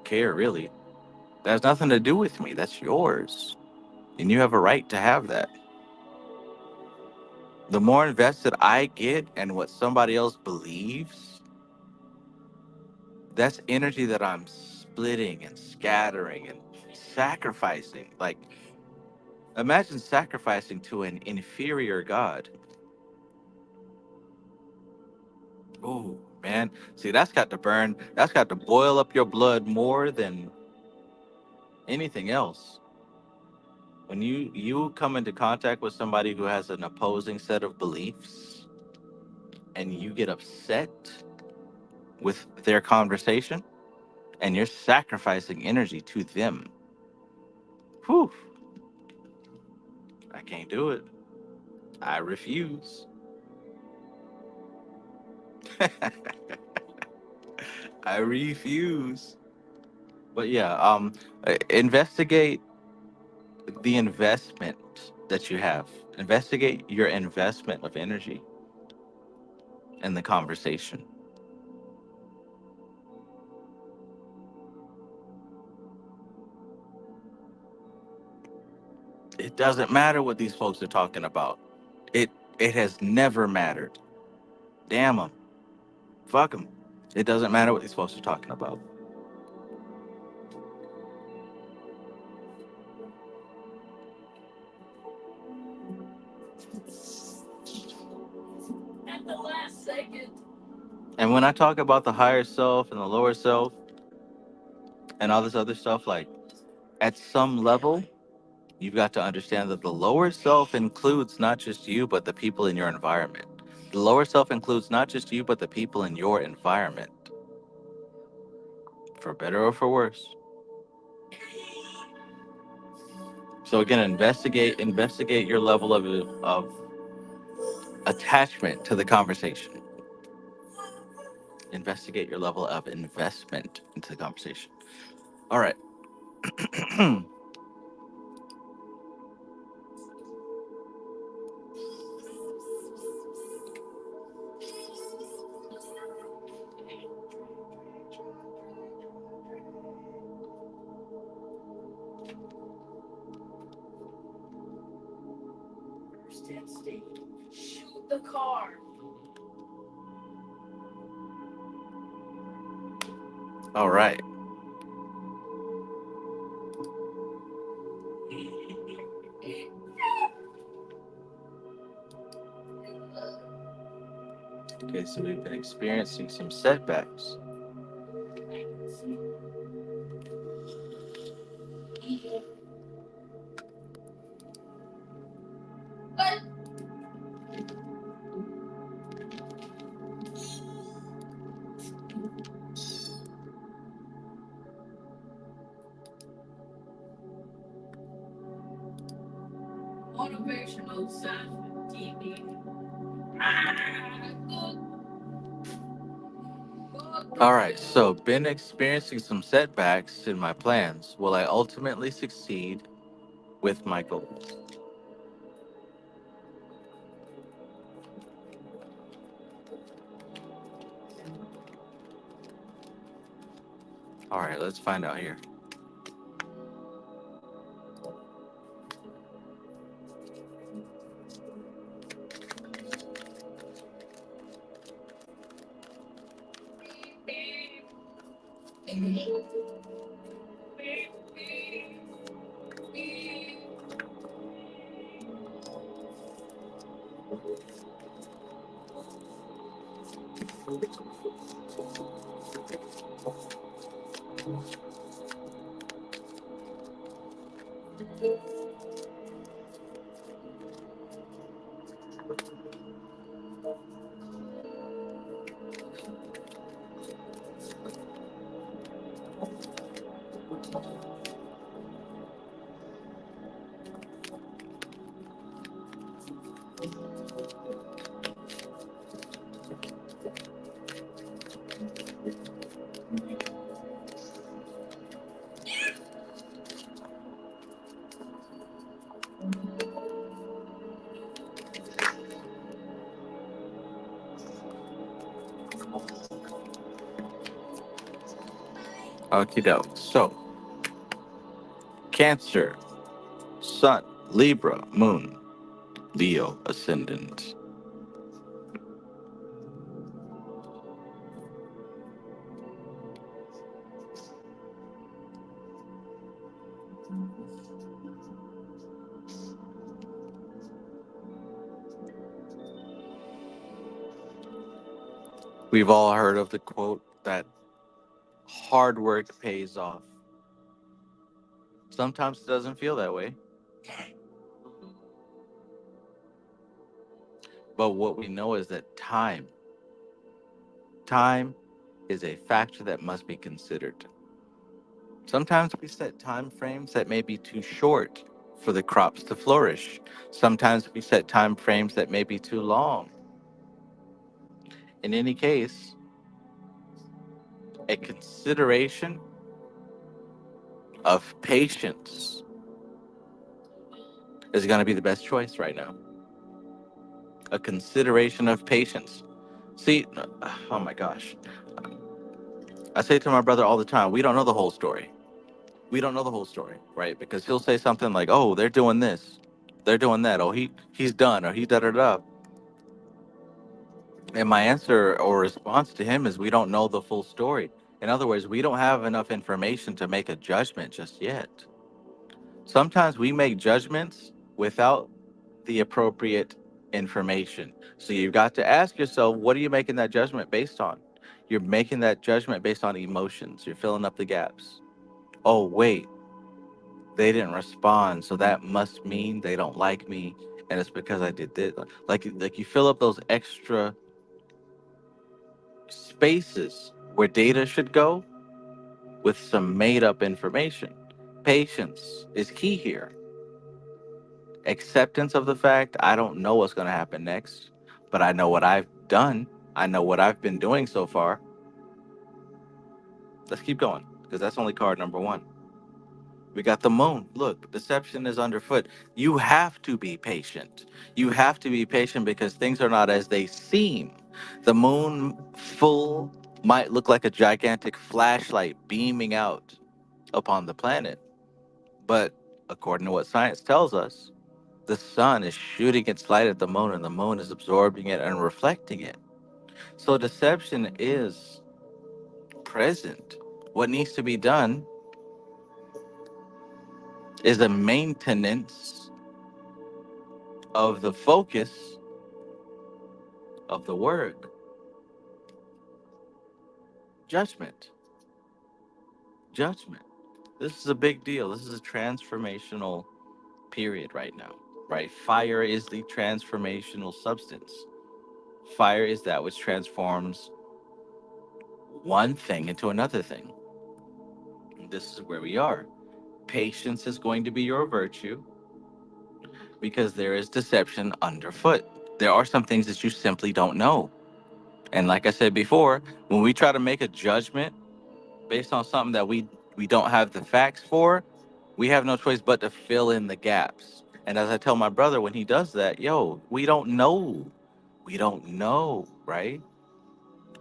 B: care really. That has nothing to do with me. That's yours, and you have a right to have that. The more invested I get in what somebody else believes, that's energy that I'm splitting and scattering and sacrificing. Like, imagine sacrificing to an inferior God. Ooh, man. See, that's got to burn, that's got to boil up your blood more than anything else. When you come into contact with somebody who has an opposing set of beliefs and you get upset with their conversation and you're sacrificing energy to them. Whew, I can't do it. I refuse. I refuse. But yeah, investigate the investment that you have. Investigate your investment of energy in the conversation. It doesn't matter what these folks are talking about. It it has never mattered. Damn them. Fuck them. It doesn't matter what these folks are talking about.
C: At the last second.
B: And when I talk about the higher self and the lower self and all this other stuff, like at some level, you've got to understand that the lower self includes not just you, but the people in your environment. The lower self includes not just you, but the people in your environment, for better or for worse. So again, investigate your level of attachment to the conversation. Investigate your level of investment into the conversation. All right.
C: Shoot the car.
B: All right. Okay, so we've been experiencing some setbacks.
C: But motivational stuff, TV.
B: All right, so been experiencing some setbacks in my plans. Will I ultimately succeed with my goals? All right, let's find out here. Okie doke. So, Cancer, Sun, Libra, Moon, Leo, Ascendant. We've all heard of the quote that hard work pays off. Sometimes it doesn't feel that way, but what we know is that time is a factor that must be considered. Sometimes we set time frames that may be too short for the crops to flourish. Sometimes we set time frames that may be too long. In any case, a consideration of patience is going to be the best choice right now. A consideration of patience. See, oh my gosh. I say to my brother all the time, we don't know the whole story. We don't know the whole story, right? Because he'll say something like, "Oh, they're doing this. They're doing that. Oh, he's done or he da da da." And my answer or response to him is we don't know the full story. In other words, we don't have enough information to make a judgment just yet. Sometimes we make judgments without the appropriate information. So you've got to ask yourself, what are you making that judgment based on? You're making that judgment based on emotions. You're filling up the gaps. Oh, wait, they didn't respond. So that must mean they don't like me. And it's because I did this. Like you fill up those extra spaces where data should go with some made up information. Patience is key here. Acceptance of the fact I don't know what's going to happen next, but I know what I've done. I know what I've been doing so far. Let's keep going because that's only card number one. We got the moon. Look, deception is underfoot. You have to be patient. You have to be patient because things are not as they seem. The moon full might look like a gigantic flashlight beaming out upon the planet. But according to what science tells us, the sun is shooting its light at the moon and the moon is absorbing it and reflecting it. So deception is present. What needs to be done is a maintenance of the focus of the word. Judgment. Judgment. This is a big deal. This is a transformational period right now, right? Fire is the transformational substance. Fire is that which transforms one thing into another thing. This is where we are. Patience is going to be your virtue because there is deception underfoot. There are some things that you simply don't know. And like I said before, when we try to make a judgment based on something that we don't have the facts for, we have no choice but to fill in the gaps. And as I tell my brother when he does that, yo, we don't know. We don't know, right?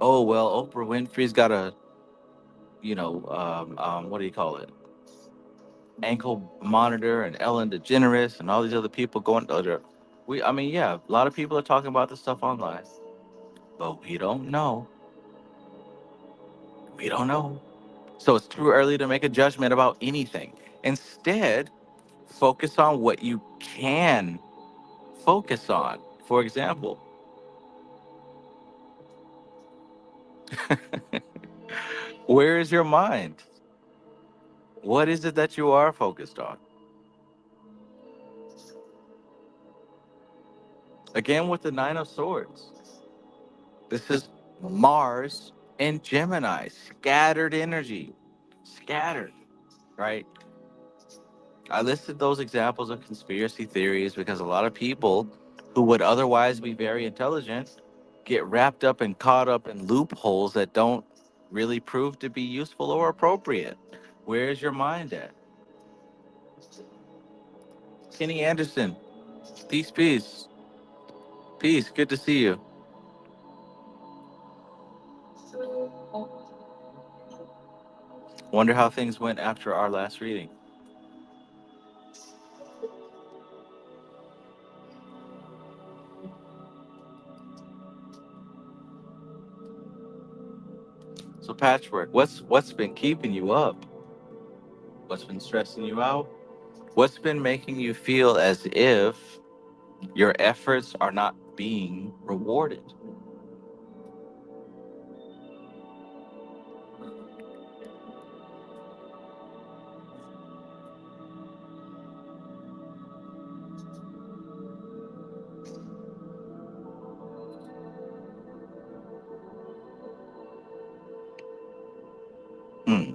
B: Oh well, Oprah Winfrey's got a, what do you call it? Ankle monitor, and Ellen DeGeneres and all these other people going. I mean, yeah, a lot of people are talking about this stuff online, but we don't know. We don't know. So it's too early to make a judgment about anything. Instead, focus on what you can focus on. For example, where is your mind? What is it that you are focused on? Again with the Nine of Swords. This is Mars and Gemini. Scattered energy. Scattered, right? I listed those examples of conspiracy theories because a lot of people who would otherwise be very intelligent get wrapped up and caught up in loopholes that don't really prove to be useful or appropriate. Where's your mind at? Kenny Anderson, peace, peace, peace. Good to see you. Wonder how things went after our last reading. So, Patchwork, what's been keeping you up? What's been stressing you out? What's been making you feel as if your efforts are not being rewarded? Hmm.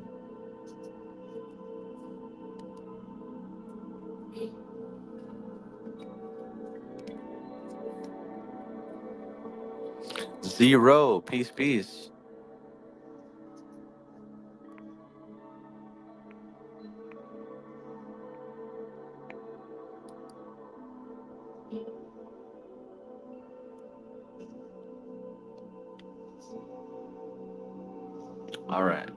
B: Zero. Peace, peace. All right.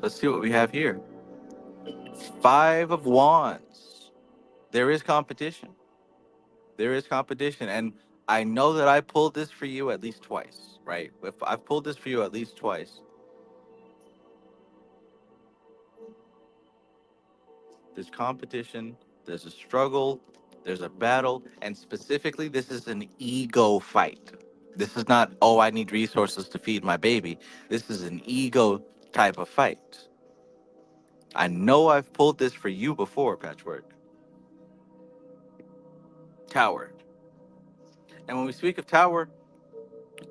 B: Let's see what we have here. Five of Wands. There is competition. There is competition. And I know that I pulled this for you at least twice, right? If I've pulled this for you at least twice, there's competition, there's a struggle, there's a battle, and specifically, this is an ego fight. This is not, oh, I need resources to feed my baby. This is an ego type of fight. I know I've pulled this for you before, Patchwork. Tower. And when we speak of tower,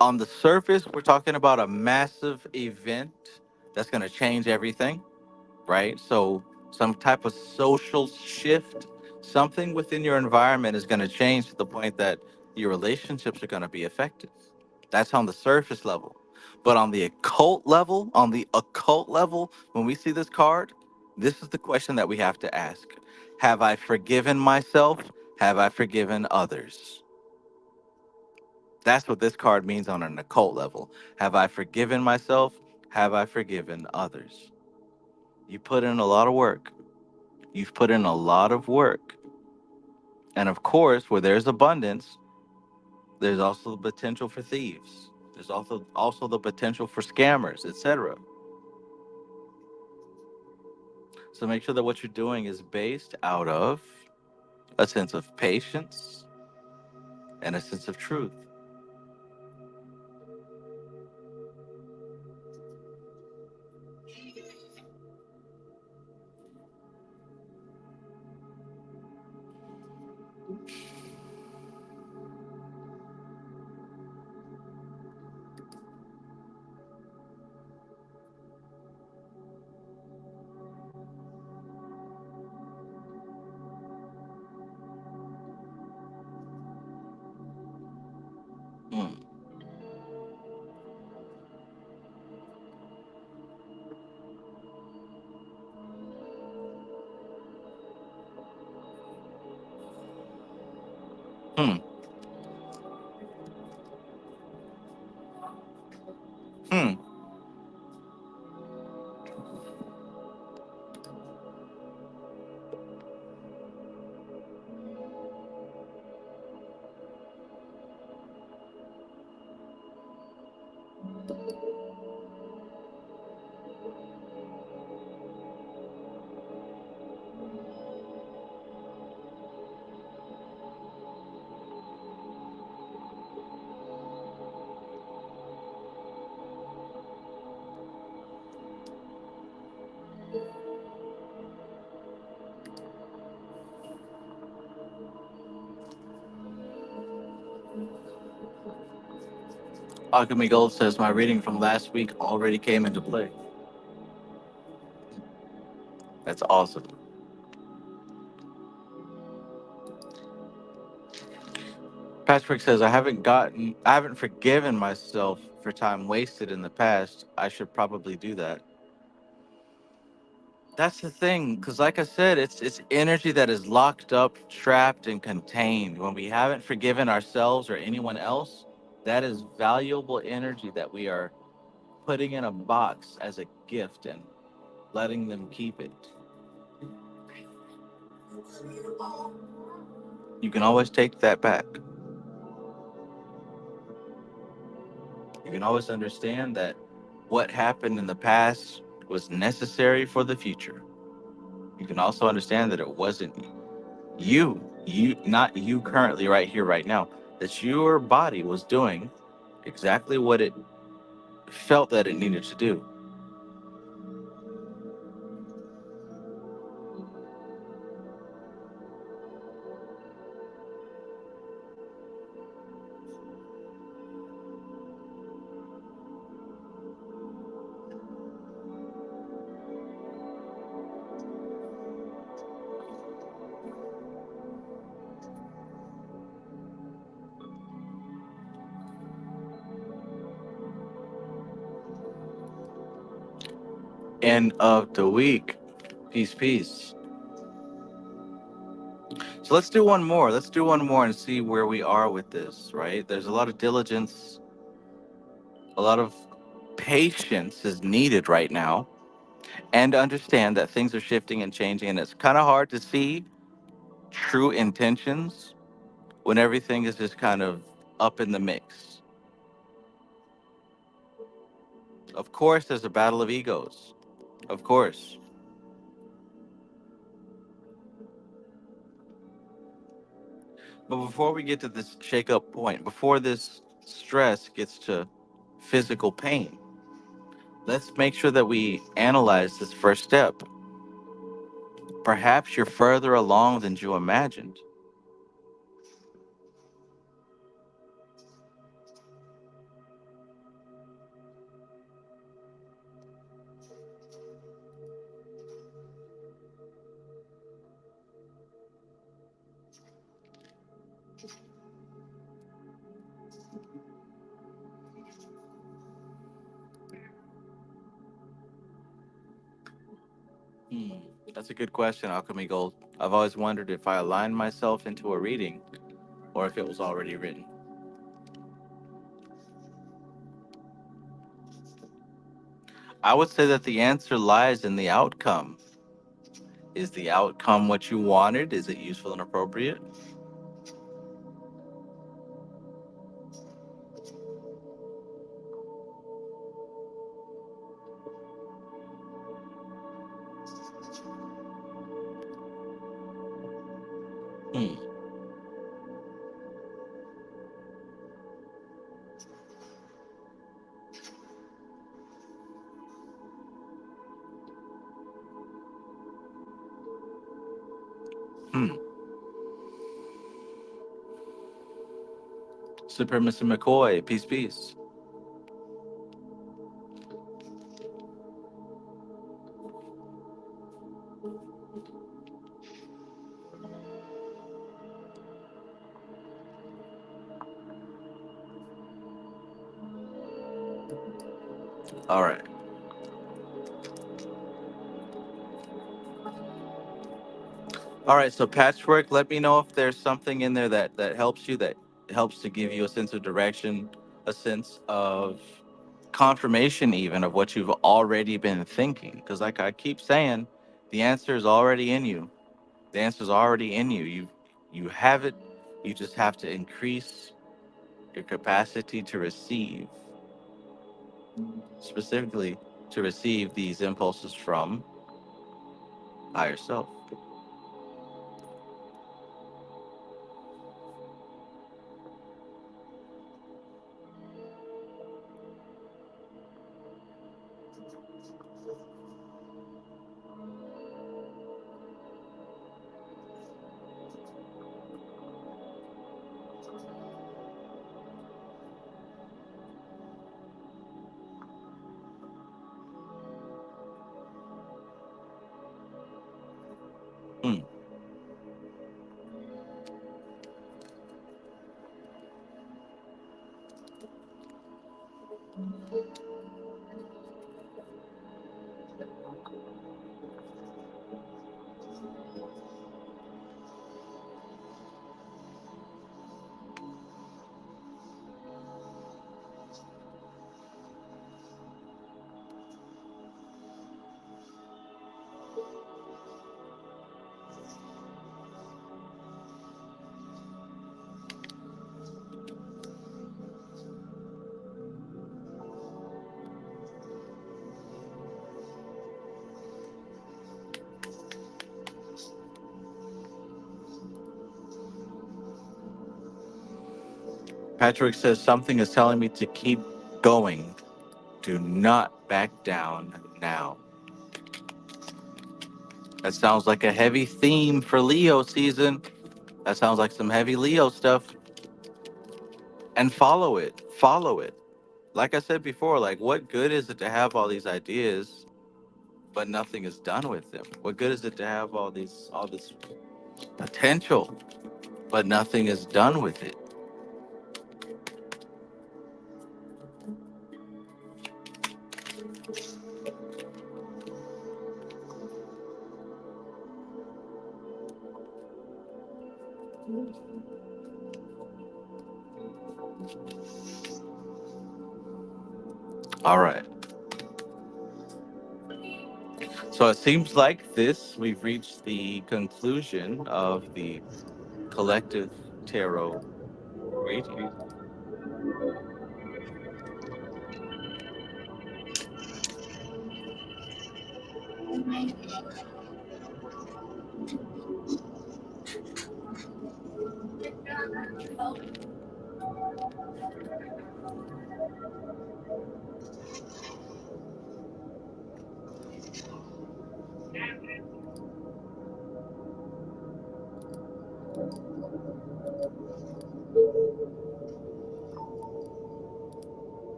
B: on the surface, we're talking about a massive event that's going to change everything, right? So, some type of social shift, something within your environment is going to change to the point that your relationships are going to be affected. That's on the surface level. But on the occult level, when we see this card, this is the question that we have to ask. Have I forgiven myself? Have I forgiven others? That's what this card means on an occult level. Have I forgiven myself? Have I forgiven others? You put in a lot of work. You've put in a lot of work. And of course, where there's abundance, there's also the potential for thieves. There's also the potential for scammers, etc. So make sure that what you're doing is based out of a sense of patience and a sense of truth. Hmm. Hmm. Hmm. Alchemy Gold says my reading from last week already came into play. That's awesome. Patchwork says I haven't forgiven myself for time wasted in the past. I should probably do that. That's the thing, because like I said, it's energy that is locked up, trapped, and contained. When we haven't forgiven ourselves or anyone else, that is valuable energy that we are putting in a box as a gift and letting them keep it. You can always take that back. You can always understand that what happened in the past was necessary for the future. You can also understand that it wasn't you, not you currently right here, right now, that your body was doing exactly what it felt that it needed to do. End of the week. Peace, peace. So let's do one more. Let's do one more and see where we are with this, right? There's a lot of diligence, a lot of patience is needed right now, and understand that things are shifting and changing, and it's kind of hard to see true intentions when everything is just kind of up in the mix. Of course, there's a battle of egos. Of course. But before we get to this shake up point, before this stress gets to physical pain, let's make sure that we analyze this first step. Perhaps you're further along than you imagined. Hmm. That's a good question, Alchemy Gold. I've always wondered if I aligned myself into a reading or if it was already written. I would say that the answer lies in the outcome. Is the outcome what you wanted? Is it useful and appropriate? Hmm. Hmm. Supremacy McCoy, peace, peace. All right. All right. So Patchwork, let me know if there's something in there that helps you, that helps to give you a sense of direction, a sense of confirmation, even of what you've already been thinking. Because, like I keep saying, the answer is already in you. The answer is already in you. You have it. You just have to increase your capacity to receive, specifically to receive these impulses from higher self. Patrick says something is telling me to keep going. Do not back down now. That sounds like a heavy theme for Leo season. That sounds like some heavy Leo stuff. And follow it. Follow it. Like I said before, like what good is it to have all these ideas, but nothing is done with them? What good is it to have all this potential, but nothing is done with it? All right. So it seems like we've reached the conclusion of the collective tarot reading.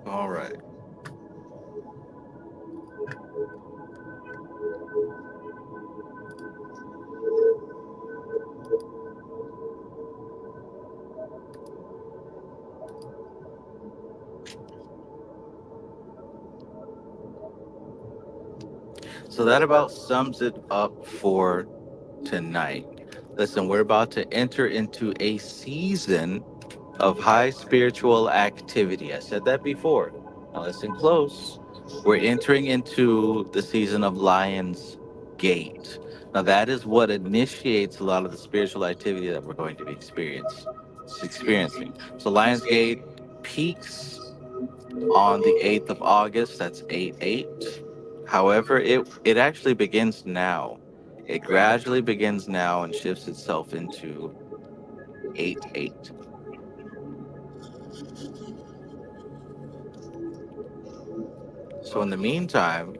B: All right. So that about sums it up for tonight. Listen, we're about to enter into a season of high spiritual activity. I said that before. Now listen close. We're entering into the season of Lion's Gate. Now that is what initiates a lot of the spiritual activity that we're going to be experiencing. So Lion's Gate peaks on the 8th of August. That's 8/8. However, it actually begins now. It gradually begins now and shifts itself into 8/8. So in the meantime,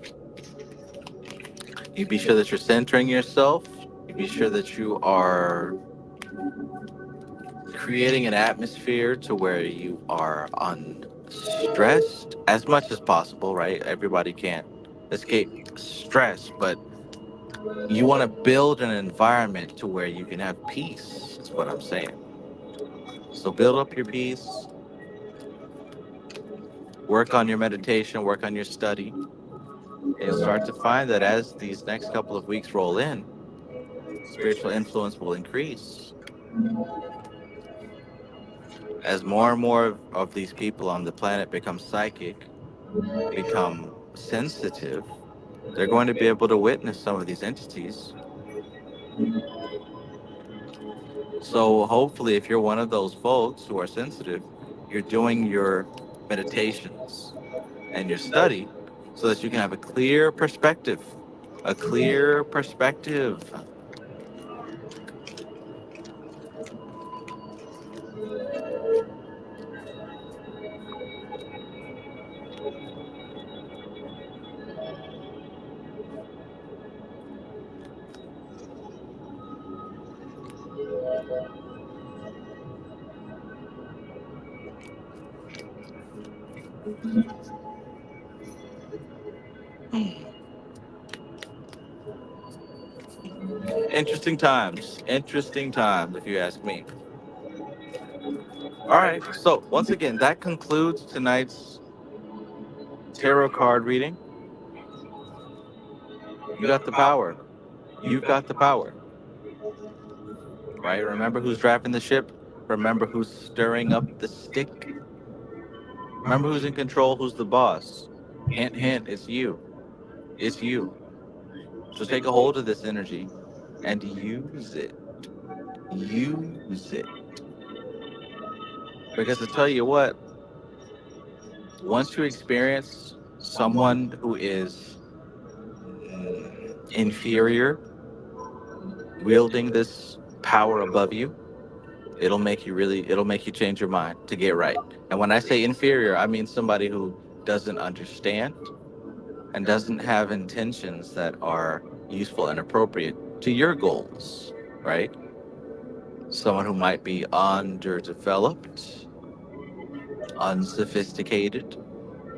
B: you be sure that you're centering yourself. You be sure that you are creating an atmosphere to where you are unstressed as much as possible, right? Everybody can't escape stress, but you want to build an environment to where you can have peace, is what I'm saying. So build up your peace, work on your meditation, work on your study, and you'll start to find that as these next couple of weeks roll in, spiritual influence will increase. As more and more of these people on the planet become psychic, become sensitive, they're going to be able to witness some of these entities. So hopefully, if you're one of those folks who are sensitive, you're doing your meditations and your study so that you can have a clear perspective. A clear perspective. Interesting times, if you ask me. All right, so once again, that concludes tonight's tarot card reading. You got the power. You've got the power. Right? Remember who's driving the ship. Remember who's stirring up the stick. Remember who's in control, who's the boss. Hint, hint, it's you. It's you. So take a hold of this energy and use it. Use it. Because to tell you what, Once you experience someone who is inferior wielding this power above you, it'll make you change your mind to get right. And when I say inferior, I mean somebody who doesn't understand and doesn't have intentions that are useful and appropriate to your goals, right? Someone who might be underdeveloped, unsophisticated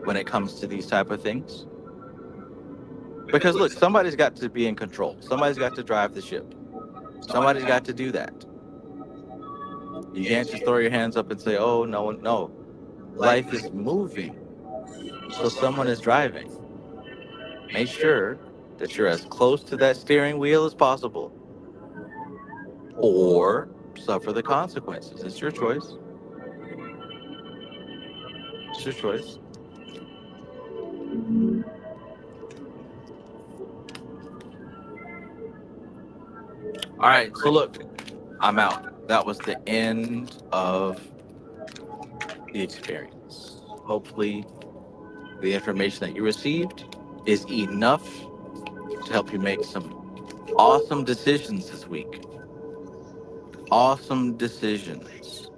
B: when it comes to these type of things. Because look, somebody's got to be in control. Somebody's got to drive the ship. Somebody's got to do that. You can't just throw your hands up and say, "Oh, no one." No, life is moving, so someone is driving. Make sure that you're as close to that steering wheel as possible, or suffer the consequences. It's your choice. It's your choice. All right. So look, I'm out. That was the end of the experience. Hopefully, the information that you received is enough to help you make some awesome decisions this week. Awesome decisions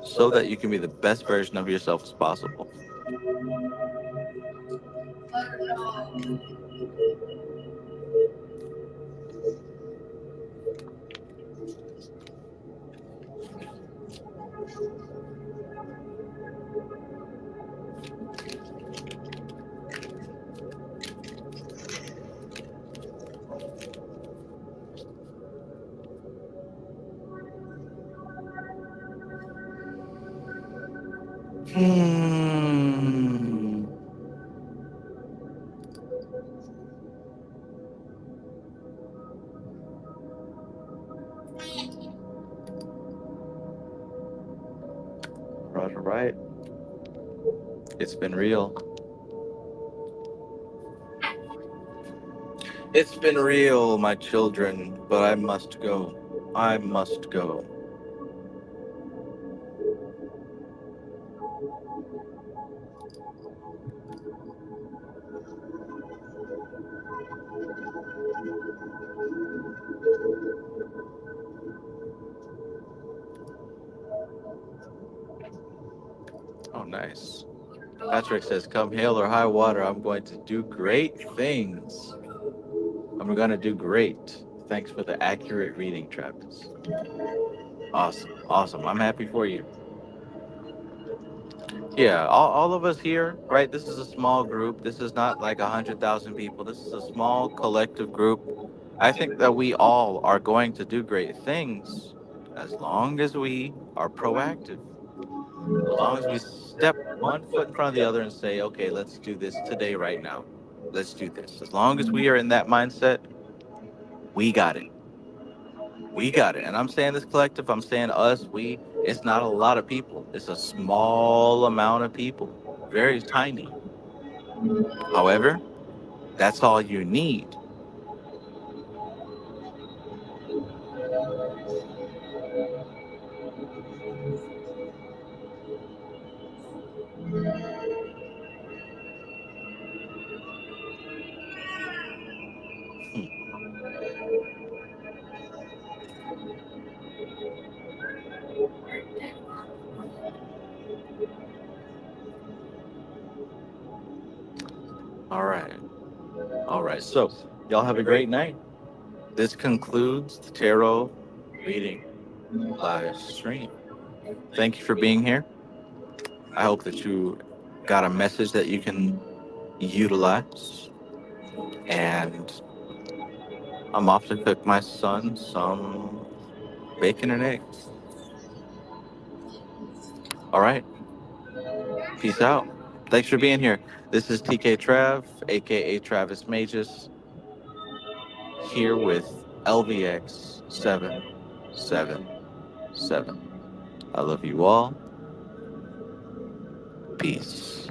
B: so that you can be the best version of yourself as possible. Hmm. All right. It's been real. It's been real, my children, but I must go. I must go. Oh, nice. Patrick says, "Come hail or high water, I'm going to do great things. I'm going to do great." Thanks for the accurate reading, Travis. Awesome. Awesome. I'm happy for you. Yeah, all of us here, right? This is a small group. This is not like 100,000 people. This is a small collective group. I think that we all are going to do great things as long as we are proactive. As long as we step one foot in front of the other and say, "Okay, let's do this today, right now. Let's do this." As long as we are in that mindset, we got it. We got it. And I'm saying this collective, I'm saying us, we, it's not a lot of people. It's a small amount of people, very tiny. However, that's all you need. Hmm. All right. All right. So, y'all have a great night. This concludes the tarot reading live stream. Thank you for being here. I hope that you got a message that you can utilize. And I'm off to cook my son some bacon and eggs. All right. Peace out. Thanks for being here. This is TK Trav, aka Travis Magus, here with LVX777. I love you all. Peace.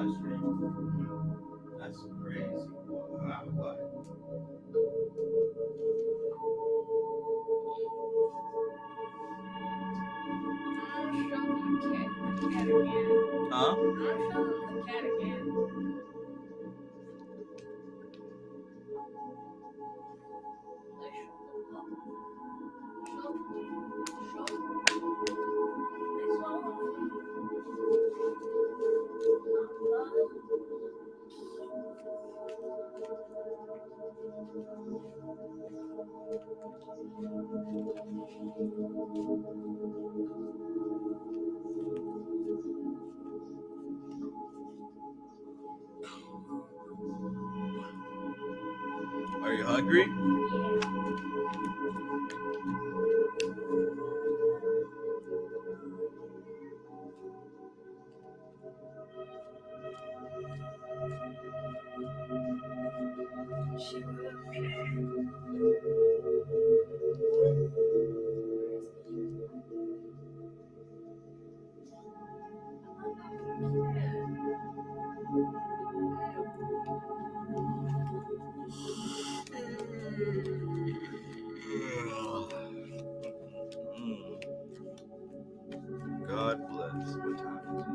A: live stream. That's crazy. What? Huh? Are you hungry? God bless. What time is it?